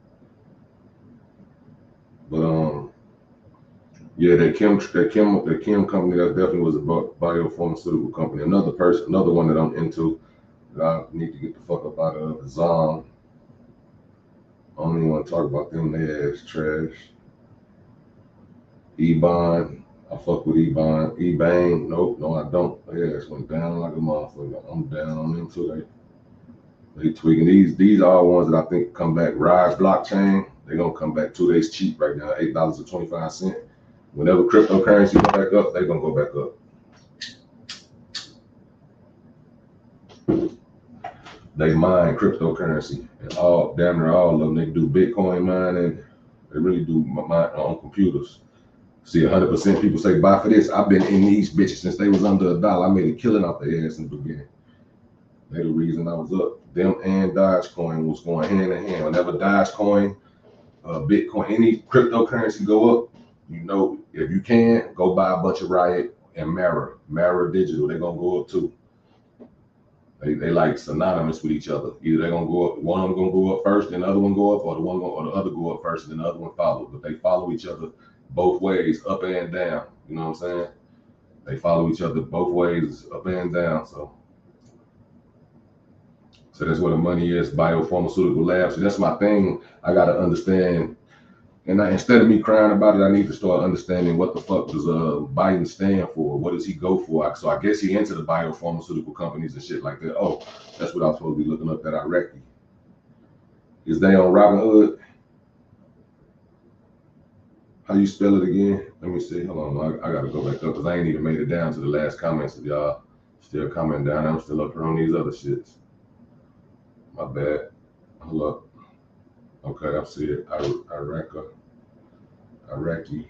But yeah, that Kim company, that definitely was a biopharmaceutical company. Another one that I'm into that I need to get the fuck up out of is Zom. I don't even want to talk about them. They ass trash. E-Bond. I fuck with E-Bond. E-Bang. Nope, no, I don't. Their ass went down like a motherfucker. I'm down on them too. They tweaking. These are all ones that I think come back. Rise Blockchain. They're gonna come back 2 days cheap right now. $8.25. Whenever cryptocurrency go back up, they're gonna go back up. They mine cryptocurrency, and damn near all of them. They do Bitcoin mining. They really do mine on computers. See, 100% people say buy for this. I've been in these bitches since they was under $1. I made a killing off their ass in the beginning. They the reason I was up. Them and Dogecoin was going hand in hand. Whenever Dogecoin, Bitcoin, any cryptocurrency go up, you know, if you can, go buy a bunch of Riot and Mara Digital. They're gonna go up too. They like synonymous with each other. Either they're gonna go up, one of them gonna go up first, then the other one go up, or the other go up first, and then the other one follow. But they follow each other both ways, up and down. You know what I'm saying? They follow each other both ways, up and down. So that's where the money is. Biopharmaceutical labs. So that's my thing. I gotta understand. And instead of me crying about it, I need to start understanding what the fuck does Biden stand for? What does he go for? So I guess he into the biopharmaceutical companies and shit like that. Oh, that's what I was supposed to be looking up, that Iraqi. Is they on Robinhood? How you spell it again? Let me see. Hold on. I gotta go back up because I ain't even made it down to the last comments of y'all. Still commenting down. I'm still up here on these other shits. My bad. Hold up. Okay, I see it. Iraqi.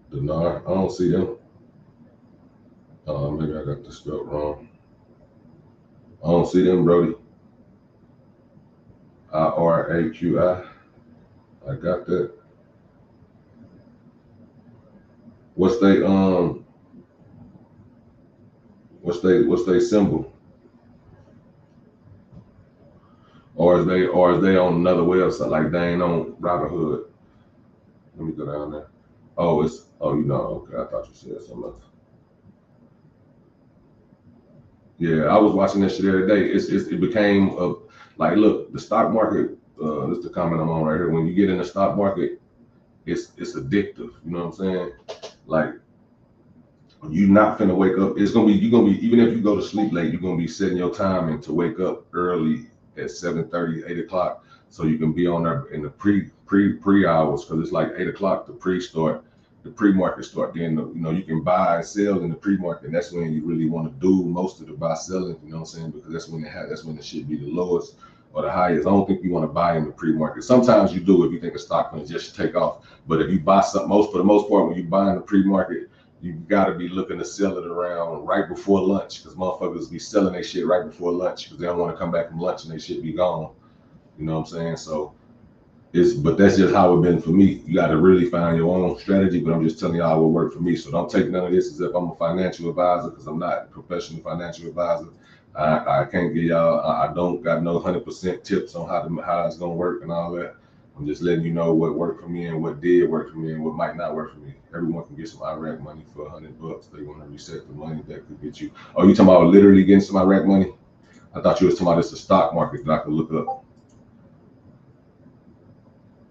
Dinar. I don't see them. Maybe I got this spelled wrong. I don't see them, Brody. IRAQI. I got that. What's they symbol? Or is they on another website, like they ain't on Robinhood? Let me go down there. Okay, I thought you said something else. Yeah, I was watching that shit the other day. It became like, look, the stock market, this is the comment I'm on right here. When you get in the stock market, it's addictive. You know what I'm saying? Like, you're not finna wake up. You're gonna be, even if you go to sleep late, you're gonna be setting your timing to wake up early at 7:30, 8 o'clock, so you can be on there in the pre hours, because it's like 8 o'clock, the pre-market start. Then you can buy and sell in the pre-market, and that's when you really want to do most of the buy selling. You know what I'm saying? Because that's when the shit be the lowest or the highest. I don't think you want to buy in the pre-market. Sometimes you do if you think a stock can just take off. But if you buy something, for the most part, when you buy in the pre-market, you got to be looking to sell it around right before lunch, because motherfuckers be selling their shit right before lunch because they don't want to come back from lunch and their shit be gone. You know what I'm saying? So But that's just how it been for me. You got to really find your own strategy, but I'm just telling y'all what worked for me. So don't take none of this as if I'm a financial advisor, because I'm not a professional financial advisor. I can't give y'all, I don't got no 100% tips on how it's gonna work and all that. I'm just letting you know what worked for me and what did work for me and what might not work for me. Everyone can get some Iraq money for $100. They want to reset the money that could get you. Oh, you talking about literally getting some Iraq money? I thought you was talking about it's a stock market that I could look up.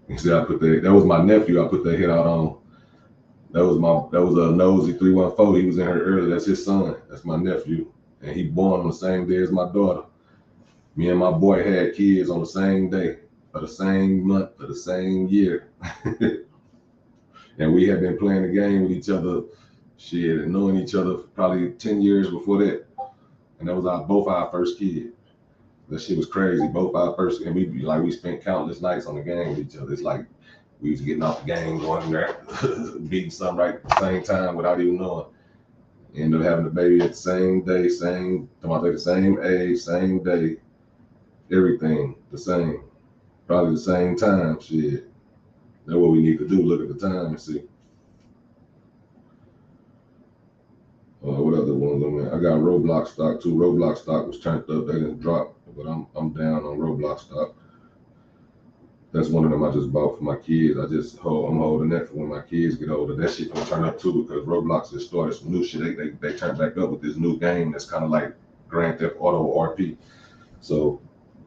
You see, that was my nephew I put that hit out on. That was a Nosy 314. He was in here earlier. That's his son. That's my nephew. And he born on the same day as my daughter. Me and my boy had kids on the same day, of the same month, of the same year. And we had been playing the game with each other, and knowing each other for probably 10 years before that. And that was both our first kid. That shit was crazy. Both our first, and we spent countless nights on the game with each other. It's like we was getting off the game, going in there, beating something right at the same time without even knowing. Ended up having a baby at the same day, the same age, same day, everything the same, probably the same time. Shit, that's what we need to do. Look at the time and see. What other ones on there? I got Roblox stock too. Roblox stock was turned up. They didn't drop, but I'm down on Roblox stock. That's one of them I just bought for my kids. I'm holding that for when my kids get older. That shit gonna turn up too, because Roblox has started some new shit. They turned back up with this new game that's kind of like Grand Theft Auto RP. So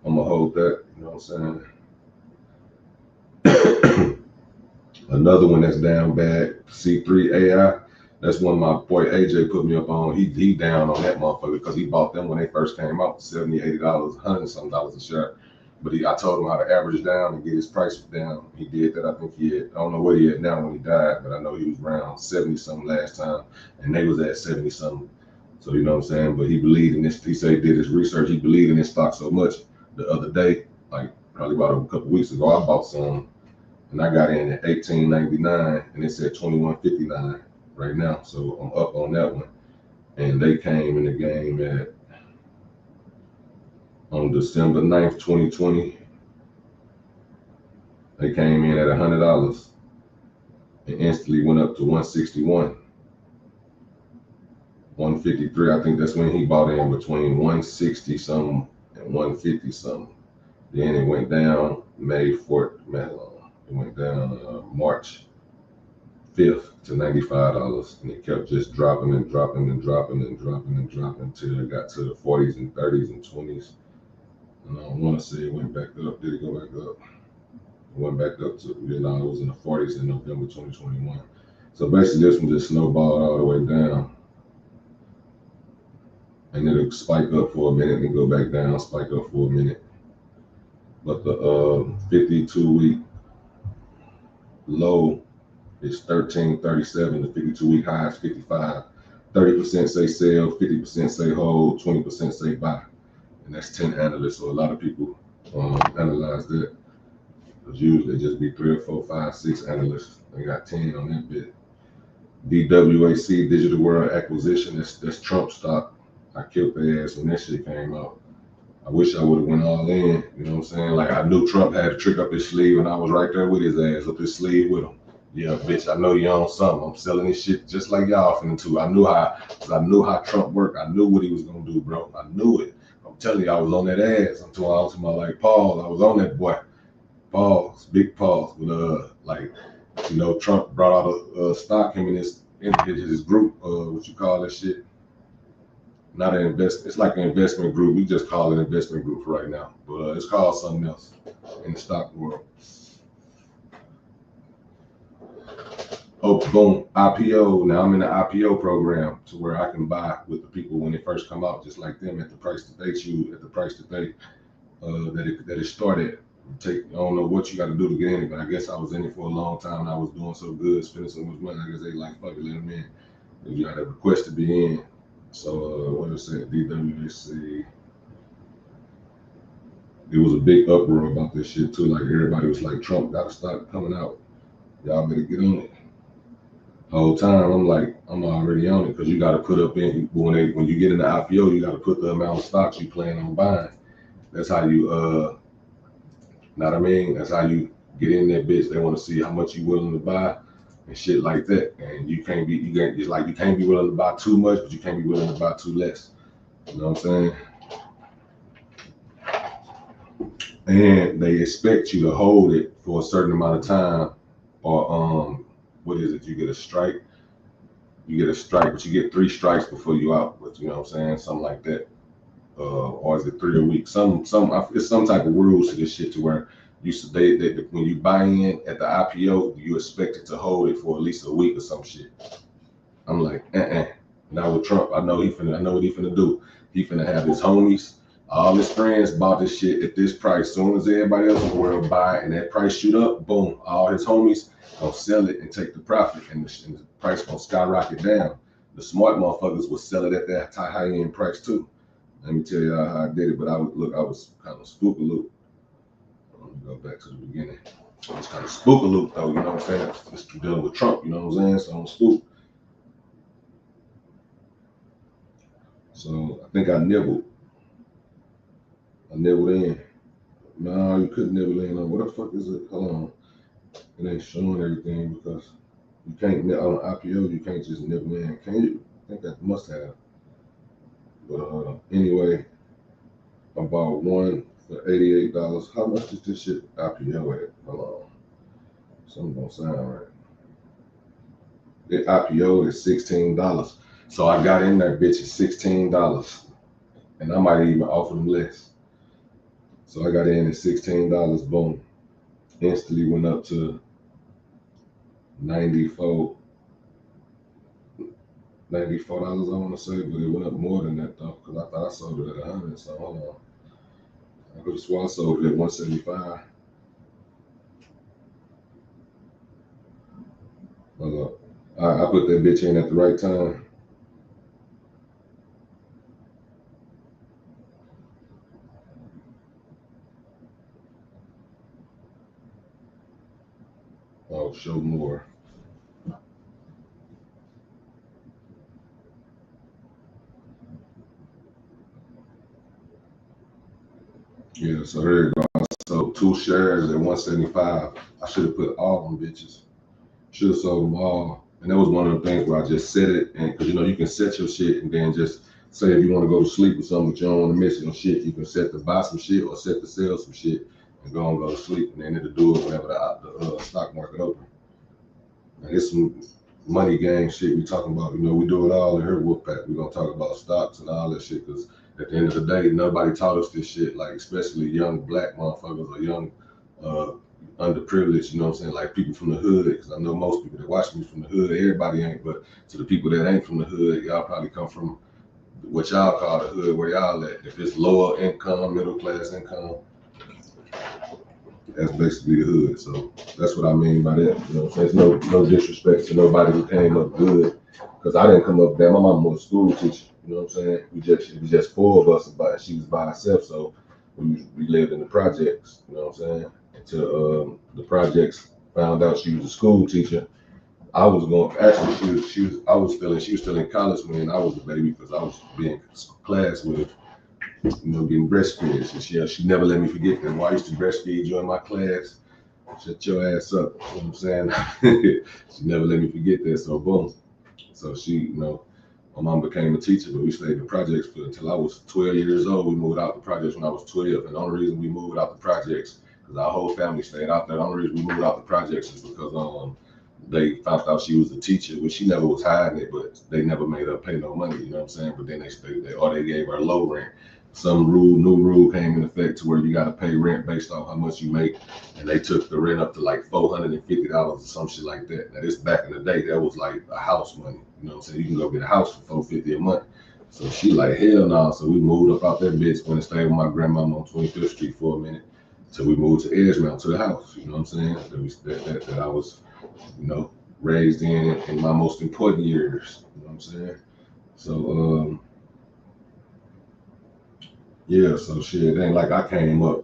I'm gonna hold that. You know what I'm saying? Another one that's down bad, C3 AI. That's one my boy AJ put me up on. He down on that motherfucker because he bought them when they first came out, $70, $80, $100 something a share. But I told him how to average down and get his price down. He did that. I think I don't know what he had now when he died, but I know he was around 70 something last time, and they was at 70 something. So you know what I'm saying? But he believed in this. He said he did his research. He believed in this stock so much. The other day, like probably about a couple weeks ago, I bought some, and I got in at $18.99, and it said $21.59 right now. So I'm up on that one. And they came in the game on December 9th, 2020, they came in at $100 and instantly went up to 161, 153. I think that's when he bought in between 160 something and 150 something. Then it went down May 4th. It went down March 5th to $95, and it kept just dropping and dropping and dropping and dropping and dropping until it got to the 40s and 30s and 20s. And I don't want to say it went back up. Did it go back up? It went back up to, it was in the 40s in November 2021. So basically this one just snowballed all the way down. And it'll spike up for a minute and go back down, spike up for a minute. But the 52-week low is 1337. The 52-week high is 55. 30% say sell, 50% say hold, 20% say buy. And that's 10 analysts. So a lot of people analyze that. Because usually just be 3 or 4, 5, 6 analysts. They got 10 on that bit. DWAC, Digital World Acquisition, that's Trump stock. I killed their ass when that shit came out. I wish I would have went all in, you know what I'm saying? Like I knew Trump had a trick up his sleeve and I was right there with his ass up his sleeve with him. Yeah, bitch, I know you own something. I'm selling this shit just like y'all finna too. I knew how Trump worked. I knew what he was gonna do, bro. I knew it. I'm telling you, I was on that ass. I'm talking about like Paul. I was on that boy. Pause, big pause. But Trump brought out a stock, him and his group, what you call that shit? Not an investment. It's like an investment group. We just call it an investment group for right now. But it's called something else in the stock world. Oh, boom, IPO. Now I'm in the IPO program to where I can buy with the people when they first come out, just like them at the price that they choose, at the price that they that it started. I don't know what you got to do to get in it, but I guess I was in it for a long time and I was doing so good, spending so much money. I guess they like, fuck it, let them in. You got to request to be in. So what is it? DWAC. It was a big uproar about this shit too. Like everybody was like, Trump got to stop coming out. Y'all better get on it. The whole time I'm like, I'm already on it because you got to put up in when you get in the IPO, you got to put the amount of stocks you plan on buying. That's how you know what I mean? That's how you get in that bitch. They want to see how much you willing to buy and shit like that. And you can't be, it's like you can't be willing to buy too much, but you can't be willing to buy too less. You know what I'm saying? And they expect you to hold it for a certain amount of time, or what is it? You get a strike. You get a strike, but you get 3 strikes before you out. But you know what I'm saying? Something like that. Or is it 3 a week? It's some type of rules to this shit to where when you buy in at the IPO, you expect it to hold it for at least a week or some shit. I'm like, Now with Trump, I know what he finna do. He finna have his homies, all his friends bought this shit at this price. Soon as everybody else in the world buy and that price shoot up, boom, all his homies gonna sell it and take the profit, and the price gonna skyrocket down. The smart motherfuckers will sell it at that high end price too. Let me tell you how I did it, but I was kind of spook-a-loop. Let me go back to the beginning. I was kind of spook-a-loop though, you know what I'm saying? Just dealing with Trump, you know what I'm saying? So I'm spook. So I think I nibbled. In. No, you couldn't nibble in on. What the fuck is it? Hold on. It ain't showing everything because you can't, on IPO, you can't just nibble in. Can you? I think that must have. But anyway, I bought one for $88. How much is this shit IPO at? Hold on. Something don't sound right. The IPO is $16. So I got in that bitch at $16. And I might even offer them less. So I got in at $16, boom. Instantly went up to 94. $94, I want to say, but it went up more than that though, because I thought I sold it at 100. So hold on. I could have sworn I sold it at 175. Hold up. I put that bitch in at the right time. Oh, show more. Yeah, so there you go. I sold 2 shares at 175. I should have put all them bitches. Should have sold them all. And that was one of the things where I just set it, and because you know you can set your shit and then just say if you want to go to sleep or something, but you don't want to miss your shit, you can set to buy some shit or set to sell some shit and go to sleep, and then it'll do it whenever the stock market open. And it's some money game shit we talking about. You know, we do it all in here, Wolfpack. We're gonna talk about stocks and all that shit, because at the end of the day, nobody taught us this shit, like especially young black motherfuckers or young underprivileged, you know what I'm saying, like people from the hood, because I know most people that watch me from the hood, everybody ain't, but to the people that ain't from the hood, y'all probably come from what y'all call the hood, where y'all at. If it's lower income, middle class income, that's basically the hood. So that's what I mean by that. You know what I'm saying? It's no disrespect to nobody who came up good, because I didn't come up there. My mom was a school teacher, you know what I'm saying? It was just 4 of us, but she was by herself, so we lived in the projects, you know what I'm saying? Until the projects found out she was a school teacher. I was going, actually she was still in college when I was a baby, because I was being class with, you know, getting breastfed. And she never let me forget that. Why I used to breastfeed you in my class. Shut your ass up. You know what I'm saying? She never let me forget that. So boom. So she, you know, my mom became a teacher, but we stayed in the projects until I was 12 years old. We moved out the projects when I was 12. And the only reason we moved out the projects, because our whole family stayed out there. The only reason we moved out the projects is because they found out she was a teacher, which she never was hiding it, but they never made her pay no money, you know what I'm saying? But then they gave her low rent. Some new rule came in effect to where you got to pay rent based on how much you make, and they took the rent up to like $450 or some shit like that. Now this back in the day, that was like a house money, you know what I'm saying? You can go get a house for $450 a month. So she like, hell no. So we moved up out that bitch, went and stayed with my grandmama on 25th Street for a minute, till we moved to Edgemount, to the house, you know what I'm saying? That I was, you know, raised in my most important years, you know what I'm saying? So yeah, so shit, it ain't like I came up,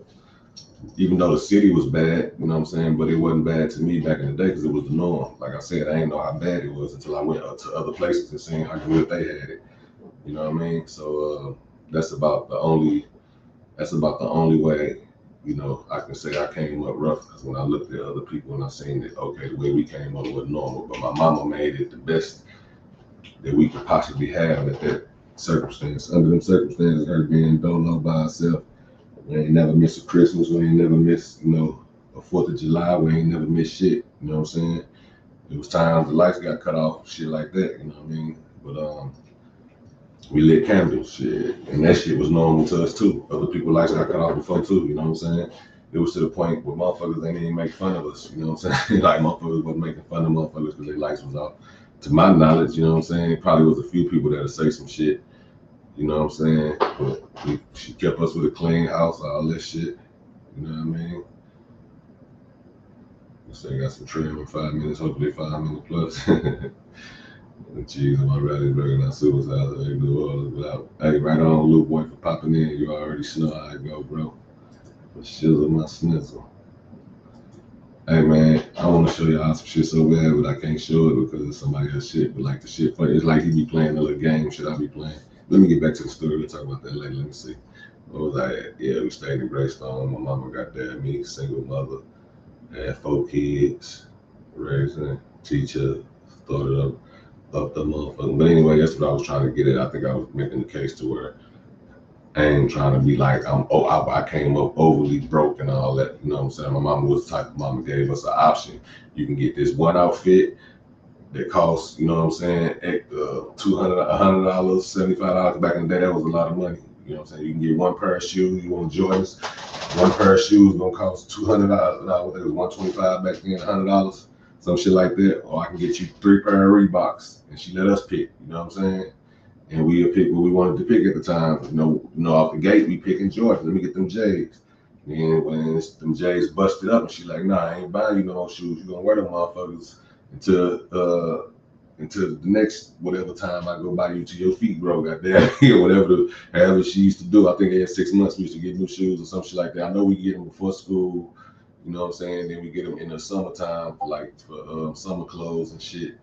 even though the city was bad, you know what I'm saying, but it wasn't bad to me back in the day because it was the norm. Like I said, I didn't know how bad it was until I went up to other places and seen how good they had it, you know what I mean? So that's about the only way you know, I can say I came up rough because when I looked at other people and I seen that, okay, the way we came up was normal, but my mama made it the best that we could possibly have at that circumstance. Under them circumstances, her being dolo by herself, we ain't never missed a Christmas, we ain't never missed, you know, a 4th of July, we ain't never missed shit, you know what I'm saying? It was times the lights got cut off, shit like that, you know what I mean? But we lit candles, shit, and that shit was normal to us too. Other people lights got cut off before too, you know what I'm saying? It was to the point where motherfuckers ain't even make fun of us, you know what I'm saying? Like motherfuckers wasn't making fun of motherfuckers because their lights was off. To my knowledge, you know what I'm saying? It probably was a few people that'll say some shit, you know what I'm saying? But she kept us with a clean house, all that shit, you know what I mean? So I got some trim in 5 minutes, hopefully 5 minutes plus. And cheese on my rally burger, not suicide. They do all without. Hey, right on, little boy, for popping in. You already know how I go, bro. The shizzle my snizzle. Hey, man, I want to show y'all some shit so bad, but I can't show it because it's somebody else's shit. But like the shit funny, it's like he be playing a little game. Should I be playing? Let me get back to the story. We'll talk about that later. Let me see. What was I at? Yeah, we stayed in Greystone. My mama got there. Me, single mother, had 4 kids, raising, teacher, started up the motherfucker. But anyway, that's what I was trying to get at. I think I was making the case to where I ain't trying to be like I came up overly broke and all that. You know what I'm saying? My mama was the type of mama gave us an option. You can get this one outfit that costs, you know what I'm saying, $200, $100, $75. Back in the day, that was a lot of money. You know what I'm saying? You can get one pair of shoes. You want Jordans? One pair of shoes gonna cost $200. I think it was $125 back then, $100. Some shit like that, or I can get you 3 pair of Reeboks, and she let us pick, you know what I'm saying? And we'll pick what we wanted to pick at the time. You know, off the gate, we picking Jordan. Let me get them J's. And when them J's busted up, and she like, nah, I ain't buying you no more shoes. You gonna wear them motherfuckers until the next whatever time I go buy you till your feet grow, goddamn, however she used to do. I think every 6 months we used to get new shoes or some shit like that. I know we get them before school. You know what I'm saying? Then we get them in the summertime, for summer clothes and shit,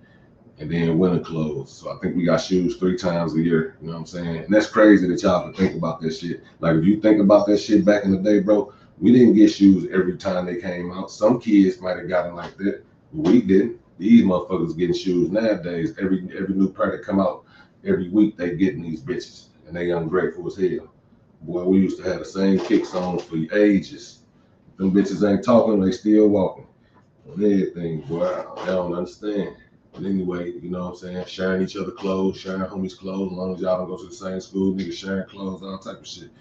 and then winter clothes. So I think we got shoes 3 times a year. You know what I'm saying? And that's crazy that y'all can think about that shit. Like if you think about that shit back in the day, bro, we didn't get shoes every time they came out. Some kids might have gotten like that, but we didn't. These motherfuckers getting shoes nowadays. Every new pair that come out every week, they getting these bitches, and they ungrateful as hell. Boy, we used to have the same kicks on for ages. Them bitches ain't talking, they still walking. On everything, boy, I don't understand. But anyway, you know what I'm saying? Sharing each other clothes, sharing homies' clothes, as long as y'all don't go to the same school, niggas sharing clothes, all type of shit.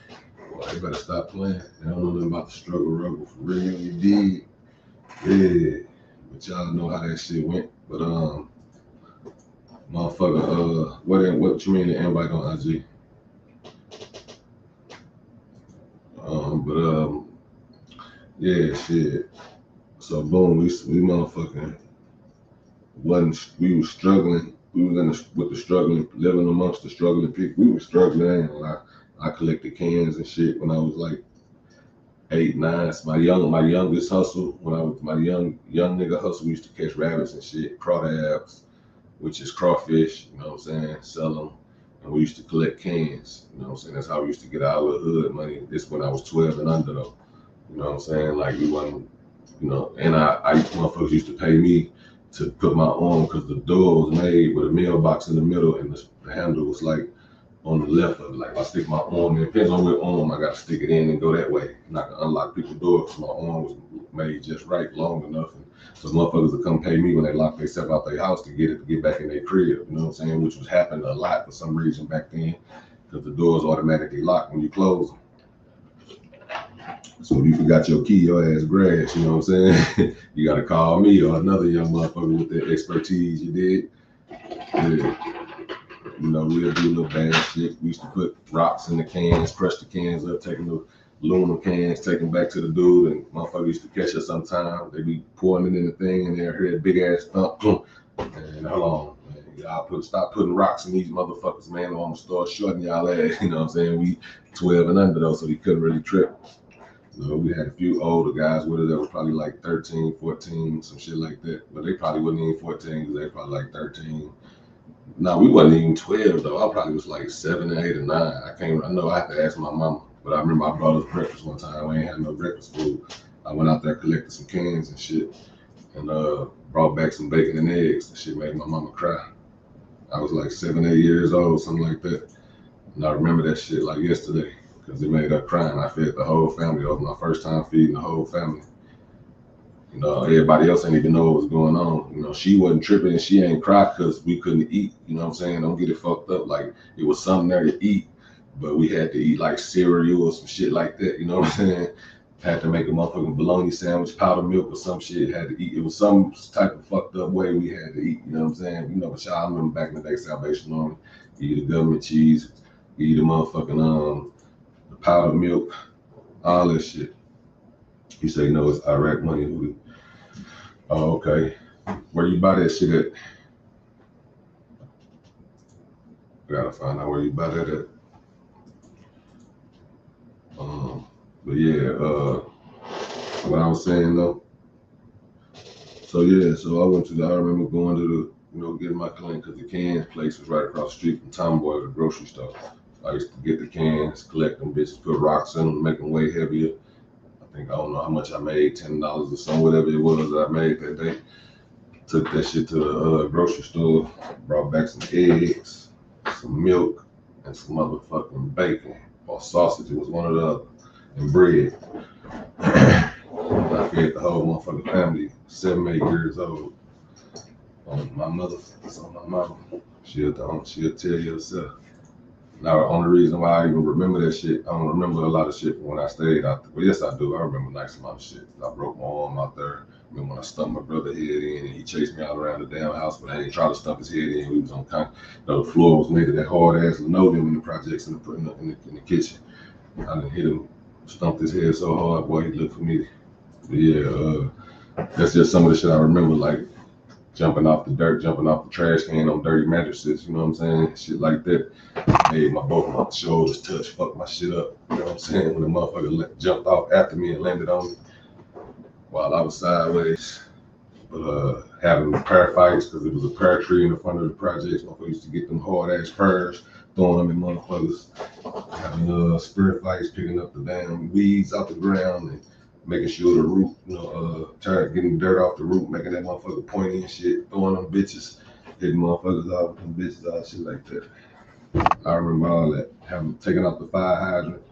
Boy, they better stop playing. They don't know nothing about the struggle for real. You did. Yeah. But y'all know how that shit went. But motherfucker, what you mean the invite on IG? Yeah, shit. So boom, we motherfucking we was struggling. We was with the struggling, living amongst the struggling people. We were struggling. I ain't gonna lie. I collected cans and shit when I was like 8, 9. My youngest hustle, when I was my young nigga hustle, we used to catch rabbits and shit, crawdabs, which is crawfish, you know what I'm saying, sell them. And we used to collect cans, you know what I'm saying? That's how we used to get our little hood money. This when I was 12 and under though. You know what I'm saying? Like we wasn't, you know, and I motherfuckers used to pay me to put my arm because the door was made with a mailbox in the middle and the handle was like on the left of it. Like if I stick my arm in, depends on what arm I gotta stick it in and go that way. And I can unlock people's doors because my arm was made just right, long enough. And so motherfuckers would come pay me when they lock themselves out their house to get back in their crib. You know what I'm saying? Which was happening a lot for some reason back then because the doors automatically lock when you close them. So if you forgot your key, your ass grass, you know what I'm saying? You gotta call me or another young motherfucker with that expertise, you did. Yeah. You know, we'll do little bad shit. We used to put rocks in the cans, crush the cans up, taking the aluminum cans, take them back to the dude, and motherfuckers used to catch us sometime. They be pouring it in the thing, and they'll hear a big ass thump. And hold on, man. Y'all stop putting rocks in these motherfuckers, man, or I'm gonna start shorting y'all ass. You know what I'm saying? We 12 and under though, so we couldn't really trip. You know, we had a few older guys with us that were probably like 13, 14, some shit like that. But they probably wasn't even 14 because they were probably like 13. No, we wasn't even 12 though. I probably was like 7 or 8 or 9. I know I had to ask my mama. But I remember I brought us breakfast one time. We ain't had no breakfast food. I went out there, collected some cans and shit, and brought back some bacon and eggs. That shit made my mama cry. I was like 7, 8 years old, something like that. And I remember that shit like yesterday, because it made her cry, and I fed the whole family. That was my first time feeding the whole family. You know, everybody else ain't even know what was going on. You know, she wasn't tripping and she ain't cry because we couldn't eat. You know what I'm saying? Don't get it fucked up. Like, it was something there to eat, but we had to eat like cereal or some shit like that. You know what I'm saying? Had to make a motherfucking bologna sandwich, powdered milk or some shit. Had to eat. It was some type of fucked up way we had to eat. You know what I'm saying? You know, but y'all, I remember back in the day, Salvation Army, you eat the government cheese, you eat the motherfucking the powdered milk, all that shit. You say, no, it's Iraq money. Oh, okay. Where you buy that shit at? I gotta find out where you buy that at. But yeah, what I was saying though. So yeah, so I remember going to the, you know, getting my clean, because the cans place was right across the street from Tomboy, the grocery store. I used to get the cans, collect them bitches, put rocks in them, make them way heavier. I don't know how much I made, $10 or something, whatever it was that I made that day. Took that shit to the grocery store, brought back some eggs, some milk, and some motherfucking bacon or sausage. It was one or the other, and bread. I fed the whole motherfucking family, 7, 8 years old. My mother, so my mama, she'll tell you herself. Now, the only reason why I even remember that shit, I don't remember a lot of shit from when I stayed out there. Well, yes, I do. I remember nice amount of shit. I broke my arm out there. I remember when I stumped my brother head in and he chased me out around the damn house, but I didn't try to stump his head in. We was on the floor was made of that hard ass linoleum in the projects in the kitchen. I didn't hit him, stumped his head so hard, boy, he looked for me. But yeah, that's just some of the shit I remember, like jumping off the dirt, jumping off the trash can on dirty mattresses, you know what I'm saying? Shit like that. Made both my shoulders touch, fucked my shit up. You know what I'm saying? When the motherfucker jumped off after me and landed on me while I was sideways. But having pear fights, because it was a pear tree in the front of the projects. Motherfuckers used to get them hard ass pears, throwing them in motherfuckers. Having spirit fights, picking up the damn weeds out the ground and making sure the root, you know, getting dirt off the root, making that motherfucker pointy and shit, throwing them bitches, hitting motherfuckers out with them bitches out, shit like that. I remember all that. Having taken out the fire hydrant,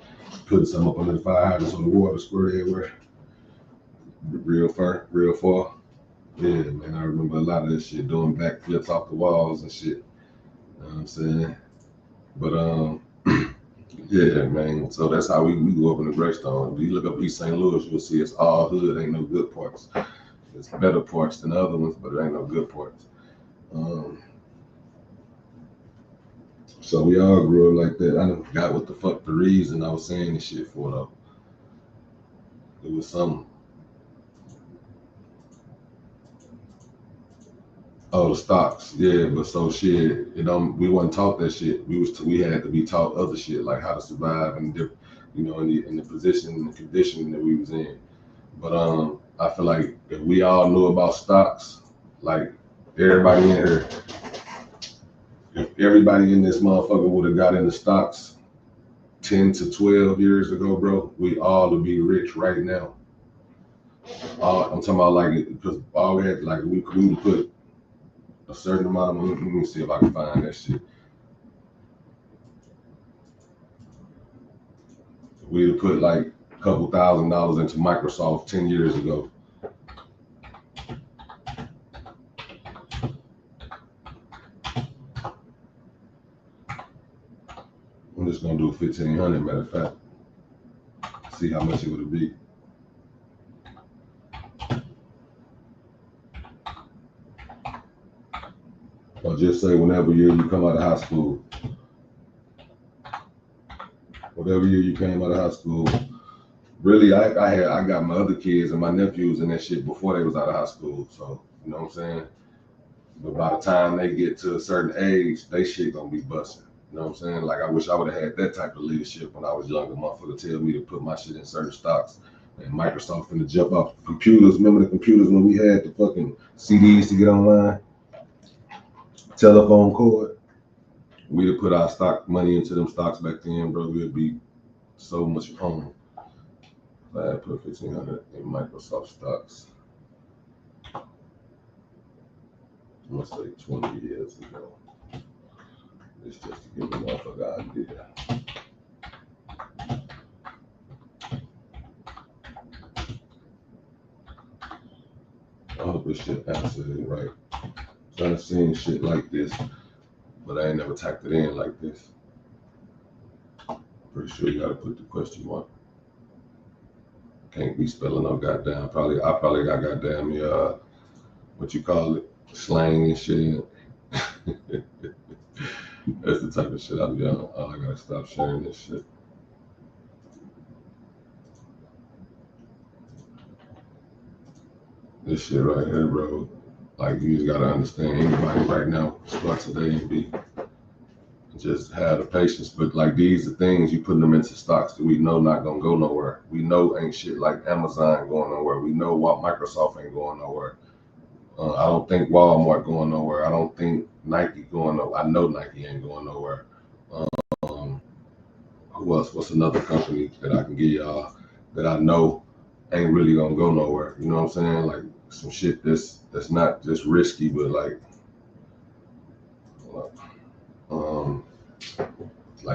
putting some up under the fire hydrant so the water squirted everywhere. Real far. Yeah, man, I remember a lot of this shit, doing backflips off the walls and shit. You know what I'm saying? But yeah, man. So that's how we go up in the Greystone. If you look up East St. Louis, you'll see it's all hood. Ain't no good parts. There's better parts than the other ones, but there ain't no good parts. So we all grew up like that. I forgot what the fuck the reason I was saying this shit for though. It was something. Oh, the stocks, yeah, but so shit, you know, we wasn't taught that shit. We had to be taught other shit, like how to survive and you know, in the position and the condition that we was in. But I feel like if we all knew about stocks, like everybody in here, if everybody in this motherfucker would have got into stocks 10 to 12 years ago, bro, we all would be rich right now. I'm talking about like, because all we had, like we would put a certain amount of money. Let me see if I can find that shit. We'd have put like a couple $1,000 into Microsoft 10 years ago. I'm just gonna do 1,500, matter of fact. See how much it would be. Or just say whenever year you come out of high school. Whatever year you came out of high school. Really, I got my other kids and my nephews and that shit before they was out of high school. So, you know what I'm saying? But by the time they get to a certain age, they shit gonna be busting. You know what I'm saying? Like, I wish I would have had that type of leadership when I was younger. Motherfucker tell me to put my shit in certain stocks. And Microsoft finna jump off computers. Remember the computers when we had the fucking CDs to get online? Telephone cord. We'd have put our stock money into them stocks back then, bro. We'd be so much home. If I had put 1,500 in Microsoft stocks, I'm gonna say 20 years ago. It's just to give a motherfucker an idea. I hope this shit absolutely right. Trying to see shit like this, but I ain't never typed it in like this. Pretty sure you gotta put the question mark. Can't be spelling no goddamn. I probably got goddamn what you call it, slang and shit. That's the type of shit I be on. Oh, I gotta stop sharing this shit. This shit right here, bro. Like, you just gotta understand, anybody right now start today and be just have the patience. But like, these are things you putting them into stocks that we know not gonna go nowhere. We know ain't shit like Amazon going nowhere. We know what Microsoft ain't going nowhere. I don't think Walmart going nowhere. I don't think Nike going nowhere. I know Nike ain't going nowhere. Who else? What's another company that I can give y'all that I know ain't really gonna go nowhere? You know what I'm saying? Like some shit that's not just risky, but like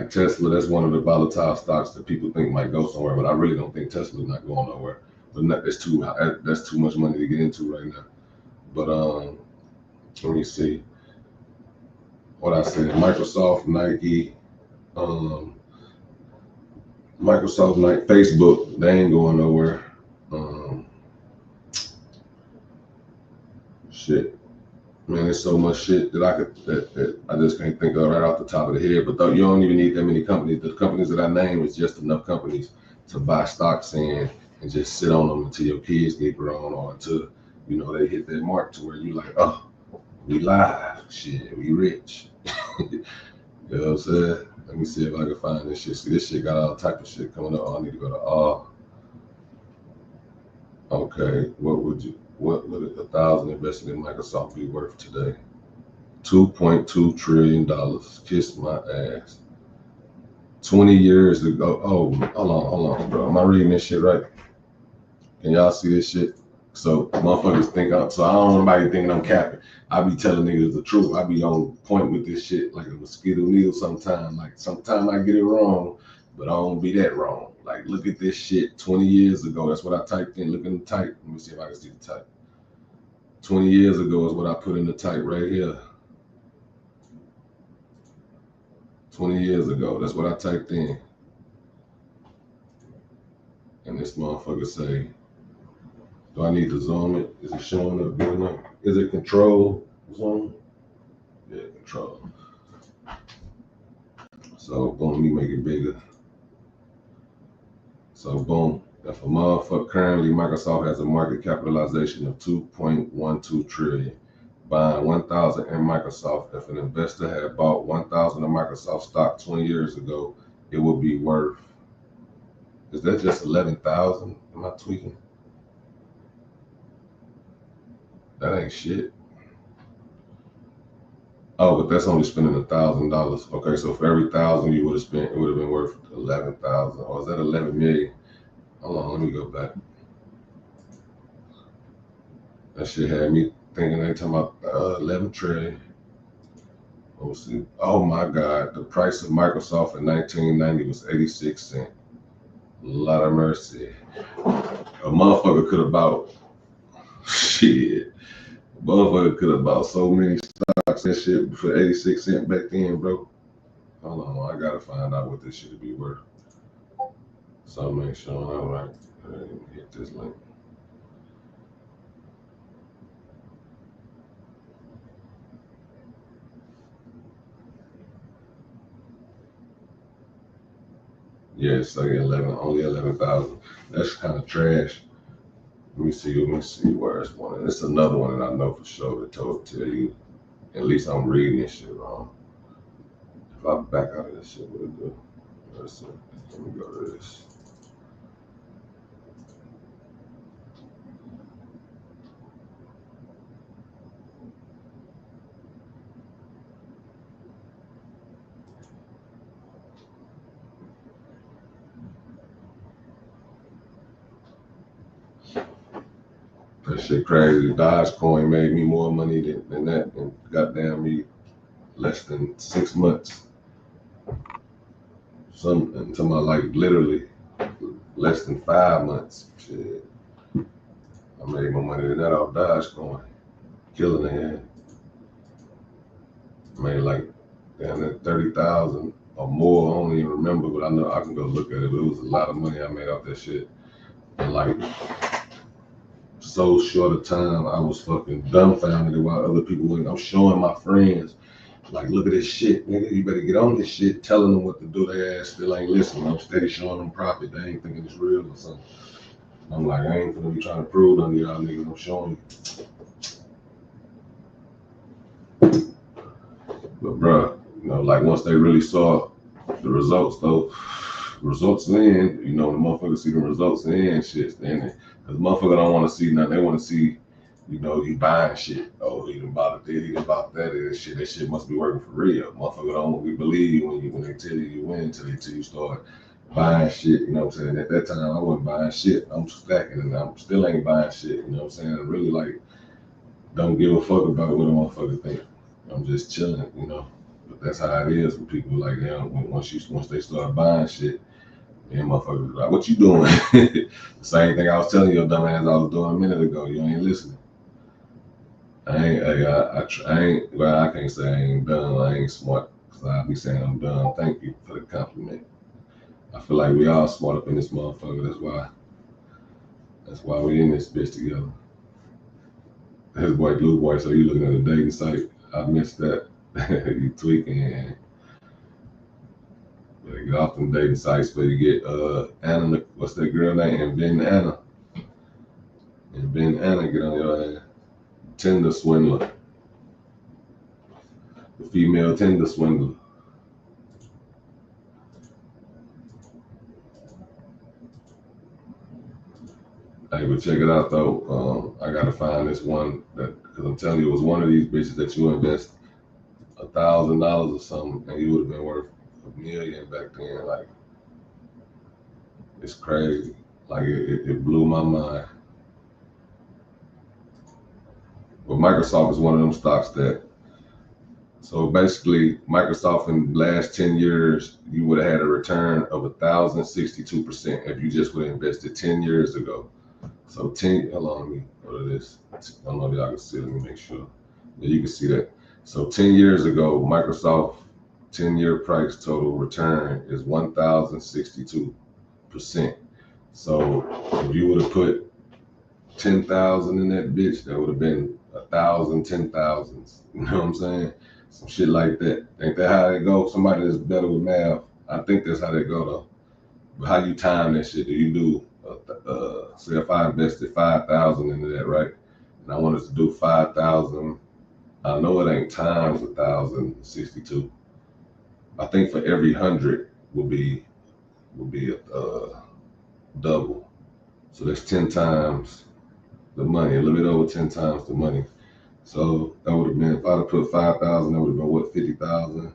Tesla. That's one of the volatile stocks that people think might go somewhere, but I really don't think Tesla's not going nowhere. But that's too much money to get into right now. But let me see what I said. Microsoft, Nike, Microsoft, Nike, Facebook. They ain't going nowhere. Shit, man, there's so much shit that that I just can't think of right off the top of the head. But though you don't even need that many companies. The companies that I name is just enough companies to buy stocks in and just sit on them until your kids get grown or until they hit that mark to where you like, oh, we live, shit, we rich. You know what I'm saying? Let me see if I can find this shit. See, this shit got all type of shit coming up. Oh, I need to go to okay, what would 1,000 invested in Microsoft be worth today? $2.2 trillion. Kiss my ass. 20 years ago. Oh, hold on, bro. Am I reading this shit right? Can y'all see this shit? So motherfuckers think so I don't want nobody thinking I'm capping. I be telling niggas the truth. I be on point with this shit like a mosquito needle sometimes. Like sometimes I get it wrong, but I don't be that wrong. Like, look at this shit 20 years ago. That's what I typed in. Look in the type. Let me see if I can see the type. 20 years ago is what I put in the type right here. 20 years ago. That's what I typed in. And this motherfucker say, do I need to zoom it? Is it showing up good enough? Is it control zoom? Yeah, control. So boom, me make it bigger. So boom, if a motherfucker currently Microsoft has a market capitalization of 2.12 trillion. Buying 1,000 in Microsoft. If an investor had bought 1,000 of Microsoft stock 20 years ago, it would be worth. Is that just 11,000? Am I tweaking? That ain't shit. Oh, but that's only spending $1,000. Okay, so for every 1,000 you would have spent, it would have been worth 11,000. Or is that 11 million? Hold on, let me go back. That shit had me thinking they talking about 11 trillion. Let's see. Oh my God, the price of Microsoft in 1990 was 86 cents. Lot of mercy. A motherfucker could have bought shit. A motherfucker could have bought so many stocks and shit for 86 cents back then, bro. Hold on, I gotta find out what this shit would be worth. Something ain't showing out right. I didn't hit this link. Yeah, it's like only 11,000. That's kind of trash. Let me see where it's one. It's another one that I know for sure that tell you. At least I'm reading this shit wrong. If I back out of this shit, what it do? Let's see. Let me go to this. That shit crazy. Dogecoin made me more money than that, and goddamn me less than 6 months. I'm talking about like literally less than 5 months. Shit. I made more money than that off Dogecoin. Killing it. I made like damn near 30,000 or more. I don't even remember, but I know I can go look at it. But it was a lot of money I made off that shit. And like so short a time, I was fucking dumbfounded while other people went. I'm showing my friends, like, look at this shit, nigga. You better get on this shit, telling them what to do. Their ass still ain't listening. I'm steady showing them profit. They ain't thinking it's real or something. I'm like, I ain't gonna be trying to prove none of y'all niggas. I'm showing you. But bruh, you know, like once they really saw the results though, results in, you know, the motherfuckers see the results in shit, then because motherfucker don't want to see nothing. They want to see, you know, you buying shit. Oh, he done bought it, he done bought that, and shit. That shit must be working for real. Motherfucker don't really believe when they tell you win until you start buying shit. You know what I'm saying? At that time, I wasn't buying shit. I'm stacking, and I'm still ain't buying shit. You know what I'm saying? I really like don't give a fuck about what a motherfucker think. I'm just chilling, you know. But that's how it is with people. Like, you know, once they start buying shit. And motherfuckers like, what you doing? The same thing I was telling your dumb ass I was doing a minute ago. You ain't listening. I can't say I ain't dumb. I ain't smart. Cause I be saying I'm dumb. Thank you for the compliment. I feel like we all smart up in this motherfucker. That's why we in this bitch together. His boy, Blue Boy, so you looking at a dating site. I missed that. You tweaking. Get off them dating sites, but you get Anna, what's that girl name? And Ben Anna. And Ben Anna get on your ass. Tinder swindler. The female Tinder swindler. Hey, but check it out though. I gotta find this one because I'm telling you, it was one of these bitches that you invest $1,000 or something, and you would have been worth $1 million back then. Like, it's crazy. Like it blew my mind. But Microsoft is one of them stocks that. So basically, Microsoft in the last 10 years, you would have had a return of 1,062% if you just would have invested 10 years ago. So hold on, let me go to this. I don't know if y'all can see it, let me make sure. Yeah, you can see that. So 10 years ago, Microsoft 10-year price total return is 1,062%. So if you would have put 10,000 in that bitch, that would have been 1,000 10,000s. You know what I'm saying? Some shit like that. Ain't that how it go? Somebody that's better with math. I think that's how they go though. But how you time that shit? Do you do? Say if I invested 5,000 into that, right? And I wanted to do 5,000. I know it ain't times 1,062. I think for every 100 will be a double. So that's 10 times the money, a little bit over 10 times the money. So that would have been, if I'd have put 5,000, that would have been what, 50,000? A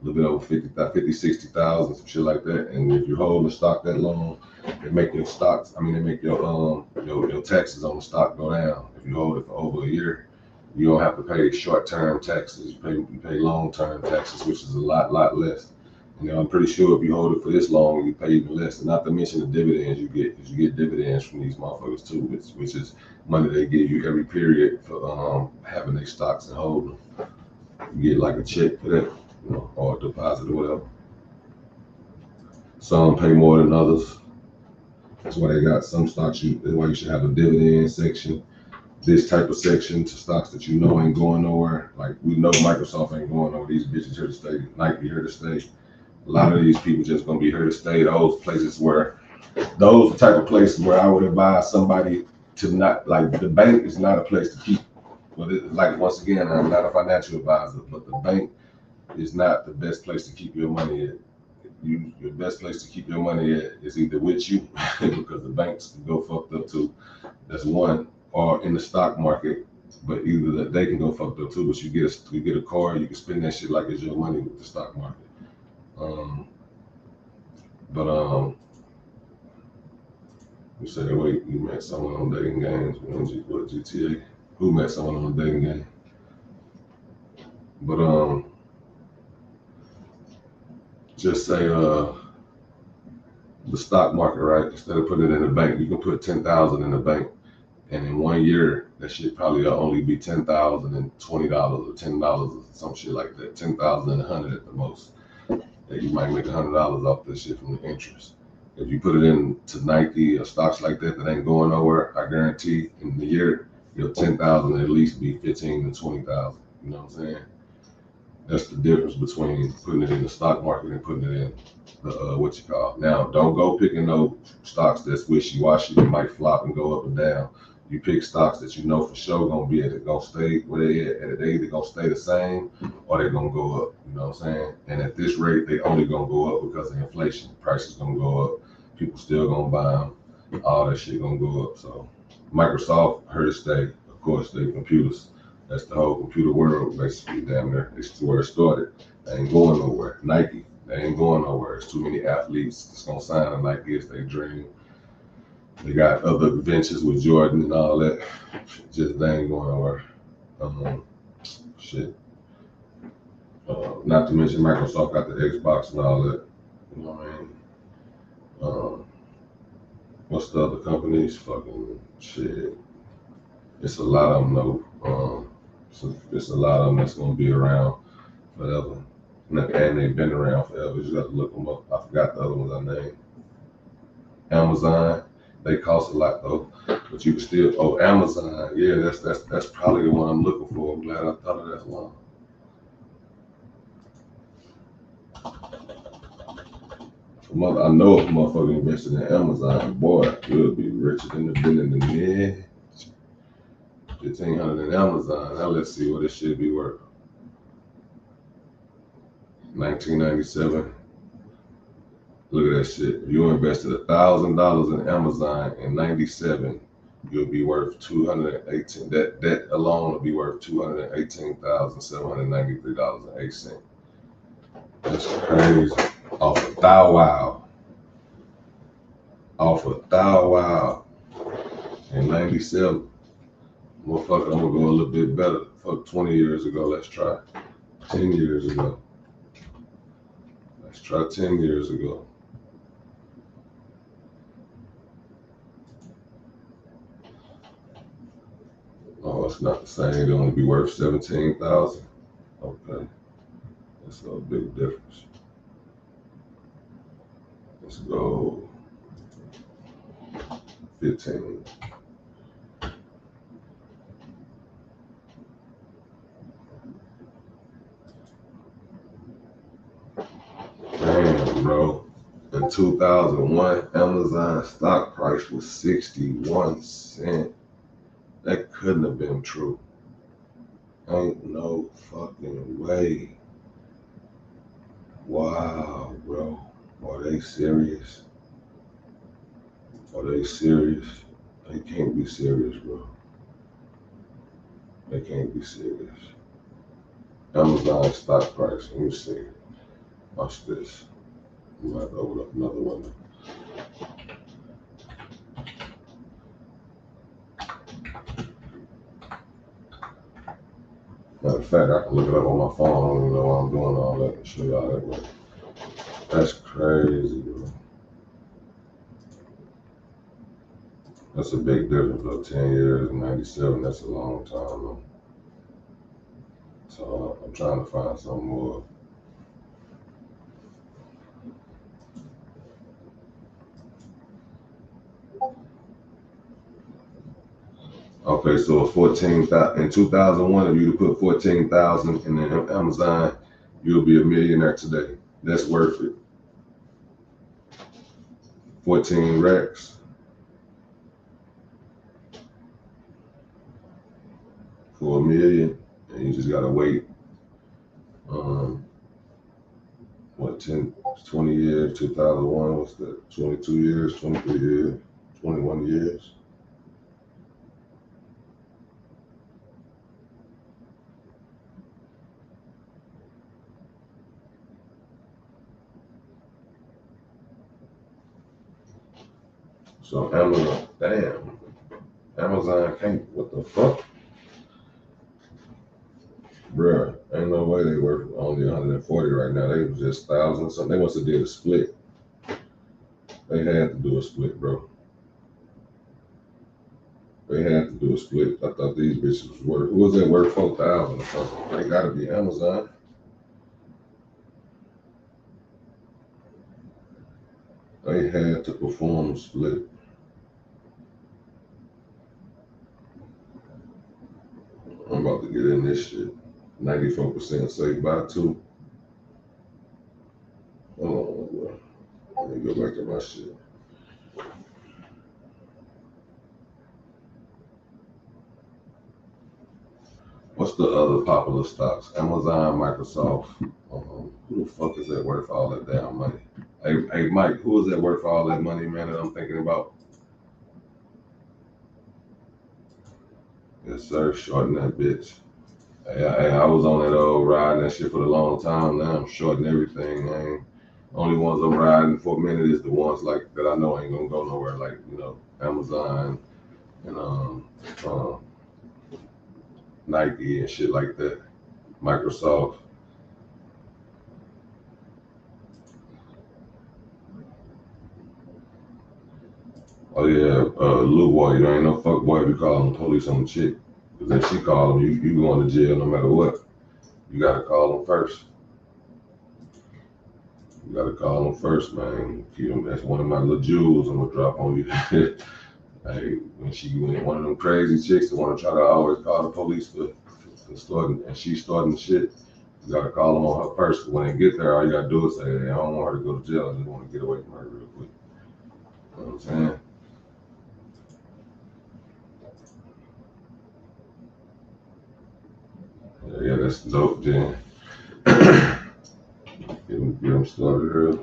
little bit over 50, 60,000, some shit like that. And if you hold the stock that long, they make your stocks, they make your taxes on the stock go down. If you hold it for over a year, you don't have to pay short-term taxes. You pay long-term taxes, which is a lot less. You know, I'm pretty sure if you hold it for this long, you pay even less. And not to mention the dividends you get, because you get dividends from these motherfuckers too, which is money they give you every period for having their stocks and holding them. You get like a check for that, you know, or a deposit or whatever. Some pay more than others. That's why they got some stocks. That's why you should have a dividend section. This type of section to stocks that you know ain't going nowhere. Like we know Microsoft ain't going nowhere. These bitches here to stay. Nike here to stay. A lot of these people just gonna be here to stay. Those type of places where I would advise somebody to not, like the bank is not a place to keep. But like once again, I'm not a financial advisor, but the bank is not the best place to keep your money at. Your best place to keep your money at is either with you, because the banks can go fucked up too. That's one, or in the stock market. But either that they can go fucked up too. But you get a card, you can spend that shit like it's your money with the stock market. You say, wait, you met someone on dating games, what, GTA? Who met someone on a dating game? But just say the stock market, right? Instead of putting it in the bank, you can put 10,000 in the bank, and in 1 year, that shit probably only be $10,020 or $10 or some shit like that. 10,100 at the most. That you might make $100 off this shit from the interest. If you put it into Nike or stocks like that ain't going nowhere, I guarantee in the year your 10,000 at least be 15 to 20,000. You know what I'm saying? That's the difference between putting it in the stock market and putting it in the what you call. Now, don't go picking no stocks that's wishy-washy. They might flop and go up and down. You pick stocks that you know for sure gonna stay where they at. They either gonna stay the same or they're gonna go up. You know what I'm saying? And at this rate, they only gonna go up because of inflation. Prices gonna go up. People still gonna buy them. All that shit gonna go up. So Microsoft, here to stay. Of course, they computers. That's the whole computer world, basically, damn near. It's where it started. They ain't going nowhere. Nike, they ain't going nowhere. There's too many athletes that's gonna sign to Nike. It's their dream. They got other ventures with Jordan and all that. Just they ain't going nowhere. Shit. Not to mention Microsoft got the Xbox and all that. You know what I mean? What's the other companies? Fucking shit. It's a lot of them though. So it's a lot of them that's gonna be around forever. And they've been around forever. You just got to look them up. I forgot the other ones I named. Amazon, they cost a lot though, but you can still. Oh, Amazon, yeah, that's probably the one I'm looking for. I'm glad I thought of that one. I know if a motherfucker invested in Amazon, boy, you'll be richer than the billion in the end. 1,500 in Amazon. Now let's see what this shit be worth. 1997. Look at that shit. If you invested $1,000 in Amazon in '97, you'll be worth 218. That alone will be worth $218,793.08. That's crazy. Off of Thou Wow in '97. Motherfucker, I'm gonna go a little bit better. Fuck, 20 years ago, let's try. 10 years ago. Let's try 10 years ago. Oh, it's not the same. It'll only be worth 17,000. Okay. That's a big difference. Let's go 15. Damn, bro. In 2001, Amazon stock price was 61 cents. That couldn't have been true. Ain't no fucking way. Wow, bro. Are they serious? Are they serious? They can't be serious, bro. They can't be serious. Amazon stock price. Let me see. Watch this. I'm about to open up another window. Matter of fact, I can look it up on my phone. I don't even know why I'm doing all that and show y'all that way. That's crazy, bro. That's a big difference, though. 10 years, 97, that's a long time, though. So I'm trying to find something more. Okay, so 14,000 in 2001, if you put 14,000 in Amazon, you'll be a millionaire today. That's worth it. 14 racks for $1 million, and you just gotta wait. 20 years, 2001, what's that? 22 years, 23 years, 21 years. So Amazon, damn. Amazon can't, what the fuck? Bruh, ain't no way they worth only 140 right now. They was just thousands. So they must have did a split. They had to do a split, bro. They had to do a split. I thought these bitches was worth, who was that worth 4,000 or something? They gotta be Amazon. They had to perform a split. I'm about to get in this shit. 94% say buy two. Hold on, bro. Let me go back to my shit. What's the other popular stocks? Amazon, Microsoft. Who the fuck is that worth all that damn money? Hey, Mike, who is that worth all that money, man, that I'm thinking about? Yes, sir, shorting that bitch. Hey, I was on that riding that shit for a long time. Now I'm shorting everything, man. Only ones I'm riding for a minute is the ones like that I know ain't gonna go nowhere, like, you know, Amazon and Nike and shit like that. Microsoft. Oh yeah, Lou boy, you ain't no fuck boy if you call the police on the chick. Cause if she call them, you going to jail no matter what. You gotta call them first. You gotta call them first, man. Keep them, that's one of my little jewels I'm gonna drop on you. Hey, when one of them crazy chicks that wanna try to always call the police for starting, and she's starting the shit, you gotta call them on her first. When they get there, all you gotta do is say, hey, I don't want her to go to jail. I just want to get away from her real quick. You know what I'm saying? Yeah, that's dope, Jen. Get them started early.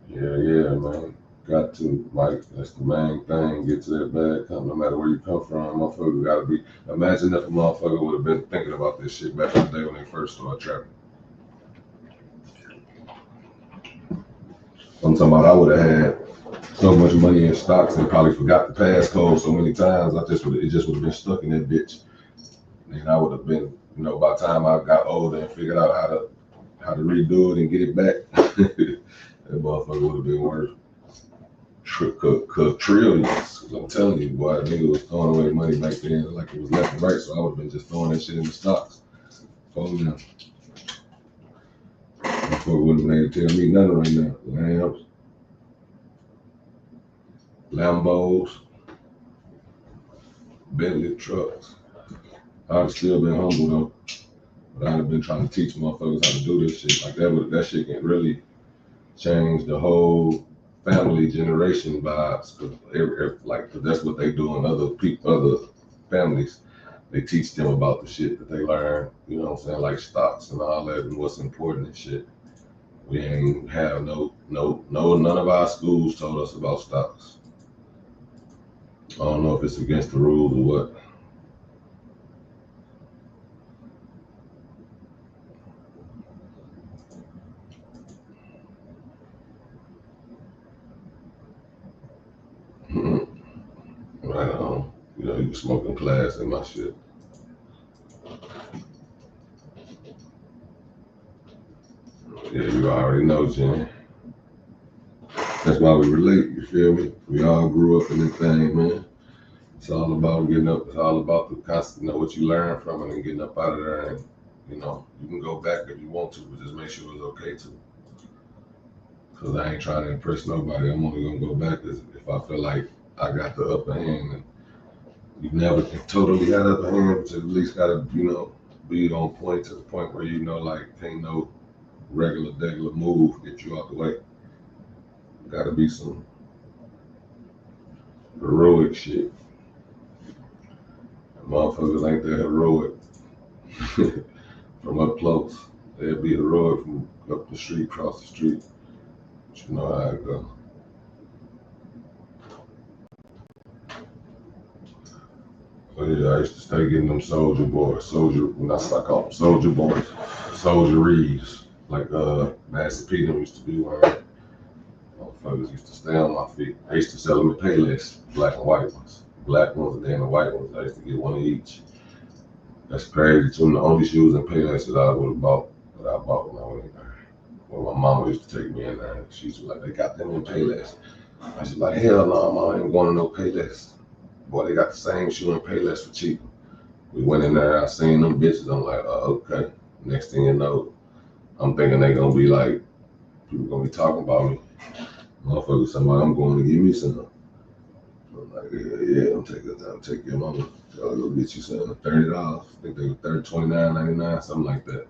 Yeah, man. Got to, Mike. That's the main thing. Get to that bag. No matter where you come from, motherfucker gotta be. Imagine if a motherfucker would have been thinking about this shit back in the day when they first started trapping. I'm talking about I would have had so much money in stocks and probably forgot the passcode so many times. It just would have been stuck in that bitch. And I would have been, you know, by the time I got older and figured out how to redo it and get it back, that motherfucker would have been worth trillions. I'm telling you, boy, that nigga was throwing away money back then like it was left and right. So I would have been just throwing that shit in the stocks. Folding them. Motherfucker wouldn't have been able to tell me nothing right now. Lambos, Bentley trucks. I'd have still been humble though. But I'd have been trying to teach motherfuckers how to do this shit. Like that shit can really change the whole family generation vibes. Cause that's what they do in other families. They teach them about the shit that they learn, you know what I'm saying, like stocks and all that and what's important and shit. We ain't have none of our schools told us about stocks. I don't know if it's against the rules or what. Right on. You know, you can smoke in class and my shit. Yeah, you already know, Jen. That's why we relate, you feel me? We all grew up in this thing, man. It's all about getting up. It's all about the constant, you know, what you learn from it and getting up out of there. And, you know, you can go back if you want to, but just make sure it's okay to. Because I ain't trying to impress nobody. I'm only going to go back if I feel like I got the upper hand. And you never totally got the upper hand, but you at least got to, you know, be on point to the point where, you know, like, ain't no degular move get you out the way. Got to be some heroic shit. Motherfuckers ain't that heroic from up close. They'd be heroic from up the street, across the street. But you know how it go. But yeah, I used to stay getting them soldier boys, that's what I call them, soldier boys, soldieries, like Master P used to be wearing. motherfuckers used to stay on my feet. I used to sell them in Payless, black and white ones. Black ones and then the white ones. I used to get one of each. That's crazy. Two of the only shoes in Payless that I would have bought, that I bought when I went in there. Well, my mama used to take me in there. She was like, they got them in Payless. I was like, hell no, mama, I ain't going to no Payless. Boy, they got the same shoe in Payless for cheaper. We went in there, I seen them bitches. I'm like, oh, okay. Next thing you know, I'm thinking they gonna be like, people gonna be talking about me. Motherfucker, somebody, I'm going to give me some. I'm like, yeah, I'm take your mama. I'll go get you something. $30. I think they were $29.99, something like that.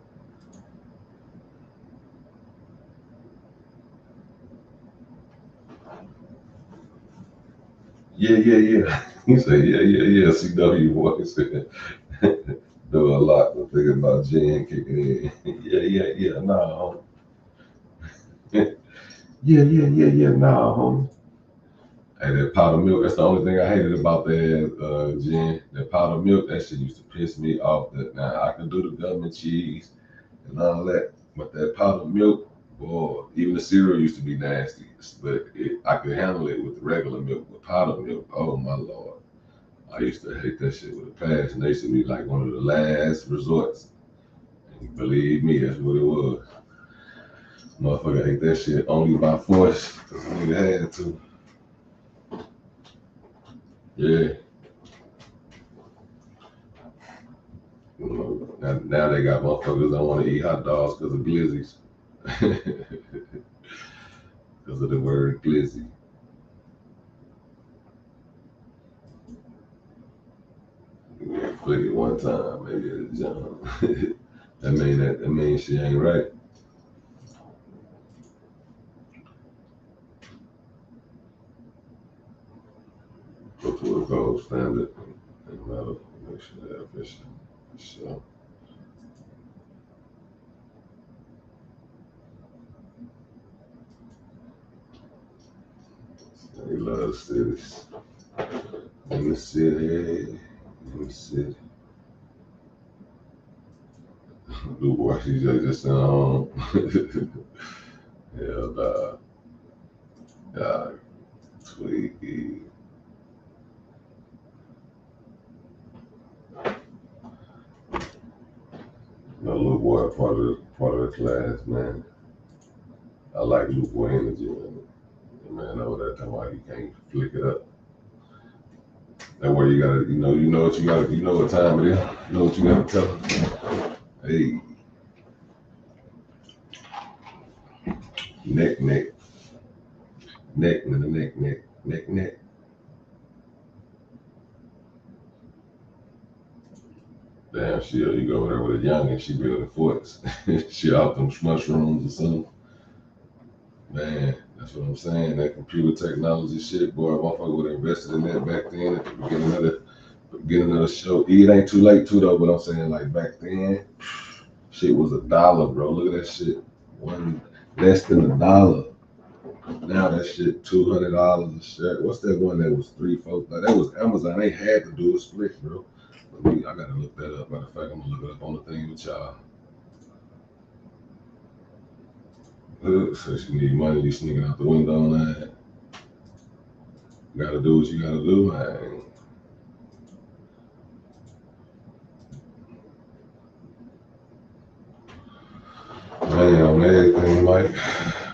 Yeah. He said, yeah. CW boy. He said, do a lot, but thinking about Jen kicking in. yeah, nah, homie. yeah, nah, homie. Hey, that powdered milk, that's the only thing I hated about that, Jen. That powdered milk, that shit used to piss me off. Now, I can do the government cheese and all that, but that powdered milk, boy, even the cereal used to be nasty, but I could handle it with the regular milk. With powdered milk, oh my Lord. I used to hate that shit with a passion. They used to be like one of the last resorts. And believe me, that's what it was. Motherfucker ate that shit only by force, because nigga had to. Yeah. You know, now they got motherfuckers that want to eat hot dogs because of glizzies. Because of the word glizzy. Yeah, flick it one time, maybe it's John. that means she ain't right. Go to a gold standard and metal, make sure they're efficient. So. They love cities. In the city. Blue boy, she's just hell nah. Tweaky. No, little boy, part of the class, man. I like little boy energy, man. Over that time, why he can't flick it up. That way you gotta, you know what you gotta, you know what time it is. You know what you gotta tell him. Hey. Neck. Damn, you go over there with a young and she building forts. She out them mushrooms or something. Man, that's what I'm saying. That computer technology shit, boy, motherfucker would have invested in that back then at the beginning of the show. It ain't too late too though, but I'm saying like back then, shit was $1, bro. Look at that shit. Less than $1. Now that shit $200 a shirt. What's that one that was $3, $4? Like that was Amazon. They had to do a split, bro. I gotta look that up. Matter of fact, I'm gonna look it up on the thing with y'all. So she need money, you sneaking out the window on that. You gotta do what you gotta do, man. Man, on everything, Mike.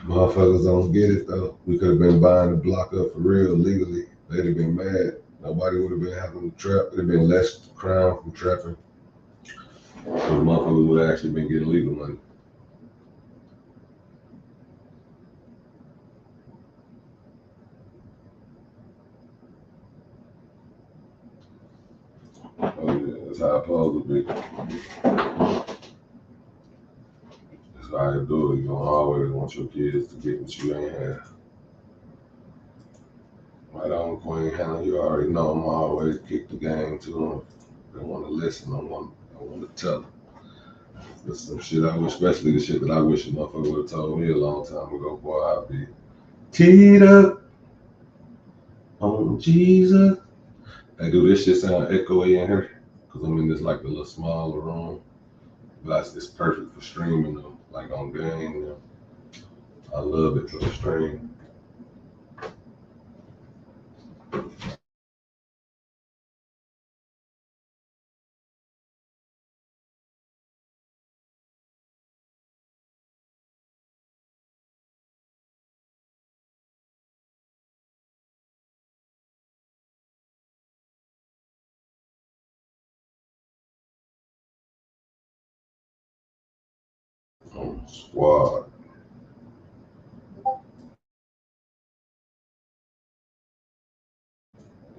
Motherfuckers don't get it though. We could have been buying the block up for real legally. They'd have been mad. Nobody would have been having to trap. It'd have been less crime from trapping. So the motherfuckers would have actually been getting legal money. Oh yeah, that's how it's supposed to be. That's how you do it. You don't always want your kids to get what you ain't have. Right on, Queen Hannah. You already know I'm always kick the game to them. They want to listen. I want to tell them. There's some shit I wish, especially the shit that I wish a motherfucker would have told me a long time ago. Boy, I'd be teed up on Jesus. Hey, do this shit sound echoey in here? Because I'm in this like a little smaller room. But it's perfect for streaming them, like on game. I love it for the stream. Squad.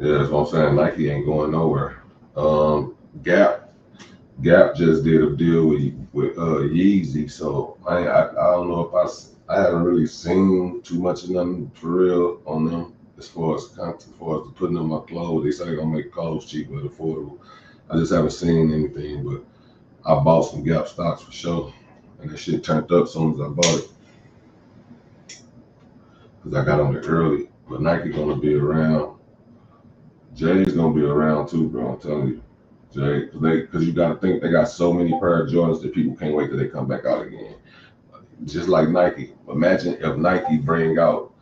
Yeah, that's what I'm saying. Nike ain't going nowhere. Gap just did a deal with Yeezy, so I don't know if I haven't really seen too much of nothing for real on them as far as putting them in my clothes. They say they're gonna make clothes cheap but affordable. I just haven't seen anything, but I bought some Gap stocks for sure, and that shit turned up as soon as I bought it because I got on it early. But Nike gonna be around. Jay's gonna be around too, bro. I'm telling you. Jay, because you got to think they got so many pair of Jordans that people can't wait till they come back out again. Just like Nike. Imagine if Nike bring out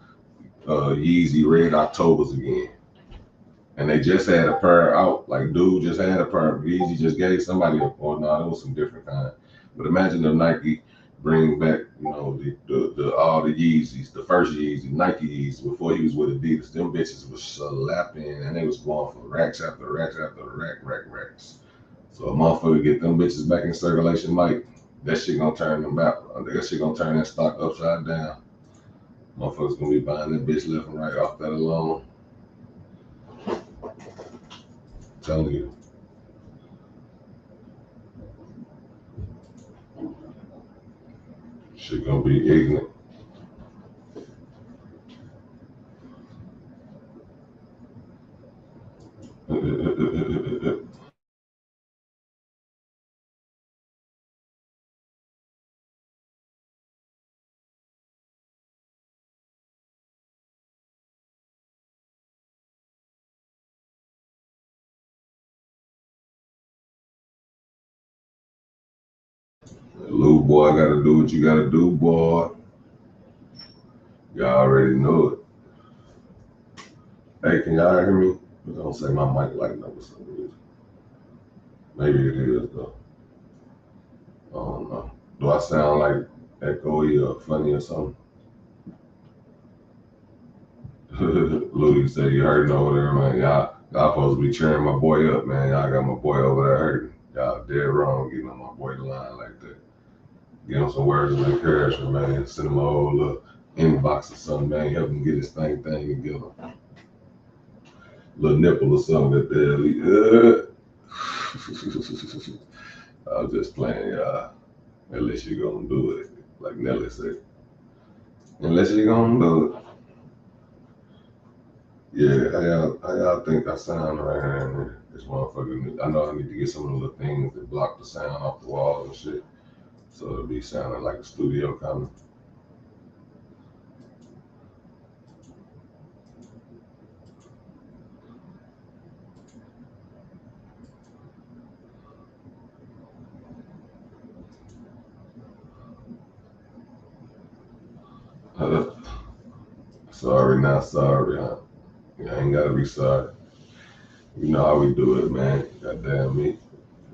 Yeezy Red Octobers again, and they just had a pair out. Like dude just had a pair. Yeezy just gave somebody a no, that was some different kind. But imagine if Nike bring back, you know, the all the Yeezys, the first Yeezy, Nike Yeezys before he was with Adidas. Them bitches was slapping, and they was going for racks after racks after racks. So a motherfucker get them bitches back in circulation, Mike. That shit gonna turn them back. That shit gonna turn that stock upside down. Motherfuckers gonna be buying that bitch left and right off that alone. I'm telling you. Shit gonna be ignorant. Little boy gotta do what you gotta do, boy. Y'all already know it. Hey, can y'all hear me? Don't say my mic lighting up for some reason. Maybe it is though. I don't know. Do I sound like echoey or funny or something? Louis said you hurting over there, man. Y'all supposed to be cheering my boy up, man. Y'all got my boy over there hurting. Y'all dead wrong getting on my boy the line like that. Give him some words of encouragement, man. Send him a whole little inbox or something, man. Help him get his thing together. Little nipple or something that there. I was just playing, y'all. Unless you're gonna do it, like Nelly said. Unless you're gonna do it. Yeah, how y'all think I sound right here? This motherfucker. I know I need to get some of the little things that block the sound off the walls and shit. So it'll be sounding like a studio coming. Sorry, not sorry, huh? Yeah, I ain't gotta be sorry. You know how we do it, man. Goddamn me.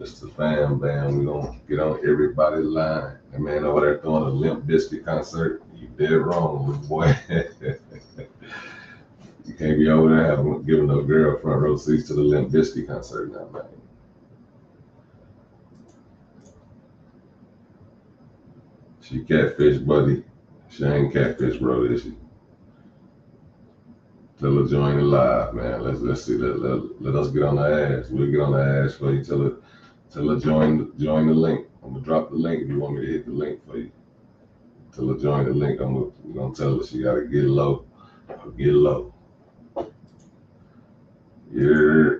It's the fam bam. We gonna get on everybody's line. And man over there throwing a Limp Bizkit concert. You dead wrong, little boy. You can't be over there giving no girl front row seats to the Limp Bizkit concert now, man. She catfish, buddy. She ain't catfish, bro, is she? Tell her join the live, man. Let's see. Let us get on the ass. We'll get on the ass for you. Tell her join the link. I'm gonna drop the link if you want me to hit the link for you. Tell her join the link. I'm gonna tell her she gotta get low. Get low. Yeah.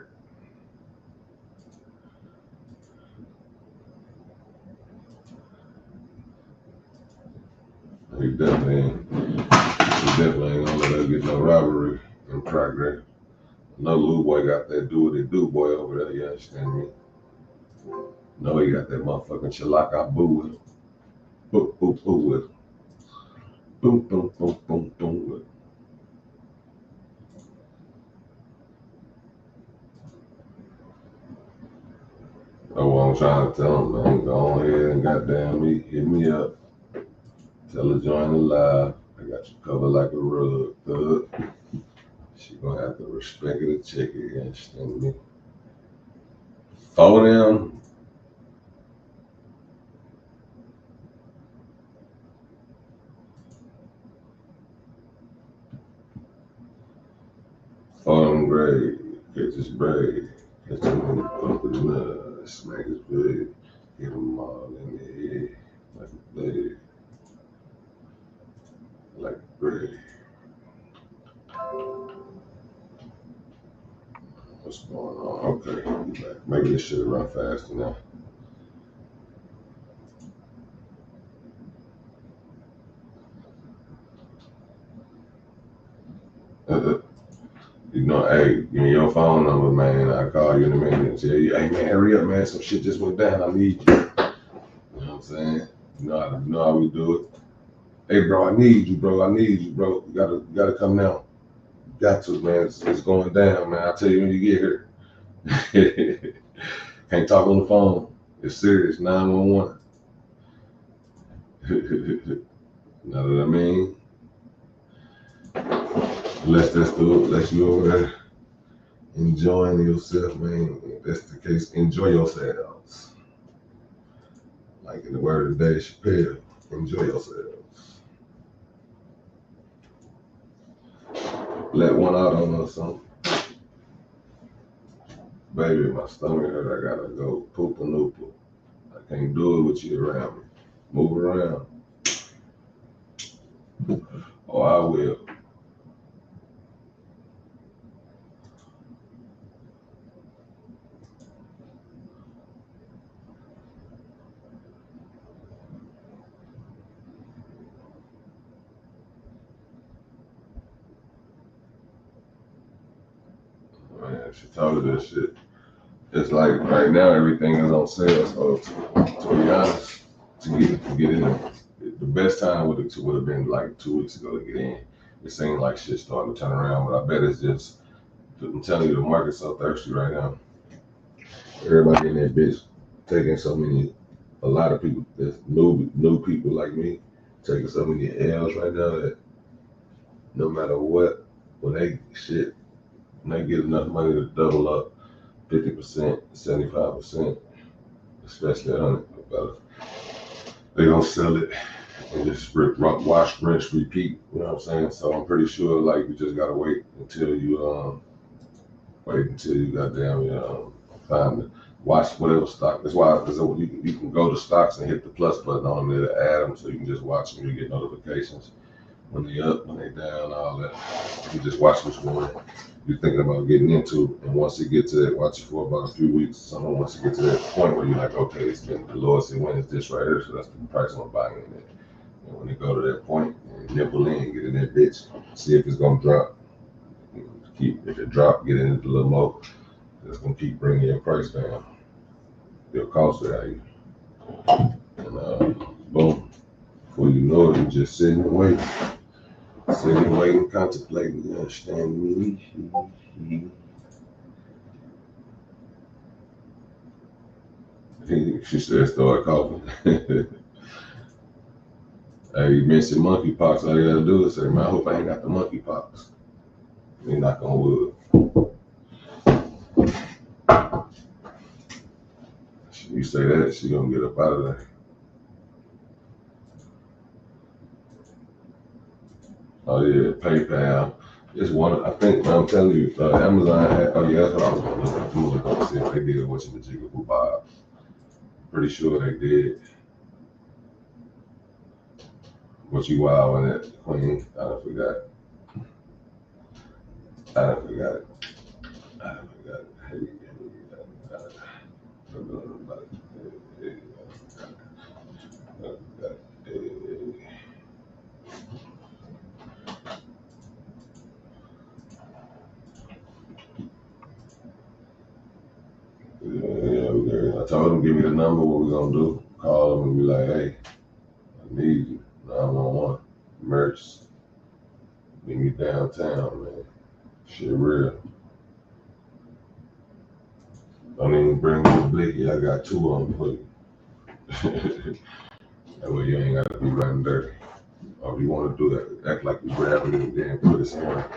He definitely ain't gonna let her get no robbery in progress. No little boy got that do what they do boy over there, you understand me? No, he got that motherfucking Chalaka boo with him. Boo, boo, boo with him. Boom, boom, boom, boom, boom with him. I'm trying to tell him, man, go on ahead and goddamn me, hit me up. Tell her join the live. I got you covered like a rug, thug. She gonna have to respect it and check it, you understand me? For them. For them grade, catch his braid. Catch him up with the nut, smack his bed. Get them all in the head, like a blade. Like a braid. What's going on? Okay, make this shit run faster now. You know, hey, give me your phone number, man. I'll call you in a minute and tell you, hey, man, hurry up, man. Some shit just went down. I need you. You know what I'm saying? You know how we do it. Hey, bro, I need you, bro. I need you, bro. You gotta come now. You got to, man. It's going down, man. I'll tell you when you get here. Can't talk on the phone. It's serious. 911. Know what I mean? Let's do it. Let's you over there enjoying yourself, man. If that's the case, enjoy yourselves. Like in the word of the day, Chappelle, enjoy yourselves. Let one out on us something. Baby, my stomach hurt. I gotta go poop a noodle. I can't do it with you around me. Move around. Oh, I will. Man, she told her this shit. It's like right now everything is on sale. So to be honest, to get in there, the best time would have been like 2 weeks ago to get in. It seemed like shit starting to turn around, but I bet it's just, I'm telling you, the market's so thirsty right now. Everybody in that bitch taking a lot of people, there's new people like me, taking so many L's right now that no matter what, when they get enough money to double up 50%, 75%, especially 100%, they gonna sell it and just wash, rinse, repeat. You know what I'm saying? So I'm pretty sure like you just gotta wait until you goddamn find it. Watch whatever stock. That's why you can go to stocks and hit the plus button on there to add them, so you can just watch them. You get notifications when they up, when they down, all that. You just watch which one you're thinking about getting into, and once you get to that, watch it for about a few weeks. Once you get to that point where you're like, okay, it's been the lowest it went is this right here, so that's the price I'm buying in it. And when you go to that point, nibble in, get in that bitch, see if it's gonna drop. If it drop, get in it a little more. It's gonna keep bringing your price down. Your cost value. And boom, before you know it, you're just sitting and waiting. Sitting, waiting, contemplating. You understand me? She said, start coughing. Hey, you mentioned monkeypox. All you gotta do is say, man, I hope I ain't got the monkeypox. You knock on wood. You say that, she gonna get up out of there. Oh yeah, PayPal. It's one. I think I'm telling you, Amazon. Oh yeah, that's what I was gonna look at. I'm gonna look up and see if they did what's in the Jigaboo Bob. Pretty sure they did. What you wild on that, Queen? I done forgot. Hey, I told him, give me the number, what we gonna do. Call him and be like, hey, I need you. 911. Emergency. Meet me downtown, man. Shit real. Don't even bring me a blicky. I got 2 on the plate. That way you ain't got to be running dirty. Or if you want to do that, act like you're grabbing it and then put it somewhere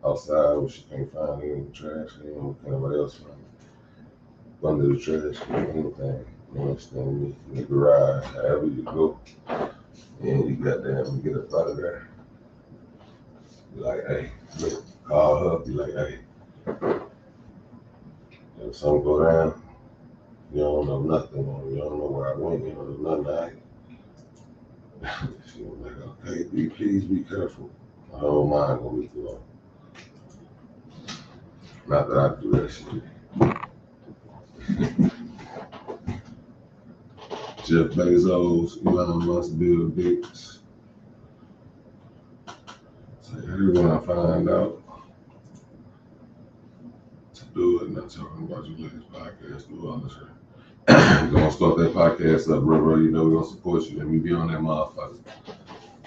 outside where she can't find it in the trash can or anybody else find it. Under the trash can, anything. You understand me? In the garage, however you go. And you goddamn get up out of there. Be like, hey, look, call her, be like, hey. If something go down, you don't know nothing, or you don't know where I went, you don't know nothing. She was like, okay, please be careful. My whole mind gonna be through. Not that I do that shit. Jeff Bezos, Elon Musk, Bill Gates. So everyone I find out to do it, not talking about you ladies podcast, do all this shit. We're gonna start that podcast up, bro. You know we're gonna support you. Let me be on that motherfucker.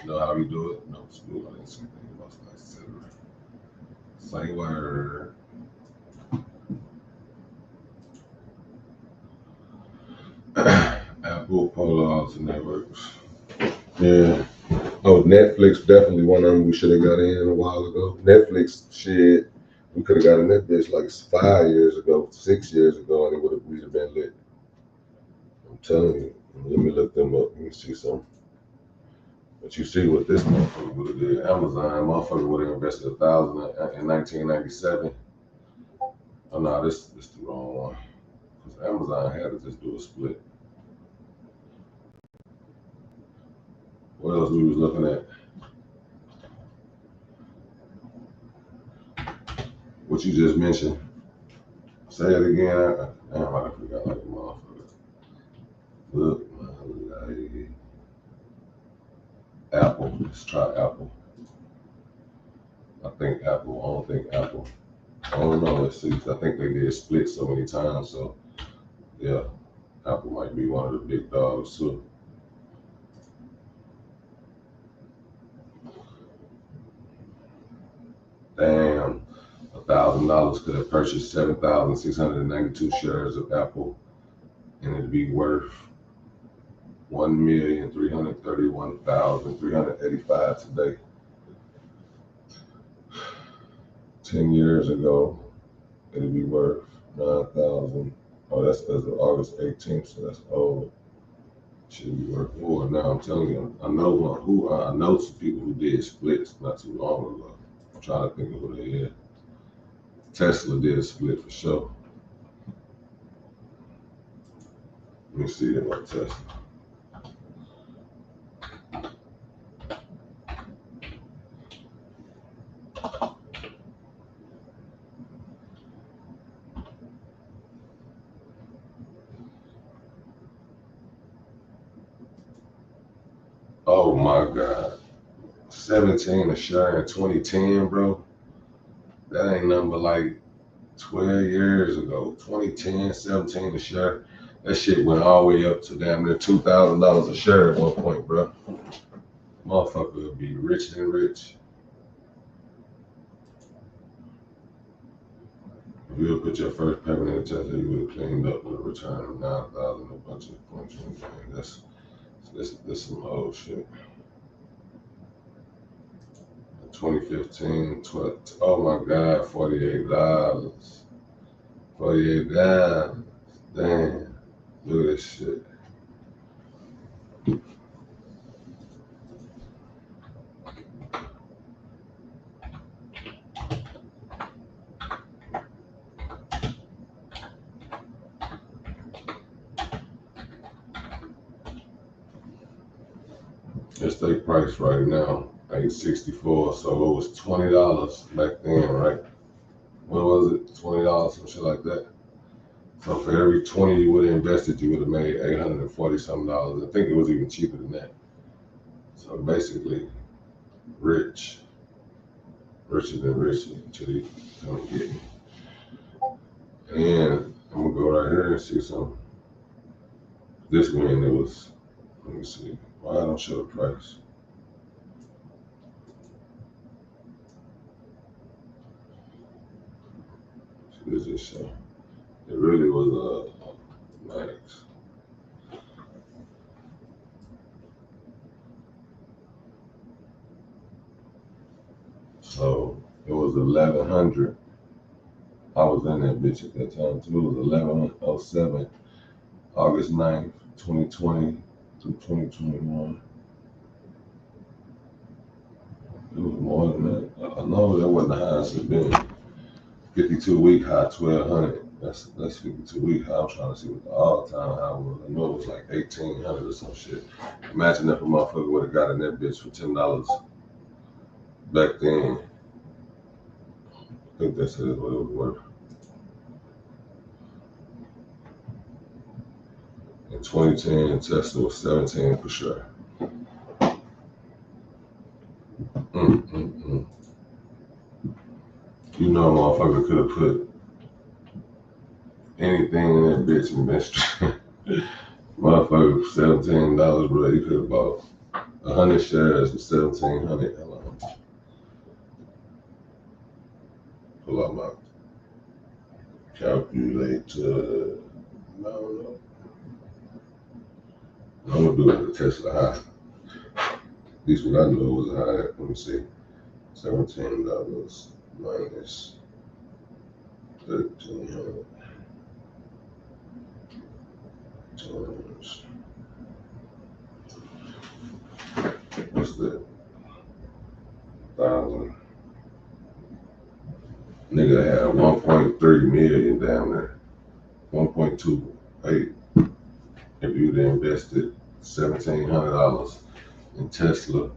You know how we do it? No, school, I didn't say anything about that. Say word. Apple, Polar Networks. Yeah. Oh, Netflix, definitely one of them we should have got in a while ago. Netflix, shit, we could have got in that bitch like 5 years ago, 6 years ago, and we'd have been lit. I'm telling you. Let me look them up. Let me see something. But you see what this motherfucker would have did. Amazon, motherfucker would have invested $1,000 in 1997. Oh no, this the wrong one. Because Amazon had to just do a split. What else we was looking at? What you just mentioned. Say it again. I forgot like a motherfucker. Look, like Apple. Let's try Apple. I think Apple. I don't think Apple. I don't know. Let's see. I think they did split so many times. So yeah, Apple might be one of the big dogs too. Damn. $1,000 could have purchased 7,692 shares of Apple, and it'd be worth 1,331,385 today. 10 years ago, it'd be worth 9,000. Oh, that's as of August 18th, so that's old. Should be worth more. Now I'm telling you, I know some people who did splits not too long ago. I'm trying to think of who they is. Tesla did a split for sure. Let me see about Tesla. Oh my God. 17 a share in 2010, bro. That ain't nothing but like 12 years ago. 2010, 17 a share. That shit went all the way up to damn near $2,000 a share at one point, bro. Motherfucker would be rich and rich. If you would put your first payment in the Tesla, you would have cleaned up with a return of 9,000, a bunch of points. That's some old shit. 2015, oh my God, $48. $48. Damn. Look at this shit. It's their price right now, $8.64. So it was $20 back then, right? What was it? $20, some shit like that. So for every 20 you would have invested, you would have made $840 something. I think it was even cheaper than that. So basically, richer than rich until you come and get me. And I'm gonna go right here and see something. This one, it was, let me see. Why I don't show the price? What does this show? It really was Max. So it was 1100. I was in that bitch at that time too. It was 1107, August 9th, 2020 through 2021. It was more than that. I know that wasn't the highest it's been. 52-week high, 1200. That's 52-week high. I'm trying to see what the all-time high was. I know it was like 1800 or some shit. Imagine if a motherfucker would have got in that bitch for $10 back then. I think that's what it was worth. In 2010, Tesla was 17 for sure. You know, a motherfucker could have put anything in that bitch and been straight. Motherfucker, $17, bro. You could have bought 100 shares for $1,700. Hold on. Pull out my calculator. No. I'm gonna do it with Tesla high. At least what I know was high. Let me see. $17 minus 1,300 times. What's that? 1,000. Nigga had 1.3 million down there. 1.28. If you'd invested $1,700 in Tesla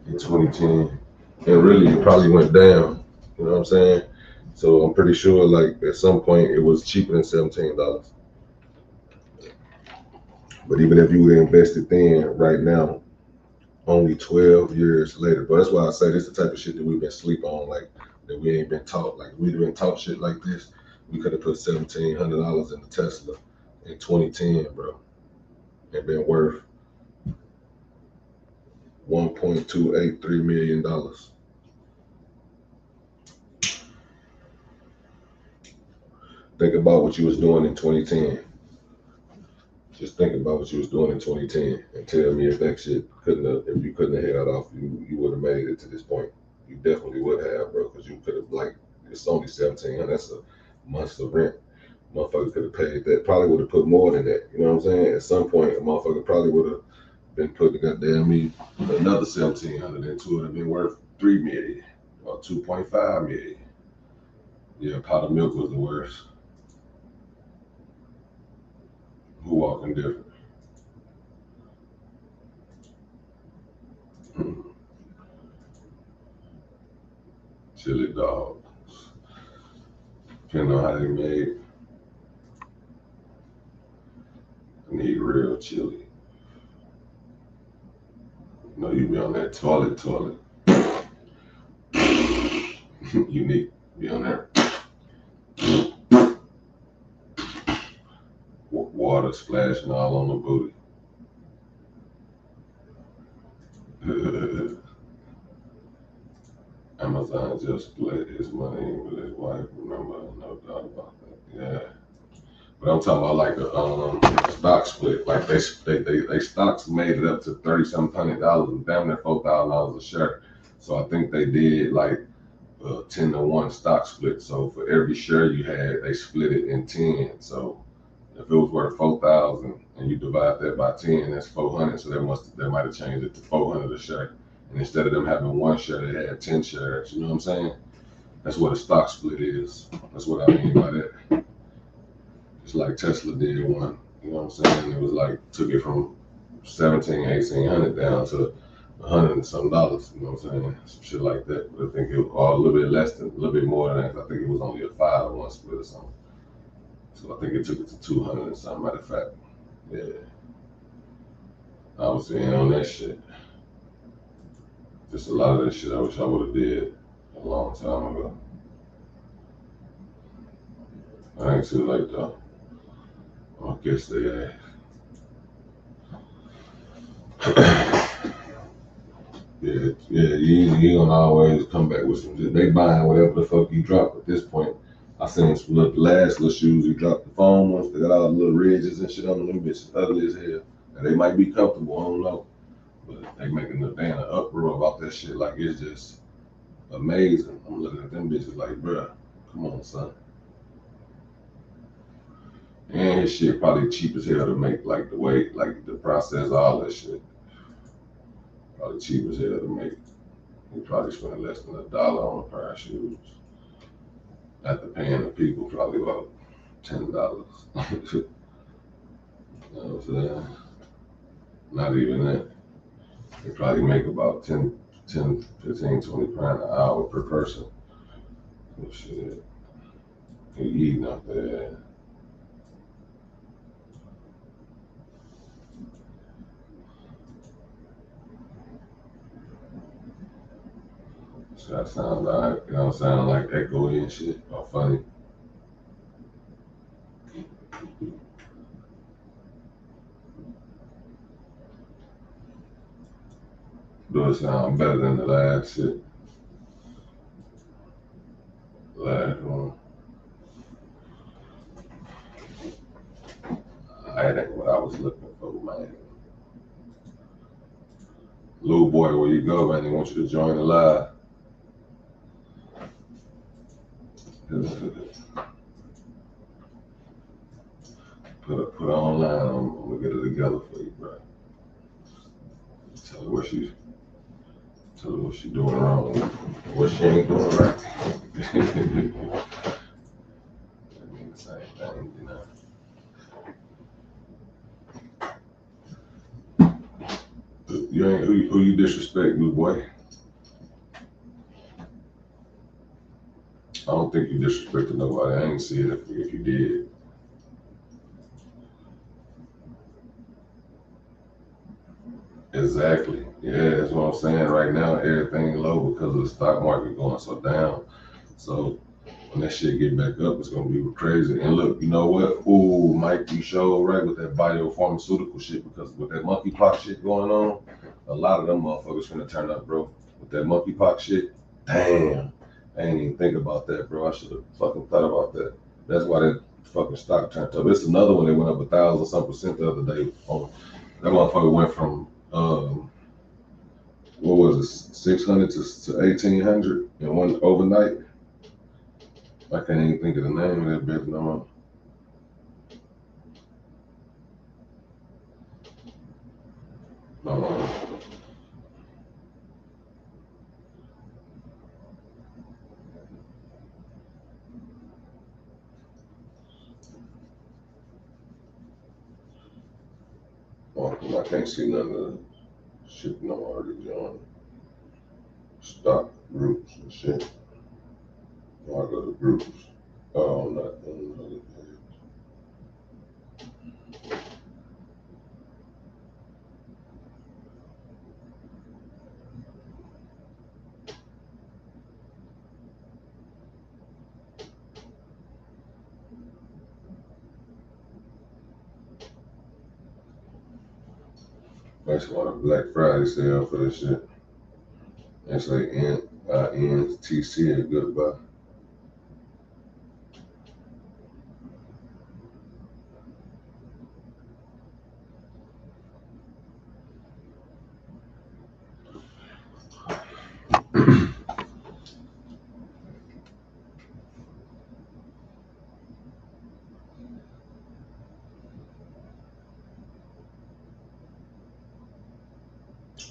in 2010, and really it probably went down. You know what I'm saying? So I'm pretty sure like at some point it was cheaper than $17. But even if you would invest it then, right now, only 12 years later. But that's why I say this is the type of shit that we've been sleep on, like that we ain't been taught. Like we've been taught shit like this. We could have put $1,700 in the Tesla in 2010, bro. And been worth $1.283 million. Think about what you was doing in 2010. Just think about what you was doing in 2010 and tell me if that shit if you couldn't have held off, you would have made it to this point. You definitely would have, bro, because you could have, like, it's only $1,700. That's a month's of rent. Motherfucker could have paid that. Probably would have put more than that. You know what I'm saying? At some point, a motherfucker probably would have been putting goddamn me another $1,700 into it and been worth $3 million or $2.5 million. Yeah, a pot of milk was the worst. Who walking different? Chili dogs. Depending on how they made. I need real chili. You know, you be on that toilet. You need to be on there. Water splashing all on the booty. Amazon just split his money with his wife. Remember, no doubt about that. Yeah, but I'm talking about like a stock split. Like they stocks made it up to $3,700 and damn near $4,000 a share. So I think they did like 10-to-1 stock split. So for every share you had, they split it in 10. So if it was worth 4,000 and you divide that by 10, that's 400. So they might have changed it to 400 a share. And instead of them having one share, they had 10 shares. You know what I'm saying? That's what a stock split is. That's what I mean by that. It's like Tesla did one. You know what I'm saying? It was like, took it from 1,800 down to $100 and some dollars. You know what I'm saying? Some shit like that. But I think it was a little bit more than that. I think it was only a 5-to-1 split or something. So I think it took it to 200 and something, matter of fact. Yeah. I was in on that shit. Just a lot of that shit I wish I would have did a long time ago. I ain't too late though. I guess they Yeah, you gonna always come back with some shit. They buying whatever the fuck you drop at this point. I seen some last little shoes he dropped, the foam ones. They got all the little ridges and shit on them. Bitches ugly as hell. And they might be comfortable, I don't know. But they making a damn uproar about that shit like it's just amazing. I'm looking at them bitches like, bruh, come on, son. And his shit probably cheap as hell to make, like the weight, like the process, all that shit. Probably cheap as hell to make. He probably spent less than $1 on a pair of shoes. After paying the people probably about $10. You know what I'm saying? Not even that. They probably make about 10, 15, 20 pounds an hour per person. So shit. He eating up there. So that sound like, you know, sound like echoey and shit, or funny. Do it sound better than the last shit? Last one. That ain't what I was looking for, man. Little boy, where you go, man? They want you to join the live. Put it online. I'm gonna get it together for you, bro. Tell her what she doing wrong, what she ain't doing right. That mean the same thing, you know. You ain't who you disrespect, little boy. I don't think you disrespected nobody. I ain't see it if you did. Exactly. Yeah, that's what I'm saying. Right now, everything low because of the stock market going so down. So when that shit get back up, it's gonna be crazy. And look, you know what? Ooh, Mike, you showed right with that biopharmaceutical shit because with that monkeypox shit going on, a lot of them motherfuckers finna turn up, bro. With that monkeypox shit, damn. I ain't even think about that, bro. I should have fucking thought about that. That's why that fucking stock turned up. It's another one that went up 1,000% the other day. That motherfucker went from what was it, 600 to 1,800 in one overnight. I can't even think of the name of that bitch no more. I can't see none of the shit no already joined. Stock groups and shit. I go to groups. Oh, not on another page. That's why the Black Friday sale for this shit. It's like NTC and goodbye.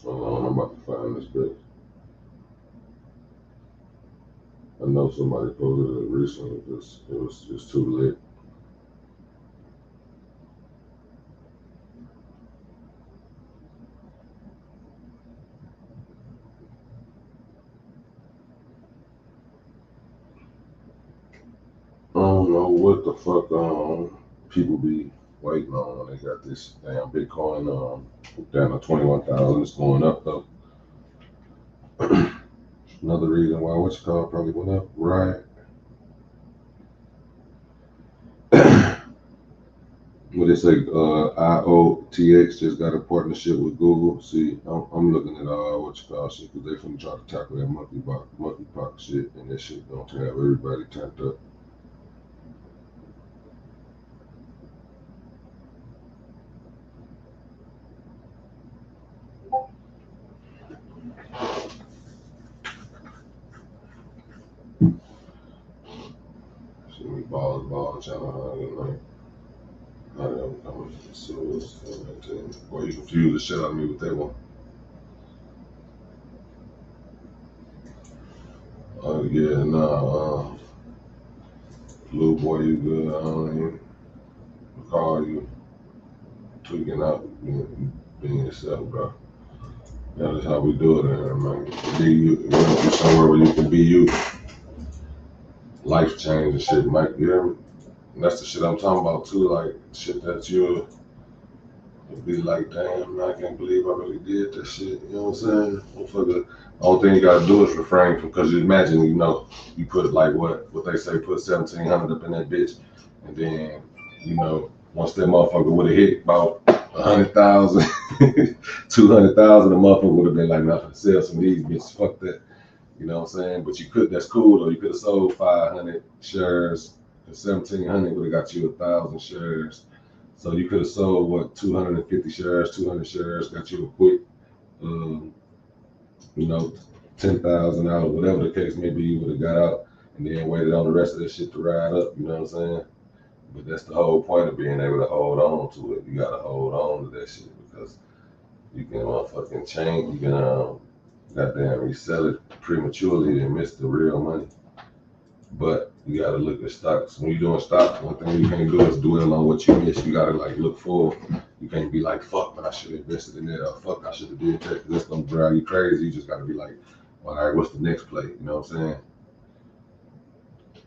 Hold on, I'm about to find this bitch. I know somebody posted it recently, it was just too late. I don't know what the fuck people be waiting on when they got this damn Bitcoin down to 21,000. It's going up though. Another reason why what's called probably went up, right? What they say, IOTX just got a partnership with Google. See, I'm looking at all what's called shit because they finna try to tackle that monkeypox shit, and that shit don't have everybody turned up. I'm trying to boy, you confused the shit out of me with that one. Oh yeah, nah. Little boy, you good? I don't even recall you tweaking out, being yourself, bro. That is how we do it, man. Be you, be somewhere where you can be you. Life change and shit, Mike. You hear me? And that's the shit I'm talking about too. Like shit that you'll be like, damn, man, I can't believe I really did that shit. You know what I'm saying? The only thing you gotta do is refrain from, because you imagine, you put like what they say, put 1,700 up in that bitch, and then once that motherfucker would have hit about 100,000, 200,000, the motherfucker would have been like, nothing, sell some of these bitches, fuck that. You know what I'm saying? But that's cool, or you could have sold 500 shares, and 1,700 would have got you 1,000 shares. So you could have sold 250 shares, 200 shares, got you a quick, $10,000, whatever the case may be, you would have got out and then waited on the rest of that shit to ride up. You know what I'm saying? But that's the whole point of being able to hold on to it. You gotta hold on to that shit, because you can motherfucking change. You can goddamn resell it prematurely and miss the real money. But you gotta look at stocks. When you're doing stocks, one thing you can't do is dwell on what you missed. You gotta look forward. You can't be like, fuck, but I should have invested in that, or fuck, I should have did that, because that's gonna drive you crazy. You just gotta be like, all right, what's the next play? You know what I'm saying?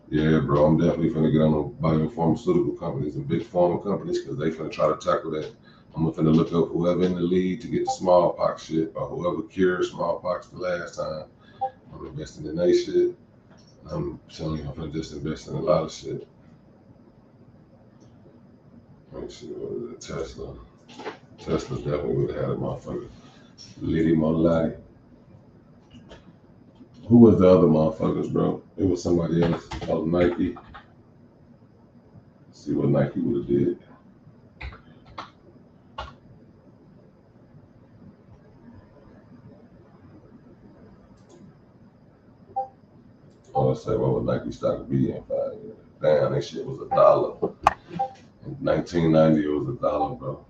Yeah, bro, I'm definitely finna get on the biopharmaceutical companies and big pharma companies, because they finna try to tackle that. I'm finna look up whoever in the lead to get the smallpox shit, or whoever cured smallpox the last time. I'm investing in that shit. I'm telling you, I'm finna just invest in a lot of shit. Let me see, what is it? Tesla. Tesla definitely would have had a motherfucker. Liddy Molai. Who was the other motherfuckers, bro? It was somebody else called Nike. Let's see what Nike would have did. Oh, let's say what would Nike stock be in 5 years? Damn, that shit was $1. In 1990, it was $1, bro.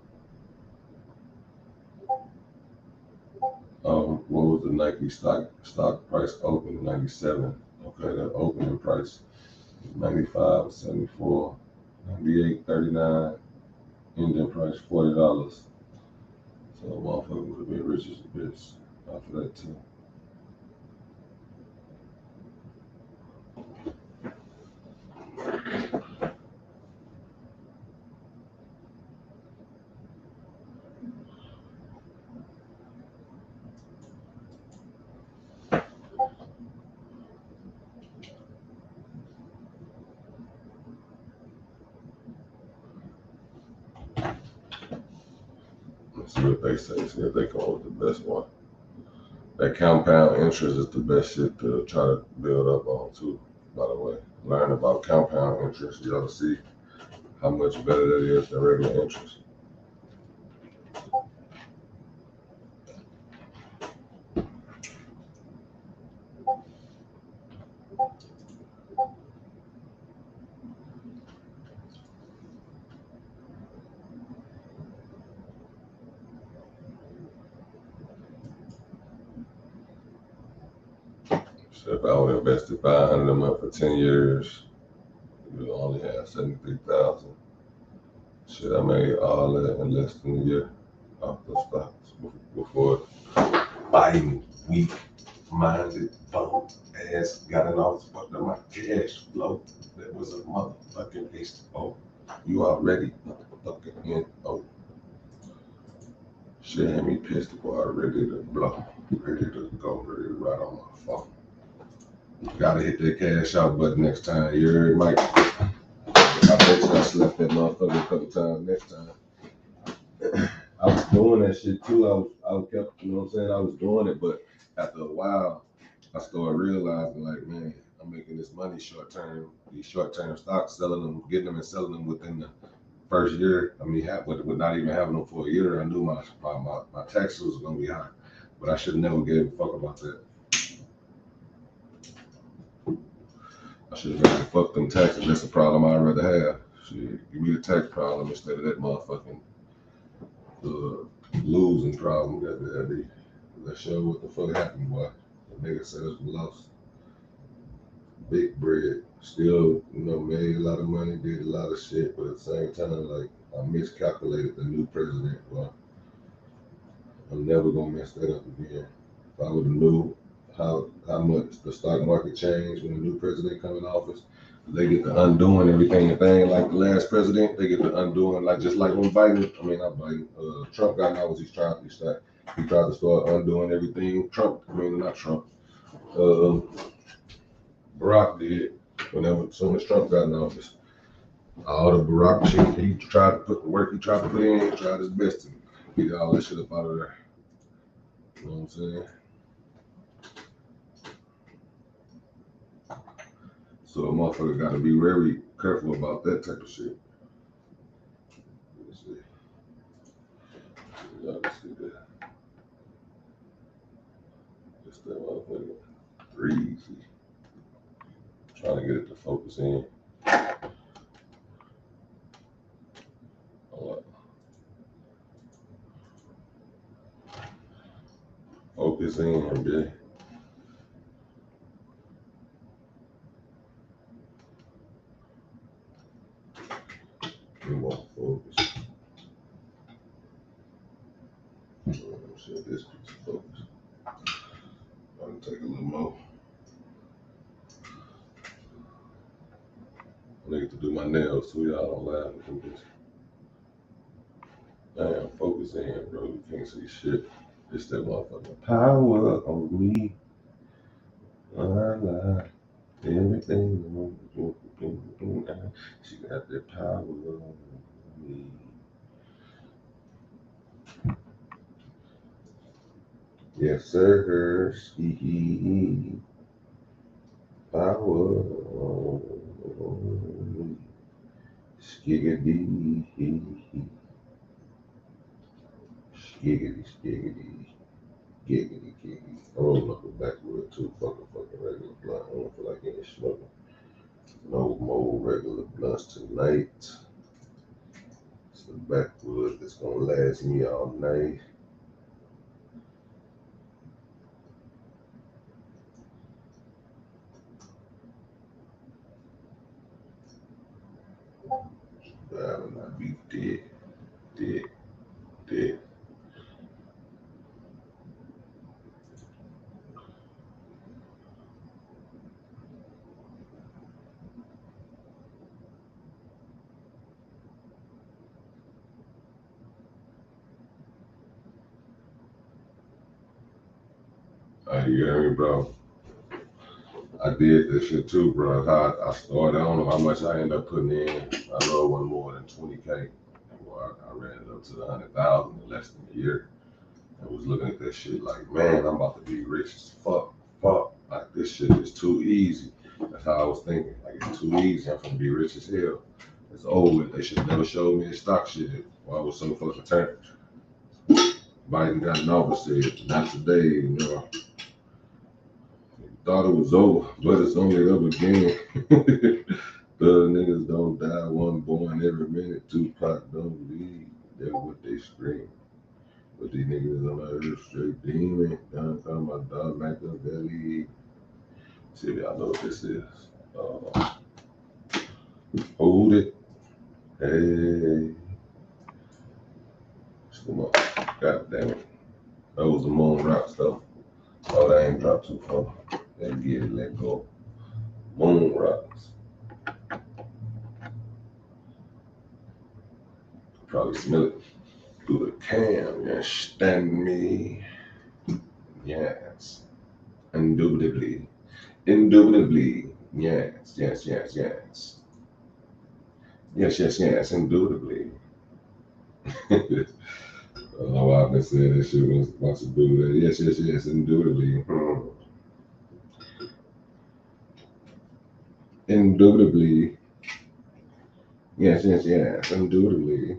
What was the Nike stock price open in 97? Okay, that opening price is 95, 74, 98, 39. Ending price $40. So a motherfucker would have been rich as a bitch after that too. Let's see what they say. See if they come up with the best one. That compound interest is the best shit to try to build up on too, by the way. Learn about compound interest. You ought to see how much better that is than regular interest. So if I would invested $500 a month for 10 years, you'll only have 73,000. Shit, I made all that in less than a year off those stocks before Biden, weak-minded, bum ass got in office, fucked up my cash flow. That was a motherfucking HO. You already motherfucking NO. Shit had me pissed, boy, ready to blow, ready to go, ready to ride on my phone. Gotta hit that cash out button next time. You heard, Mike? I bet you I slept that motherfucker a couple times next time. I was doing that shit too. I kept, you know what I'm saying? I was doing it, but after a while, I started realizing, like, man, I'm making this money short term, these short term stocks, selling them, getting them and selling them within the first year. I mean, with not even having them for a year, I knew my taxes was gonna be high, but I should have never gave a fuck about that. I should have been fuck them taxes. That's a problem I'd rather have. Shit, give me the tax problem instead of that motherfucking losing problem that they. Let's show what the fuck happened, boy. The nigga said us lost big bread. Still, made a lot of money, did a lot of shit, but at the same time, like, I miscalculated the new president. Well, I'm never gonna mess that up again. If I would have knew how much the stock market changed when the new president come in office, they get to undoing everything like the last president. They get to undoing just like when Trump got in office, he tried to start undoing everything. Not Trump. Barack did. As soon as Trump got in office, all the Barack shit, he tried to put the work he tried to put in, he tried his best to get all that shit up out of there. You know what I'm saying? So a motherfucker got to be very careful about that type of shit. Let's see. Y'all can see that. Just that motherfucker. Breezy. Trying to get it to focus in. Focus in, bitch. Come on, focus. Shit, this piece of focus. I'm gonna take a little more. I need to do my nails too, y'all don't laugh at this. Damn, focus in, bro. You can't see shit. It's that motherfucking power on me. Everything. She got that power on me. Yes, sir. Power on me. Skiggity. Skiggity, skiggity. Giggity, giggity. I'm rolling up a backwood too. Fucking regular blunt. I don't feel like any smoking. No more regular blunts tonight. It's the backwood that's gonna last me all night. I will not be dead. You hear me, bro? I did this shit too, bro. I started. I don't know how much I ended up putting in. I know it wasn't more than 20K. Well, I ran it up to the 100,000 in less than a year. I was looking at that shit like, man, I'm about to be rich as fuck. Like, this shit is too easy. That's how I was thinking. Like, it's too easy. I'm gonna be rich as hell. It's over with. They should never show me the stock shit. Why was so fucking turned? Biden got in office, said, not today, Thought it was over, but it's only up again. The niggas don't die, one born every minute. Tupac don't leave. That's what they scream. But these niggas on the earth straight demon. Down from my dog Machiavelli. See, y'all know what this is. Hold it. Hey. Come on. God damn it. That was the moon rocks though. Oh, that ain't dropped too far. Let get it, let go. Moon rocks. Probably smell it through the cam. You understand me? Yes. Indubitably. Yes. Yes. Indubitably. I don't know why I've been saying this shit was about to do that. Yes. Indubitably. Indubitably. Yes. Indubitably.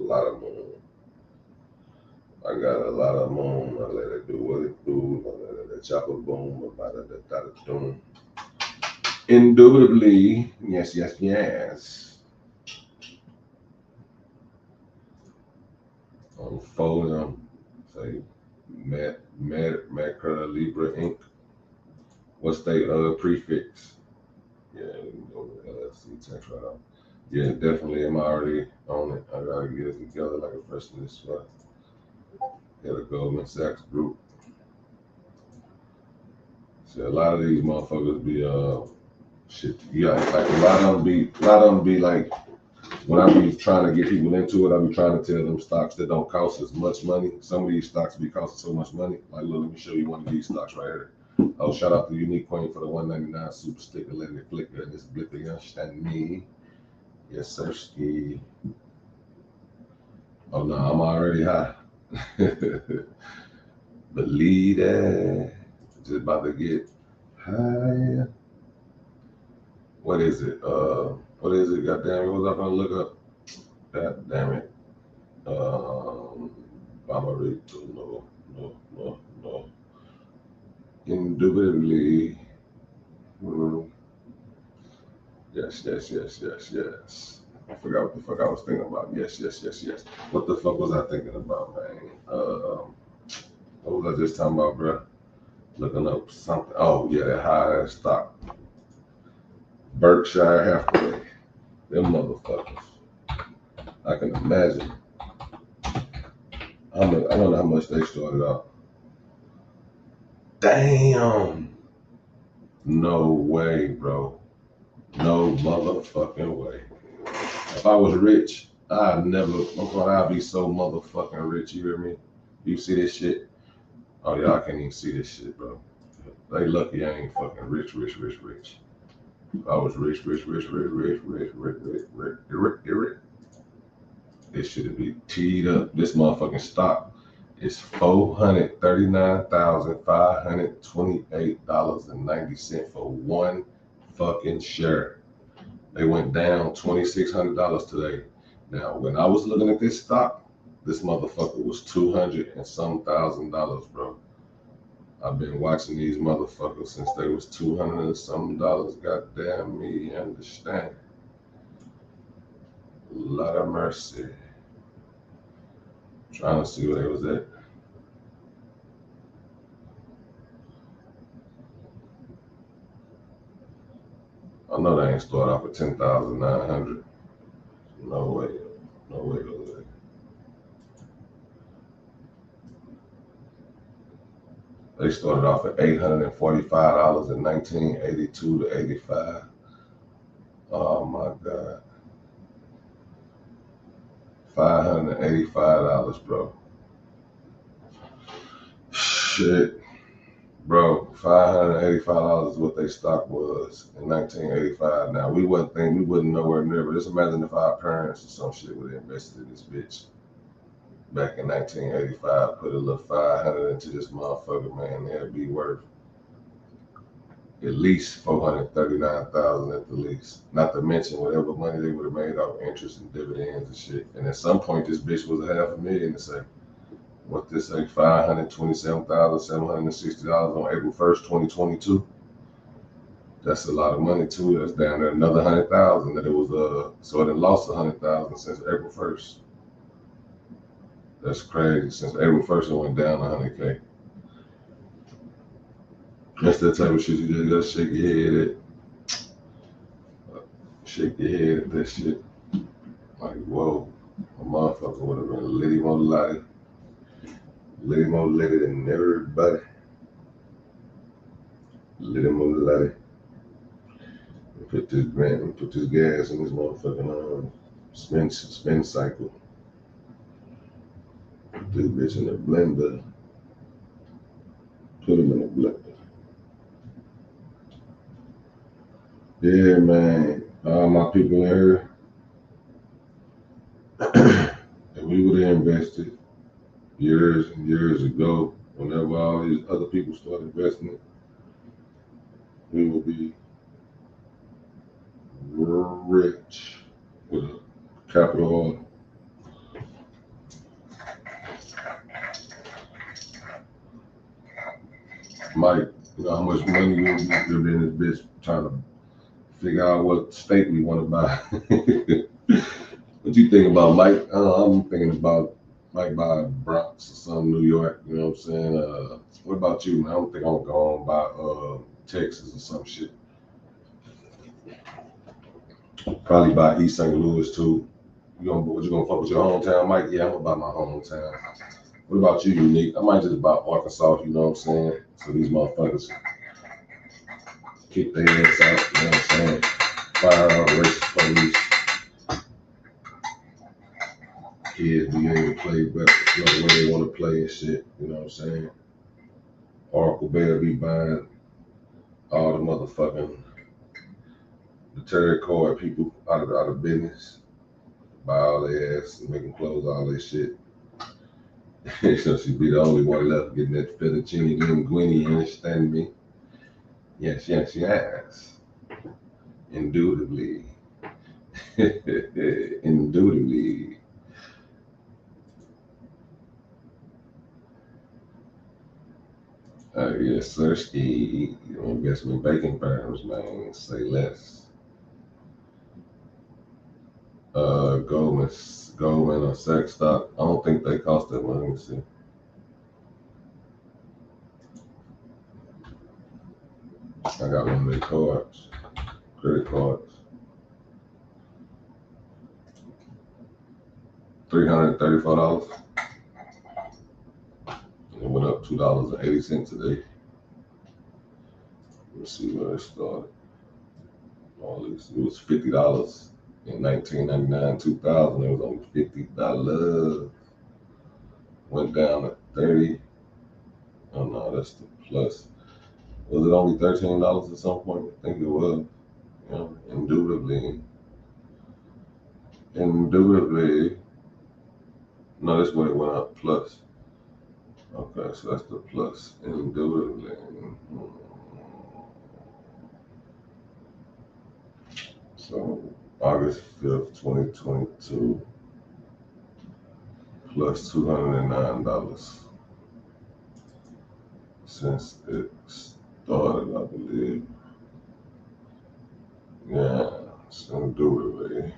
lot of moon. I got a lot of moon. I let it do what it do. I let it chop a boom. About it, doom. Indubitably, yes, yes, yes. Unfold them. Say, Macra Libra Inc. What's their prefix? Yeah, LLC text right out. Yeah, definitely. I'm already on it. I gotta get it together like a freshman this spot. Got a Goldman Sachs group. See, a lot of these motherfuckers be shit. Yeah, like a lot of them be like, when I be trying to get people into it, I be trying to tell them stocks that don't cost as much money. Some of these stocks be costing so much money. Like, look, let me show you one of these stocks right here. Oh, shout out to Unique Queen for the $1.99 super sticker, letting it flicker. This blicker, you understand me? Yes, sir, ski. Oh no, I'm already high. Believe that. Just about to get high. What is it? What is it? Goddamn it! What was I gonna look up? God damn it. Mama Rico. No. Indubitably. Yes. I forgot what the fuck I was thinking about. Yes. What the fuck was I thinking about, man? What was I just talking about, bro? Looking up something. Oh, yeah, that high ass stock. Berkshire Hathaway. Them motherfuckers. I can imagine. I wonder how much they started out. Damn. No way, bro. No motherfucking way. If I was rich, I'd be so motherfucking rich, you hear me? You see this shit? Oh, y'all can't even see this shit, bro. They lucky I ain't fucking rich. If I was rich. This should be teed up. This motherfucking stock is $439,528.90 for one fucking share. They went down $2,600 today. Now, when I was looking at this stock, this motherfucker was $200 and some thousand, bro. I've been watching these motherfuckers since they was $200 and some. Goddamn me, understand? Lot of mercy. Trying to see where they was at. I know they ain't started off at 10,900. No way. They started off at $845 in 1982 to 85. Oh my God. $585, bro. Shit. Bro, $585 is what their stock was in 1985. Now, we wouldn't nowhere near, but just imagine if our parents or some shit would have invested in this bitch back in 1985, put a little 500 into this motherfucker, man, that'd be worth at least $439,000 at the least. Not to mention whatever money they would have made off interest and dividends and shit. And at some point, this bitch was $500,000 to say. What this say? $527,760 on April 1st, 2022. That's a lot of money too. That's down there another 100,000 that it was so it had lost 100,000 since April 1st. That's crazy. Since April 1st, it went down 100K. That's that type of shit you just gotta shake your head at. Shake your head at that shit. Like, whoa, a motherfucker would have been litty more light. Litty more litty than everybody. Litty more lighty. Put this gas in this motherfucking spin cycle. Put this bitch in the blender. Put him in the blender. Yeah, man. All my people in here. If we would have invested years and years ago, whenever all these other people start investing, we will be rich with a capital Mike, you know how much money we lived in this bitch trying to figure out what state we want to buy. What you think about Mike? I'm thinking about Mike buy Bronx or some New York. You know what I'm saying? What about you, man? I don't think I'm gonna go on by Texas or some shit. Probably buy East St. Louis too. What you gonna fuck with your hometown, Mike? Yeah, I'm gonna buy my hometown. What about you, Unique? I might just buy Arkansas. You know what I'm saying? So these motherfuckers kick their ass out. You know what I'm saying? Fire all the racist police. Kids be able to play better, you know, the way they want to play and shit. You know what I'm saying? Oracle Bear be buying all the motherfucking the tarot card people out of business. Buy all their ass and make them close all their shit. So she be the only one left getting that fettuccine linguine, you understand me? Yes, yes, yes. Indubitably. Indubitably. Yes, sir, Ski. Investment banking firms, man. Say less. Goldman or Sachs stock. I don't think they cost that money. Let me see. I got one of their cards, credit cards. $334. It went up $2.80 today. Let's see where it started. All this, it was $50 in 1999, 2000. It was only $50. Went down to 30. Oh no, that's the plus. Was it only $13 at some point? I think it was. Yeah, indubitably. Indubitably. No, that's when it went up, plus. Okay, so that's the plus. Indubitably. So August 5th, 2022, plus $209 since it started, I believe. Yeah, so indubitably.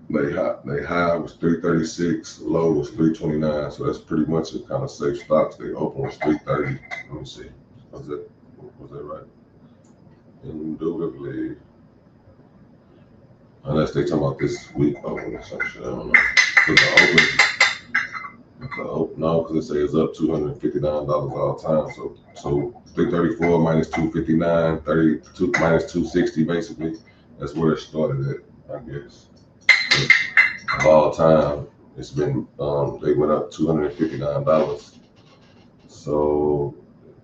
They high was 336, low was 329, so that's pretty much a kind of safe stocks. They open was 330. Let me see. Was that right? Indubitably. Unless they talking about this week open or some shit, I don't know. No, because it says it's up $259 all time. So 334 minus 259, 32 minus 260 basically. That's where it started at, I guess. Of all time, it's been they went up $259. So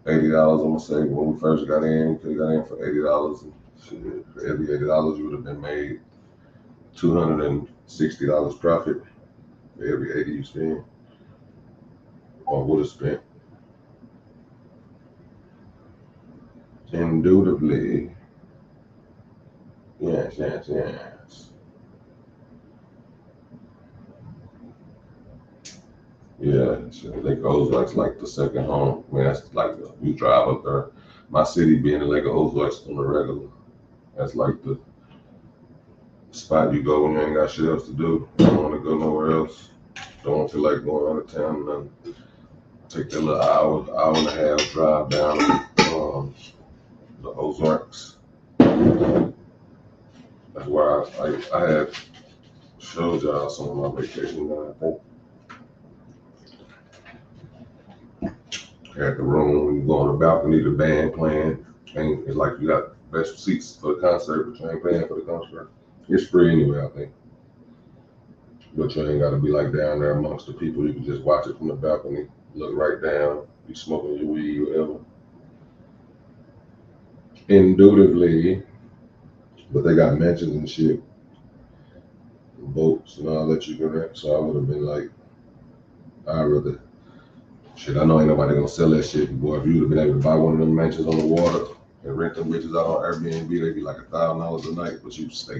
$80, I'm gonna say when we first got in, could have got in for $80. Shit, for every $80 you would have been made $260 profit for every 80 you spend, or would have spent. Indubitably. Yes. Yeah, Lake Ozark's like the second home. I mean, that's like you drive up there. My city being in Lake Ozark's on the regular. That's like the spot you go when you ain't got shit else to do. Don't want to go nowhere else. Don't feel like going out of town. And take that little hour and a half drive down the Ozarks. That's where I had showed y'all some of my vacation. I think. At the room, you go on the balcony, the band playing, and it's like you got best seats for the concert, but you ain't paying for the concert. It's free anyway, I think. But you ain't got to be like down there amongst the people. You can just watch it from the balcony, look right down, be smoking your weed, whatever. Indubitably, but they got mansions and shit, boats and all that you can rent. So I would have been like, I'd rather. Shit, I know ain't nobody gonna sell that shit, boy. If you would have been able to buy one of them mansions on the water and rent them bitches out on Airbnb, they'd be like $1,000 a night. But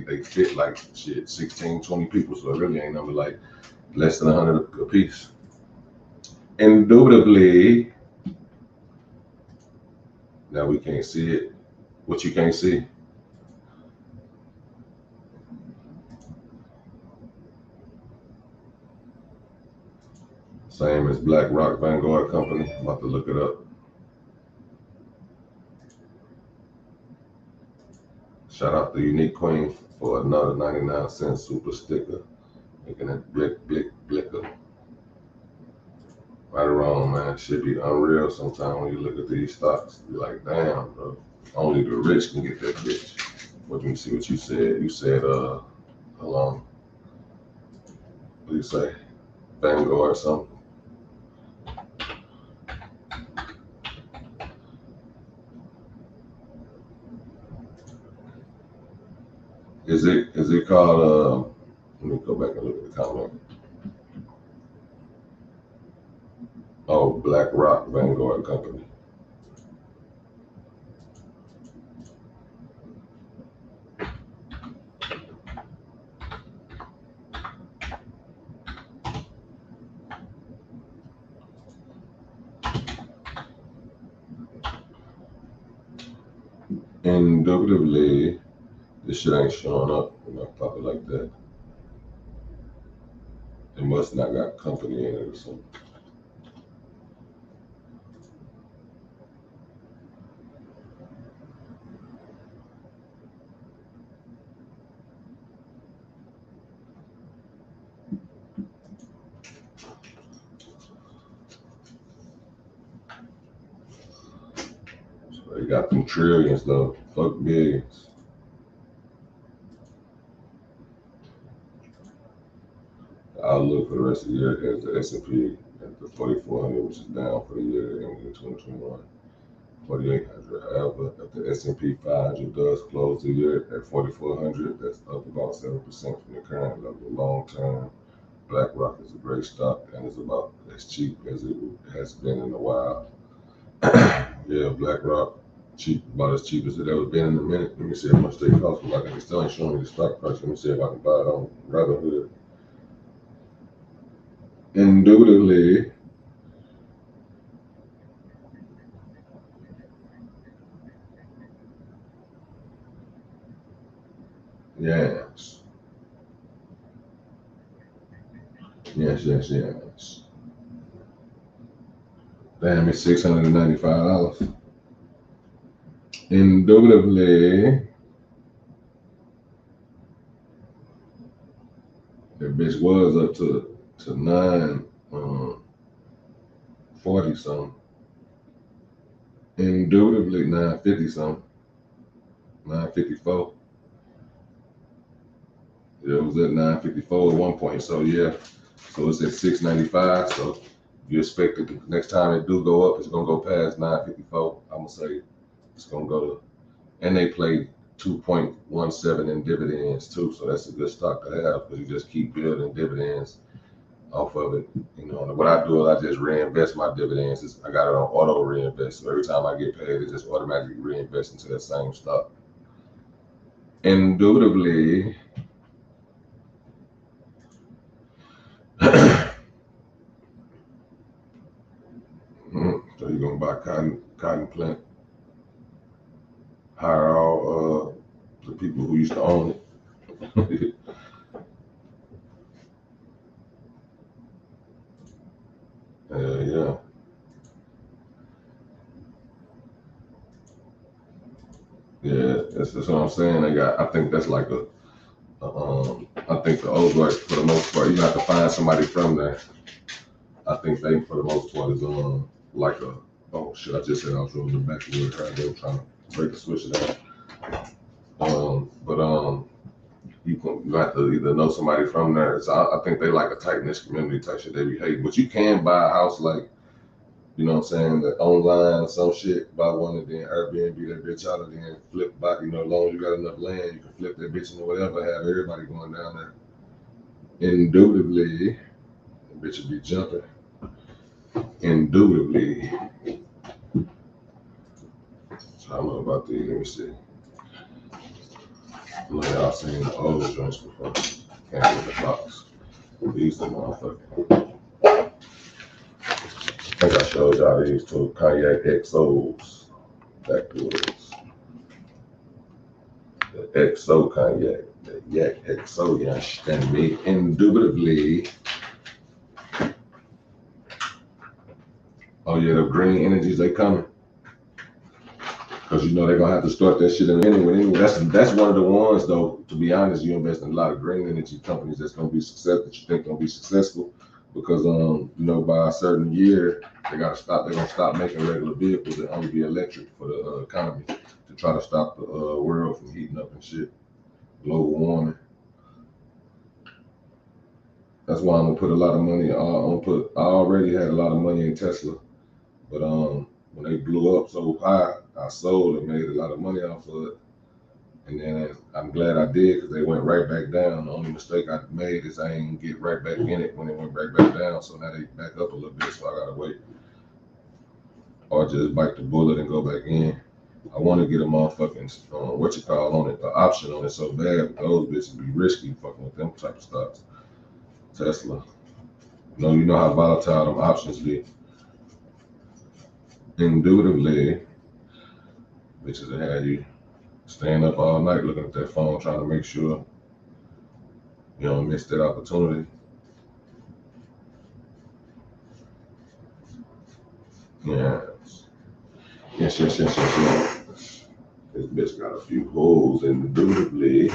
they fit like shit, 16, 20 people, so it really ain't nothing like less than 100 a piece. Indubitably. Now we can't see it. What you can't see? Same as BlackRock Vanguard Company. I'm about to look it up. Shout out to Unique Queen for another 99-cent super sticker. Making it blicker. Right or wrong, man. Should be unreal sometimes when you look at these stocks. You're like, damn, bro. Only the rich can get that bitch. Let me see what you said. You said, hold on. What do you say? Vanguard or something? Is it called, let me go back and look at the comment. Oh, BlackRock Vanguard Company. Indubitably, this shit ain't showing up when I pop it like that. It must not got company in it or something. So they got them trillions though. Fuck billions. I'll look for the rest of the year as the S&P at the 4,400, which is down for the year ending in 2021. 4,800. However, if the S&P 500 does close the year at 4,400, that's up about 7% from the current level. Long term, BlackRock is a great stock and is about as cheap as it has been in a while. Yeah, BlackRock, cheap, about as cheap as it ever been in a minute. Let me see how much they cost. Like it still ain't showing me the stock price. Let me see if I can buy it on Robinhood. Indubitably. Yes. Yes. Damn, it's $695. Indubitably. That bitch was up to 940 something. Indubitably 950 something. 954. Yeah, it was at 954 at one point. So yeah. So it's at 695. So you expect that the next time it do go up, it's gonna go past 954. I'm gonna say it's gonna go to, and they played 2.17 in dividends too. So that's a good stock to have because you just keep building dividends off of it. You know, and what I do is I just reinvest my dividends. I got it on auto reinvest. So every time I get paid, it just automatically reinvest into that same stock. Indubitably. So you're gonna buy cotton plant, hire all the people who used to own it. Yeah. Yeah, that's what I'm saying. I think that's like I think the old guys, for the most part, you have to find somebody from there. I think they, for the most part, is like a, oh shit, I just said I was rolling the back of the car. They were trying to break the switch down. You have to either know somebody from there. So I think they like a tight-knit community type shit. They be hating. But you can buy a house like, you know what I'm saying, that online, some shit, buy one and then Airbnb that bitch out and then flip back, you know, as long as you got enough land, you can flip that bitch into whatever, have everybody going down there. Indubitably, the bitch would be jumping. Indubitably. So I don't know about these, let me see. I know y'all seen the old joints before. Can't get the box. These are motherfucking. think I showed y'all these two cognac XOs. That was the XO cognac. The Yak XO, you understand me? Indubitably. Oh yeah, the green energies, they coming. Cause you know they're gonna have to start that shit in anyway. That's one of the ones though, to be honest, you invest in a lot of green energy companies that's gonna be successful, that you think gonna be successful. Because you know, by a certain year, they're gonna stop making regular vehicles and only be electric for the economy to try to stop the world from heating up and shit. Global warming. That's why I'm gonna put a lot of money. I already had a lot of money in Tesla, but when they blew up so high, I sold and made a lot of money off of it. And then I'm glad I did because they went right back down. The only mistake I made is I ain't get right back in it when it went right back down. So now they back up a little bit, so I gotta wait. Or just bite the bullet and go back in. I want to get a motherfucking on it, the option on it so bad, but those bitches be risky fucking with them type of stocks. Tesla. You know how volatile them options be. Indubitably, bitches that have you staying up all night looking at that phone trying to make sure you don't miss that opportunity. Yes. Yes. This bitch got a few holes indubitably.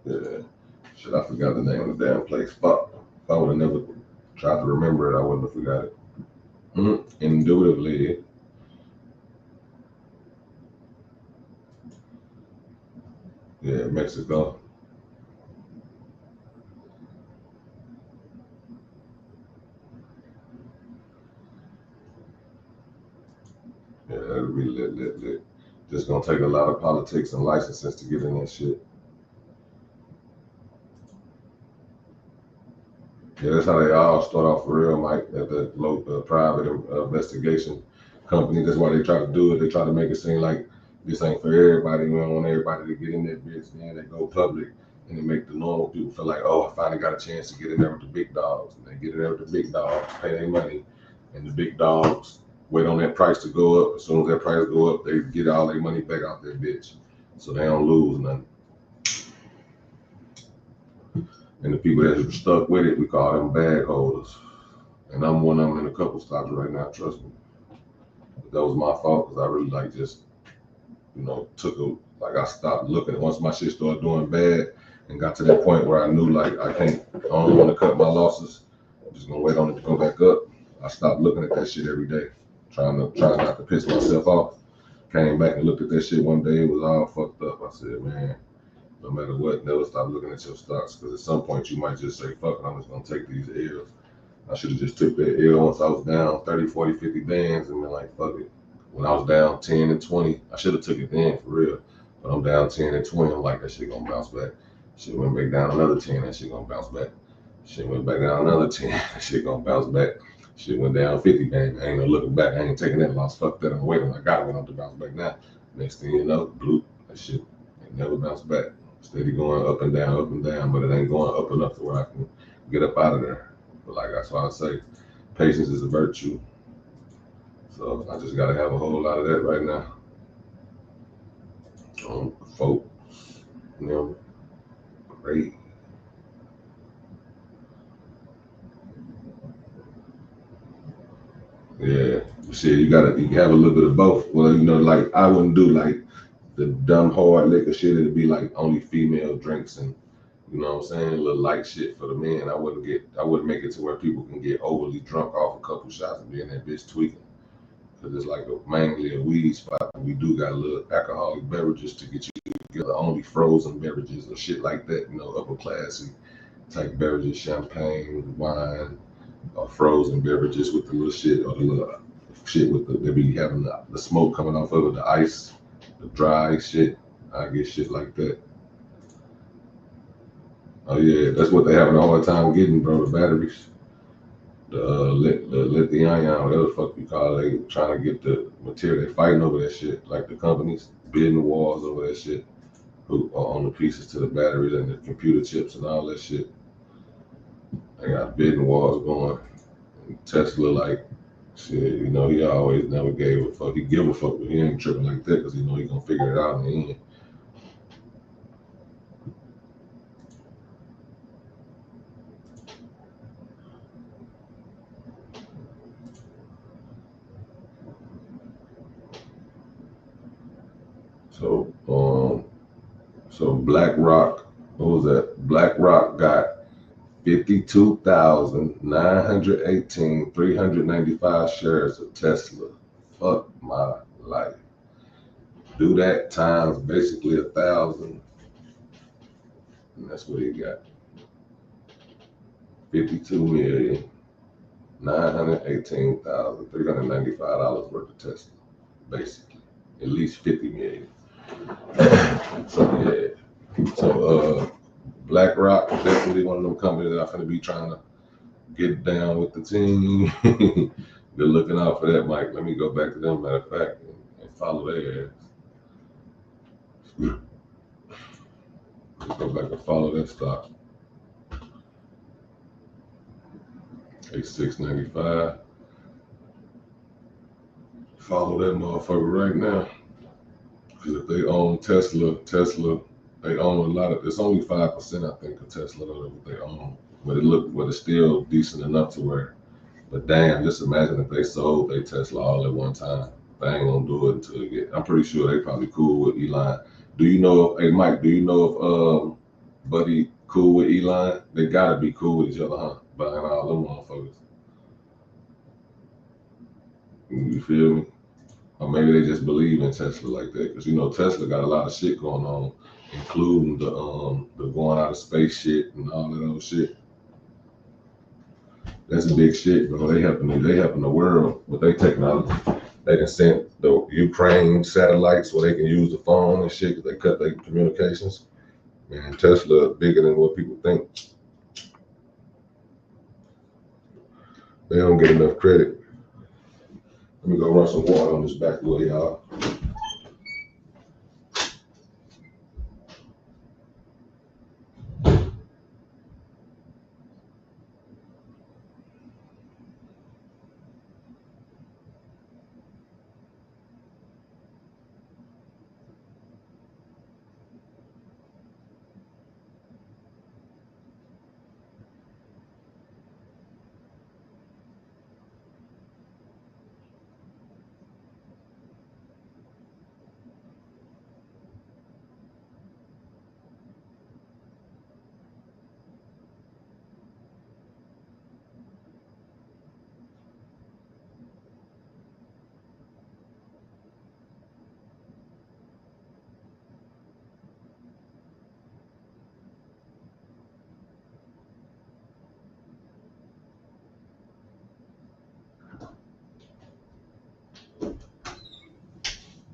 Yeah. Shit, I forgot the name of the damn place. Fuck. If I would have never tried to remember it, I wouldn't have forgot it. Indubitably. Yeah, Mexico. Yeah, that'll be lit. Just gonna take a lot of politics and licenses to get in that shit. Yeah, that's how they all start off for real, Mike. At the local private investigation company, that's why they try to do it. They try to make it seem like this ain't for everybody. We don't want everybody to get in that bitch. Then they go public and they make the normal people feel like, oh, I finally got a chance to get in there with the big dogs. And they get in there with the big dogs, pay their money, and the big dogs wait on that price to go up. As soon as that price go up, they get all their money back out that bitch, so they don't lose nothing. And the people that are stuck with it, we call them bag holders. And I'm one of them in a couple stocks right now, trust me. But that was my fault because I really I stopped looking. Once my shit started doing bad and got to that point where I knew I don't want to cut my losses. I'm just gonna wait on it to go back up. I stopped looking at that shit every day, trying not to piss myself off. Came back and looked at that shit one day, it was all fucked up. I said, man, no matter what, never stop looking at your stocks because at some point you might just say, fuck it, I'm just gonna take these L's. I should have just took that L once I was down 30, 40, 50 bands and been like, fuck it. When I was down 10 and 20, I should have took it then for real. But I'm down 10 and 20, I'm like, that shit gonna bounce back. Shit went back down another 10, that shit gonna bounce back. Shit went back down another 10, that shit gonna bounce back. Shit went down 50 bang, I ain't no looking back, I ain't taking that loss, fuck that, I'm waiting, I gotta wait on to bounce back now. Next thing you know, bloop, that shit ain't never bounced back. Steady going up and down, but it ain't going up enough to where I can get up out of there. But that's why I say, patience is a virtue. So I just gotta have a whole lot of that right now. Folks, great. Yeah, shit, you have a little bit of both. Well, I wouldn't do the dumb hard liquor shit. It'd be only female drinks and you know what I'm saying, a little light shit for the men. I wouldn't make it to where people can get overly drunk off a couple shots and be in that bitch tweaking. Cause it's mainly a weed spot. We do got a little alcoholic beverages to get you together, only frozen beverages or shit like that, upper classy type beverages, champagne, wine, or frozen beverages with the little shit or the little shit with they be having the smoke coming off of it, the ice, the dry shit. I get shit like that. Oh yeah, that's what they having a hard time getting, bro, the batteries. The lithium ion, whatever the fuck you call it, they trying to get the material, they fighting over that shit, like the companies. bidding wars over that shit. Who on the pieces to the batteries and the computer chips and all that shit. They got bidding wars going. And Tesla, like, shit, you know, he always never gave a fuck. He give a fuck, but he ain't tripping like that because he know he gonna figure it out in the end. So BlackRock, what was that? BlackRock got 52,918,395 shares of Tesla. Fuck my life. Do that times basically 1,000, and that's what he got. 52,918,395 worth of Tesla, basically. At least 50 million. So yeah. So BlackRock definitely one of them companies that I'm gonna be trying to get down with the team. They're looking out for that, Mike. Let me go back to them, matter of fact, and follow their ass. Let's go back and follow that stock. $6.95. Follow that motherfucker right now. Because if they own Tesla, they own a lot of. It's only 5%, I think, of Tesla that they own. But it's still decent enough to where. But damn, just imagine if they sold their Tesla all at one time. They ain't gonna do it until they get. I'm pretty sure they probably cool with Elon. Do you know? Hey Mike, do you know if Buddy cool with Elon? They gotta be cool with each other, huh? Buying all them motherfuckers. You feel me? Or maybe they just believe in Tesla like that, because you know Tesla got a lot of shit going on, including the going out of space shit and all that other shit. That's big shit, bro. They helping the world with their technology. They can send the Ukraine satellites where they can use the phone and shit because they cut their communications. Man, Tesla bigger than what people think. They don't get enough credit. Let me go run some water on this backwood, y'all.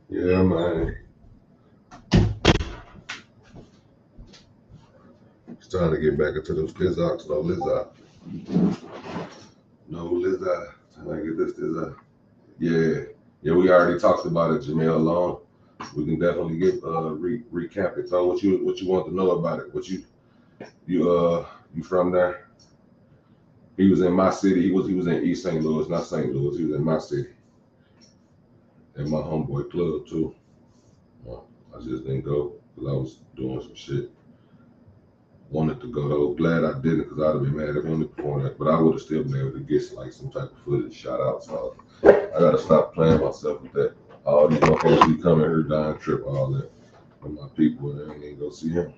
Yeah, man. It's time to get back into those Lizards. No Lizard. No Lizard. Time to get this Lizard. Yeah. Yeah, we already talked about it, Jamel Long. We can definitely get recap it. So what you want to know about it? What you from there? He was in my city. He was in East St. Louis, not St. Louis. He was in my city. And my homeboy club too. I just didn't go because I was doing some shit. Wanted to go though. Glad I didn't because I'd have been mad if I only performed that. But I would have still been able to get like some type of footage, shout out. So I gotta stop playing myself with that. All these motherfuckers be coming here, dying, trip, all that. And my people, and I ain't even go see him.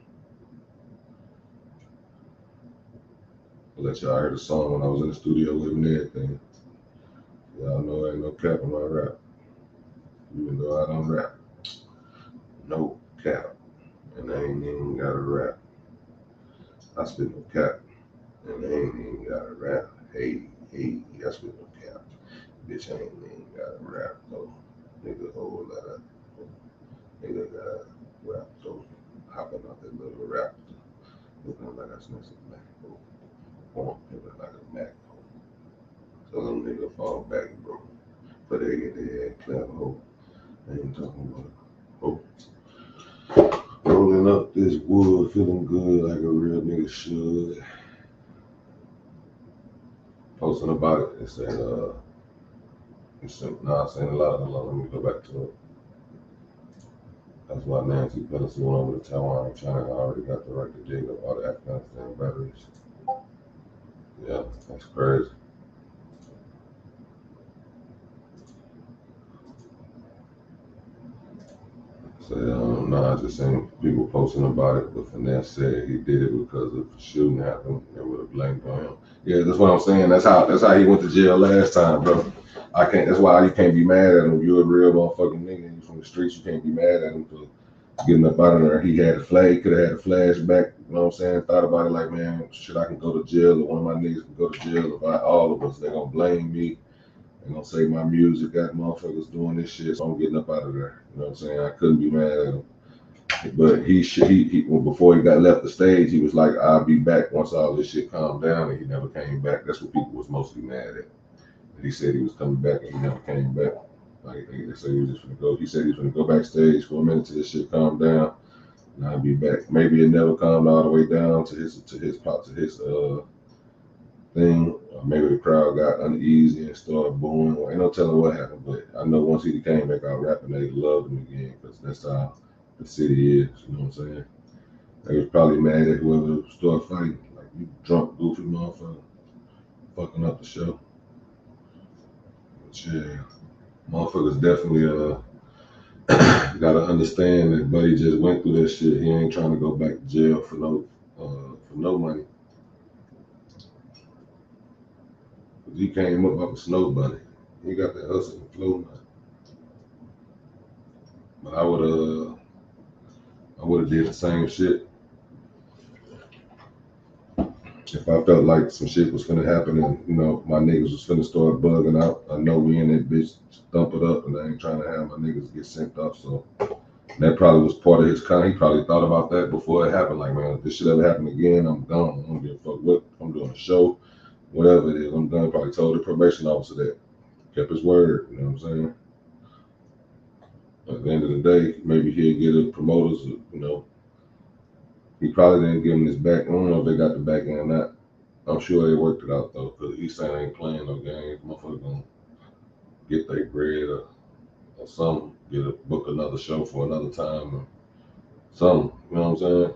I'll let y'all hear the song when I was in the studio with him and everything. Y'all know ain't no cap in my rap. Even though I don't rap. No cap. And I ain't even got a rap. I spit no cap. And I ain't even got a rap. Hey, I spit no cap. Bitch, I ain't even got a rap though. Nigga, whole lot of nigga got a rap though. Hopping out that little rap. Looking like I smell some black though. Looking like a Mac though. So them nigga fall back, bro. But they get their head clap hoe. I ain't talking about Oh. Rolling up this wood, feeling good like a real nigga should. Posting about it. It said, it's saying a lot of, let me go back to it. That's why Nancy Pelosi went over to Taiwan and China already got the right to dig up all the Afghanistan batteries. Yeah, that's crazy. So, no, I just seen people posting about it, but Finesse said he did it because if the shooting happened, they would have blamed on him. Yeah, that's what I'm saying. That's how he went to jail last time, bro. That's why you can't be mad at him. You're a real motherfucking nigga. You from the streets, you can't be mad at him for getting up out of there. He had a flag, could have had a flashback, you know what I'm saying? Thought about it like, man, shit, I can go to jail, or one of my niggas can go to jail. If all of us, they're gonna blame me. They're gonna say my music got motherfuckers doing this shit, so I'm getting up out of there. You know what I'm saying? I couldn't be mad at him. But he before he got left the stage, he was like, I'll be back once all this shit calmed down, and he never came back. That's what people was mostly mad at. And he said he was coming back, and he never came back. Like they said he was just gonna go. He said he was gonna go backstage for a minute till this shit calmed down, and I'll be back. Maybe it never calmed all the way down to his thing. Or maybe the crowd got uneasy and started booing. Well, ain't no telling what happened, but I know once he came back out rapping, they loved him again because that's how the city is. You know what I'm saying? They was probably mad at whoever started fighting. Like, you drunk, goofy motherfucker, fucking up the show. But yeah, motherfuckers definitely gotta understand that Buddy just went through that shit. He ain't trying to go back to jail for no money. He came up off a snow bunny. He got that hustle and flow money. But I would have did the same shit if I felt like some shit was gonna happen and my niggas was gonna start bugging out. I know we in that bitch thump it up, and I ain't trying to have my niggas get sent off. So that probably was part of his con. He probably thought about that before it happened. Like, man, if this shit ever happen again, I'm gone. I don't give a fuck what. I'm doing a show, whatever it is. I'm done. Probably told the probation officer that. Kept his word. You know what I'm saying? At the end of the day, maybe he'll get a promoters. He probably didn't give him his back. I don't know if they got the back end or not. I'm sure they worked it out though, because East Side ain't playing no games. Motherfuckers gonna get their bread or something. Book another show for another time or something. You know what I'm saying?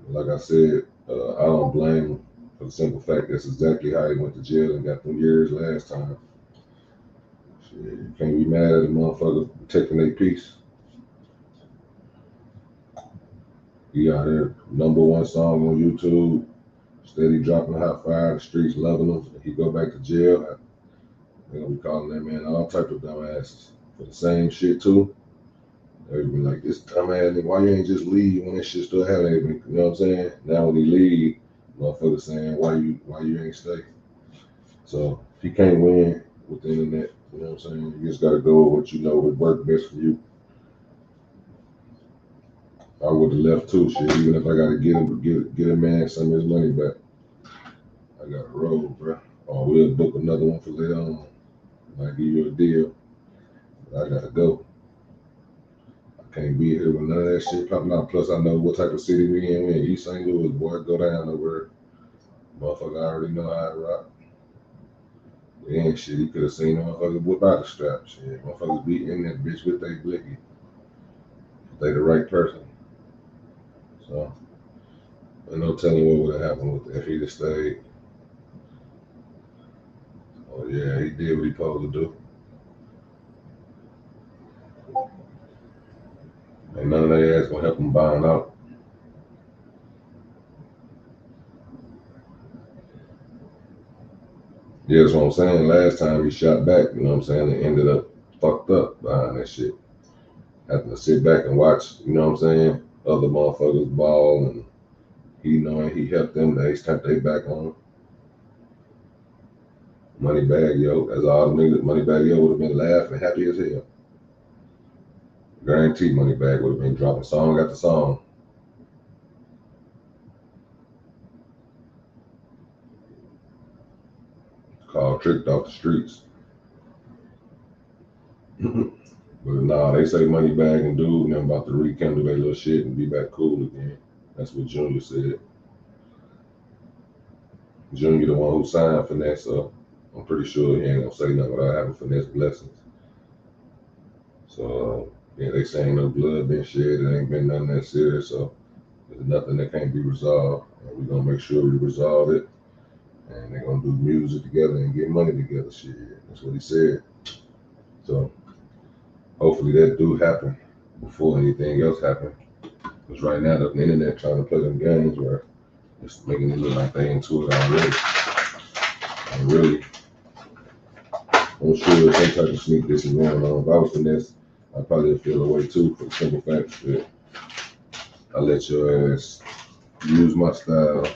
Like I said, I don't blame him for the simple fact that's exactly how he went to jail and got them years last time. Shit, you can't be mad at a motherfucker protecting their peace. He out here, #1 song on YouTube, steady dropping hot fire, the streets loving him. He go back to jail, they're gonna be calling that man all type of dumbasses for the same shit too. They be like, this dumbass nigga, why you ain't just leave when that shit still happening? You know what I'm saying? Now when he leave, motherfuckers saying, why you ain't stay? So if he can't win with the internet, you know what I'm saying? You just gotta go with what you know would work best for you. I would have left too, shit. Even if I gotta get a man some of his money back, I gotta roll, bro. Or we'll book another one for later on. Might give you a deal. But I gotta go. I can't be here with none of that shit popping out. Plus, I know what type of city we in. We in East St. Louis, boy. Go down over. Motherfucker, I already know how to rock. Yeah, shit. You could have seen motherfuckers whip out the strap. Shit, motherfuckers be in that bitch with they blicky. If they the right person. So, there's no telling what would have happened with if he'd have stayed. Oh yeah, he did what he supposed to do. Ain't none of that ass gonna help him buying out. Yeah, that's what I'm saying. Last time he shot back, you know what I'm saying? It ended up fucked up behind that shit. Having to sit back and watch, you know what I'm saying? Other motherfuckers ball, and he knowing he helped them, they turned their back on him. MONEYBAGG Yo, that's all the niggas. MONEYBAGG Yo would have been laughing, happy as hell. Guaranteed MONEYBAGG would have been dropping song after song. Called Tricked Off the Streets. But nah, they say Moneybagg and Dude and them about to rekindle their little shit and be back cool again. That's what Junior said. Junior the one who signed Finesse, so I'm pretty sure he ain't gonna say nothing without having Finesse blessings. So yeah, they saying no blood been shed, it ain't been nothing that serious, so there's nothing that can't be resolved. And we're gonna make sure we resolve it. And they're gonna do music together and get money together. Shit. That's what he said. So hopefully that do happen before anything else happens. Because right now the internet trying to play them games where it's making it look like they into it already. And really, I'm sure some type of sneak this is going on. If I was Finesse, I'd probably feel away too, for the simple fact that I let your ass use my style,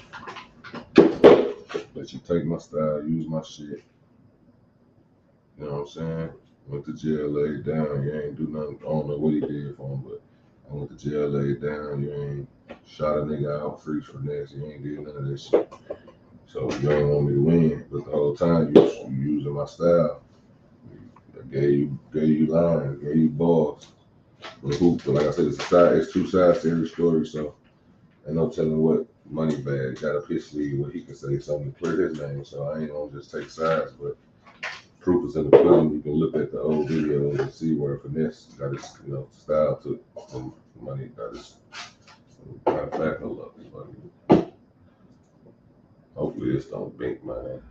let you take my style, use my shit. You know what I'm saying? Went to jail, laid down, you ain't do nothing. I don't know what he did for him, but I went to jail, laid down, you ain't shot a nigga out, free Finesse, you ain't did none of this shit. So you ain't want me to win, but the whole time you using my style. I gave you lines, gave you balls. But like I said, it's two sides to every story, so ain't no telling what Moneybagg got up his sleeve where he can say something to clear his name. So I ain't gonna just take sides, but proof is in the pudding. You can look at the old videos and see where Finesse got his, style to it. And Money got his matter of fact, hold up, buddy. Hopefully this don't bink, man.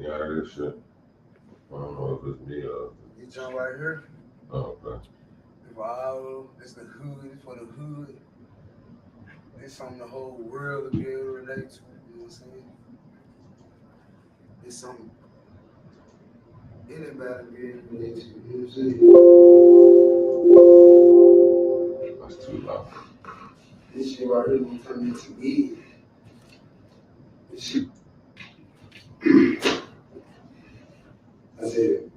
Yeah, I heard this shit. I don't know if it's me or. You jump right here. Oh, okay. It's the hood, it's for the hood. It's something the whole world to be able to relate to, you know what I'm saying? It's something anybody be able to relate to, you know what I'm saying? That's too loud. This shit right here gonna turn into me. This shit. I said,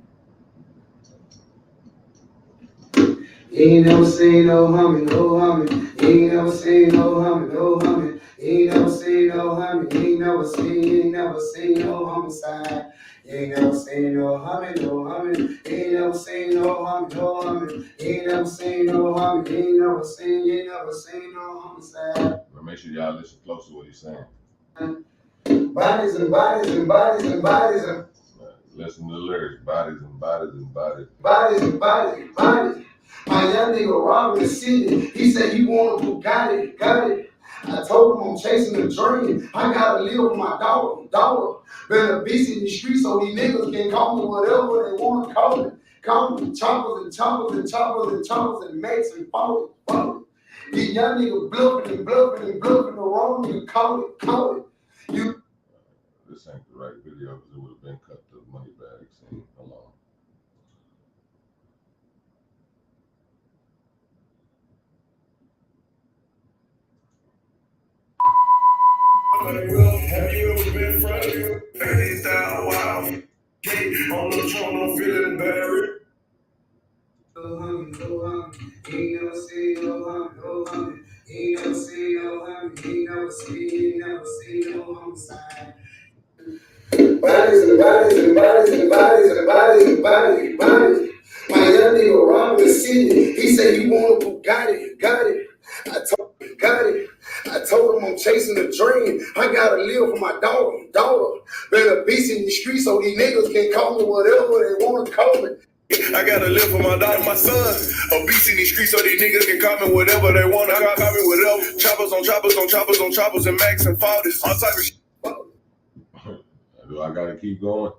you ain't never seen no homie, no homie. You ain't never seen no homie, no homie. You ain't never seen no homie. You ain't never seen no homicide. You ain't never seen no homie, no homie. You ain't never seen no homie, no homie. You ain't never seen no homie. You ain't never seen no homicide. But make sure y'all listen close to what he's saying. Bodies and bodies and bodies and bodies and listen to the lyrics. Bodies and bodies and bodies. Bodies and bodies and bodies. My young nigga robbing the city. He said he want a Bugatti, got it. I told him I'm chasing a dream. I gotta live with my daughter. Been a beast in the street, so these niggas can call me whatever they want to call me. Call me choppers and choppers and choppers and choppers and mates and follow it. These young niggas bluffing and bluffing and bluffing. The wrong nigga call it. You. This ain't the right video because it would have been cut to Moneybagg scene alone. Have you ever been friendly? 80,000 wild. On the throne, I'm feeling buried. Ain't never seen no homie. Ain't never seen no homie. Ain't never seen no homicide. Bodies and bodies and bodies and bodies and bodies and bodies and bodies. My young nigga robbing the city. He said he want a Bugatti, got it. I told him I'm chasing a dream. I gotta live for my daughter. Been a beast in the street, so these niggas can call me whatever they want to call me. I gotta live for my daughter, my son. A beast in the streets, so these niggas can call me whatever they want. I gotta call me whatever. Choppers on choppers on choppers on choppers and max and 40s. All type of shit. Do I gotta keep going?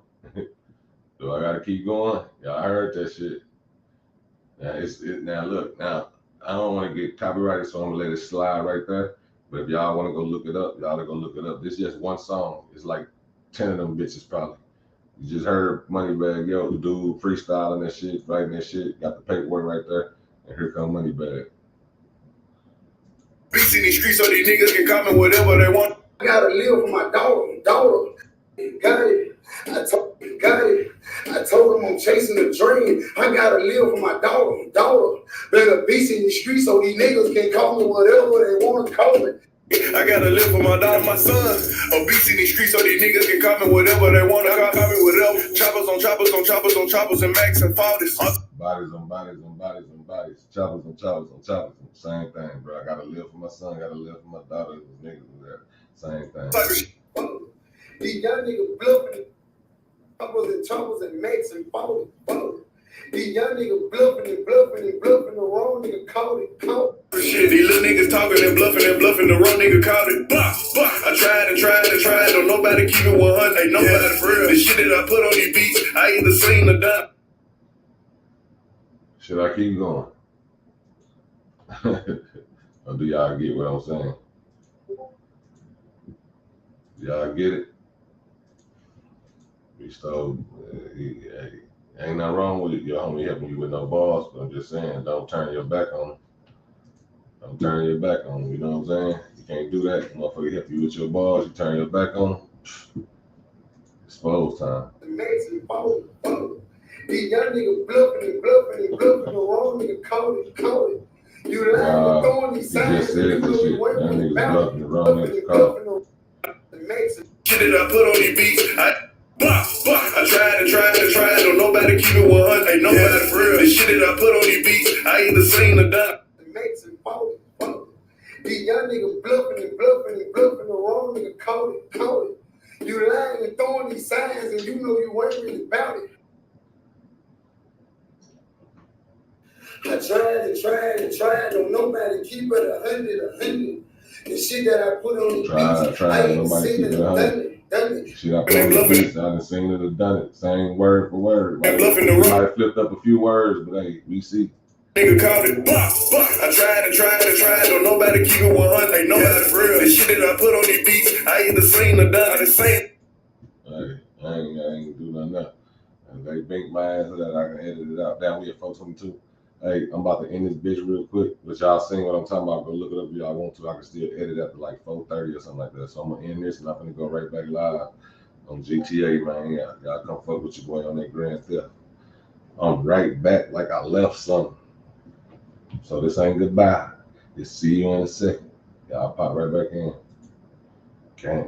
Do I gotta keep going? Y'all heard that shit. Now look, now I don't want to get copyrighted, so I'm gonna let it slide right there. But if y'all want to go look it up, y'all are gonna look it up. This is just one song. It's like 10 of them bitches probably. You just heard Moneybagg, yo, the dude freestyling that shit, writing that shit, got the paperwork right there, and here come Moneybagg. Beats in these streets so these niggas can comment whatever they want. I gotta live for my daughter. Got it. I told him I'm chasing a dream. I gotta live for my daughter. Better beats in the streets so these niggas can call me whatever they want to call me. I gotta live for my daughter, my son. A beast in the streets so these niggas can call me whatever they want to call me whatever. Choppers on choppers on choppers on choppers and max and 40s. Bodies on bodies on bodies on bodies. Choppers on choppers on choppers. Same thing, bro. I gotta live for my son. Gotta live for my daughter. Niggas do that. Same thing. These young niggas bluffing. Choppers and max and 40. These young niggas bluffing the wrong nigga caught it. Shit, these little niggas talking and bluffing the wrong nigga caught it. I tried, don't nobody keep it 100. Ain't nobody for real. The shit that I put on these beats, I either seen or done. Should I keep going? Or do y'all get what I'm saying? Do y'all get it? We stole, ain't nothing wrong with it. Your homie helping you with no balls, but I'm just saying, don't turn your back on him. Don't turn your back on him, you know what I'm saying? You can't do that. Motherfucker help you with your balls, you turn your back on him. Expose time. These young niggas bluffing the wrong nigga caught it. You lying, throwing these signs. You just said this shit. Young niggas bluffing the wrong nigga caught it. Shit that I put on these beats, I tried, don't nobody keep it 100. Ain't nobody for real. The shit that I put on these beats, I either seen or done. These young niggas bluffing the wrong nigga caught it. You lying and throwing these signs and you know you ain't really about it. I tried, don't nobody keep it 100. The shit that I put on these beats, I ain't seen it or done it. Shit I put on the beats, I done seen it or done it. Same word for word. Like, might have flipped up a few words, but hey, we see. Nigga called it. I tried, don't nobody keep it 100. Ain't nobody for real. The shit that I put on these beats, I either seen or done it. Same. Hey, I ain't do nothing else. If they bink my ass to that, I can edit it out. Down we at 422. Hey, I'm about to end this bitch real quick. But y'all seen what I'm talking about. Go look it up if y'all want to. I can still edit after like 4:30 or something like that. So I'm gonna end this and I'm gonna go right back live on GTA, man. Y'all come fuck with your boy on that Grand Theft. I'm right back like I left something. So this ain't goodbye. Just see you in a second. Y'all pop right back in. Okay.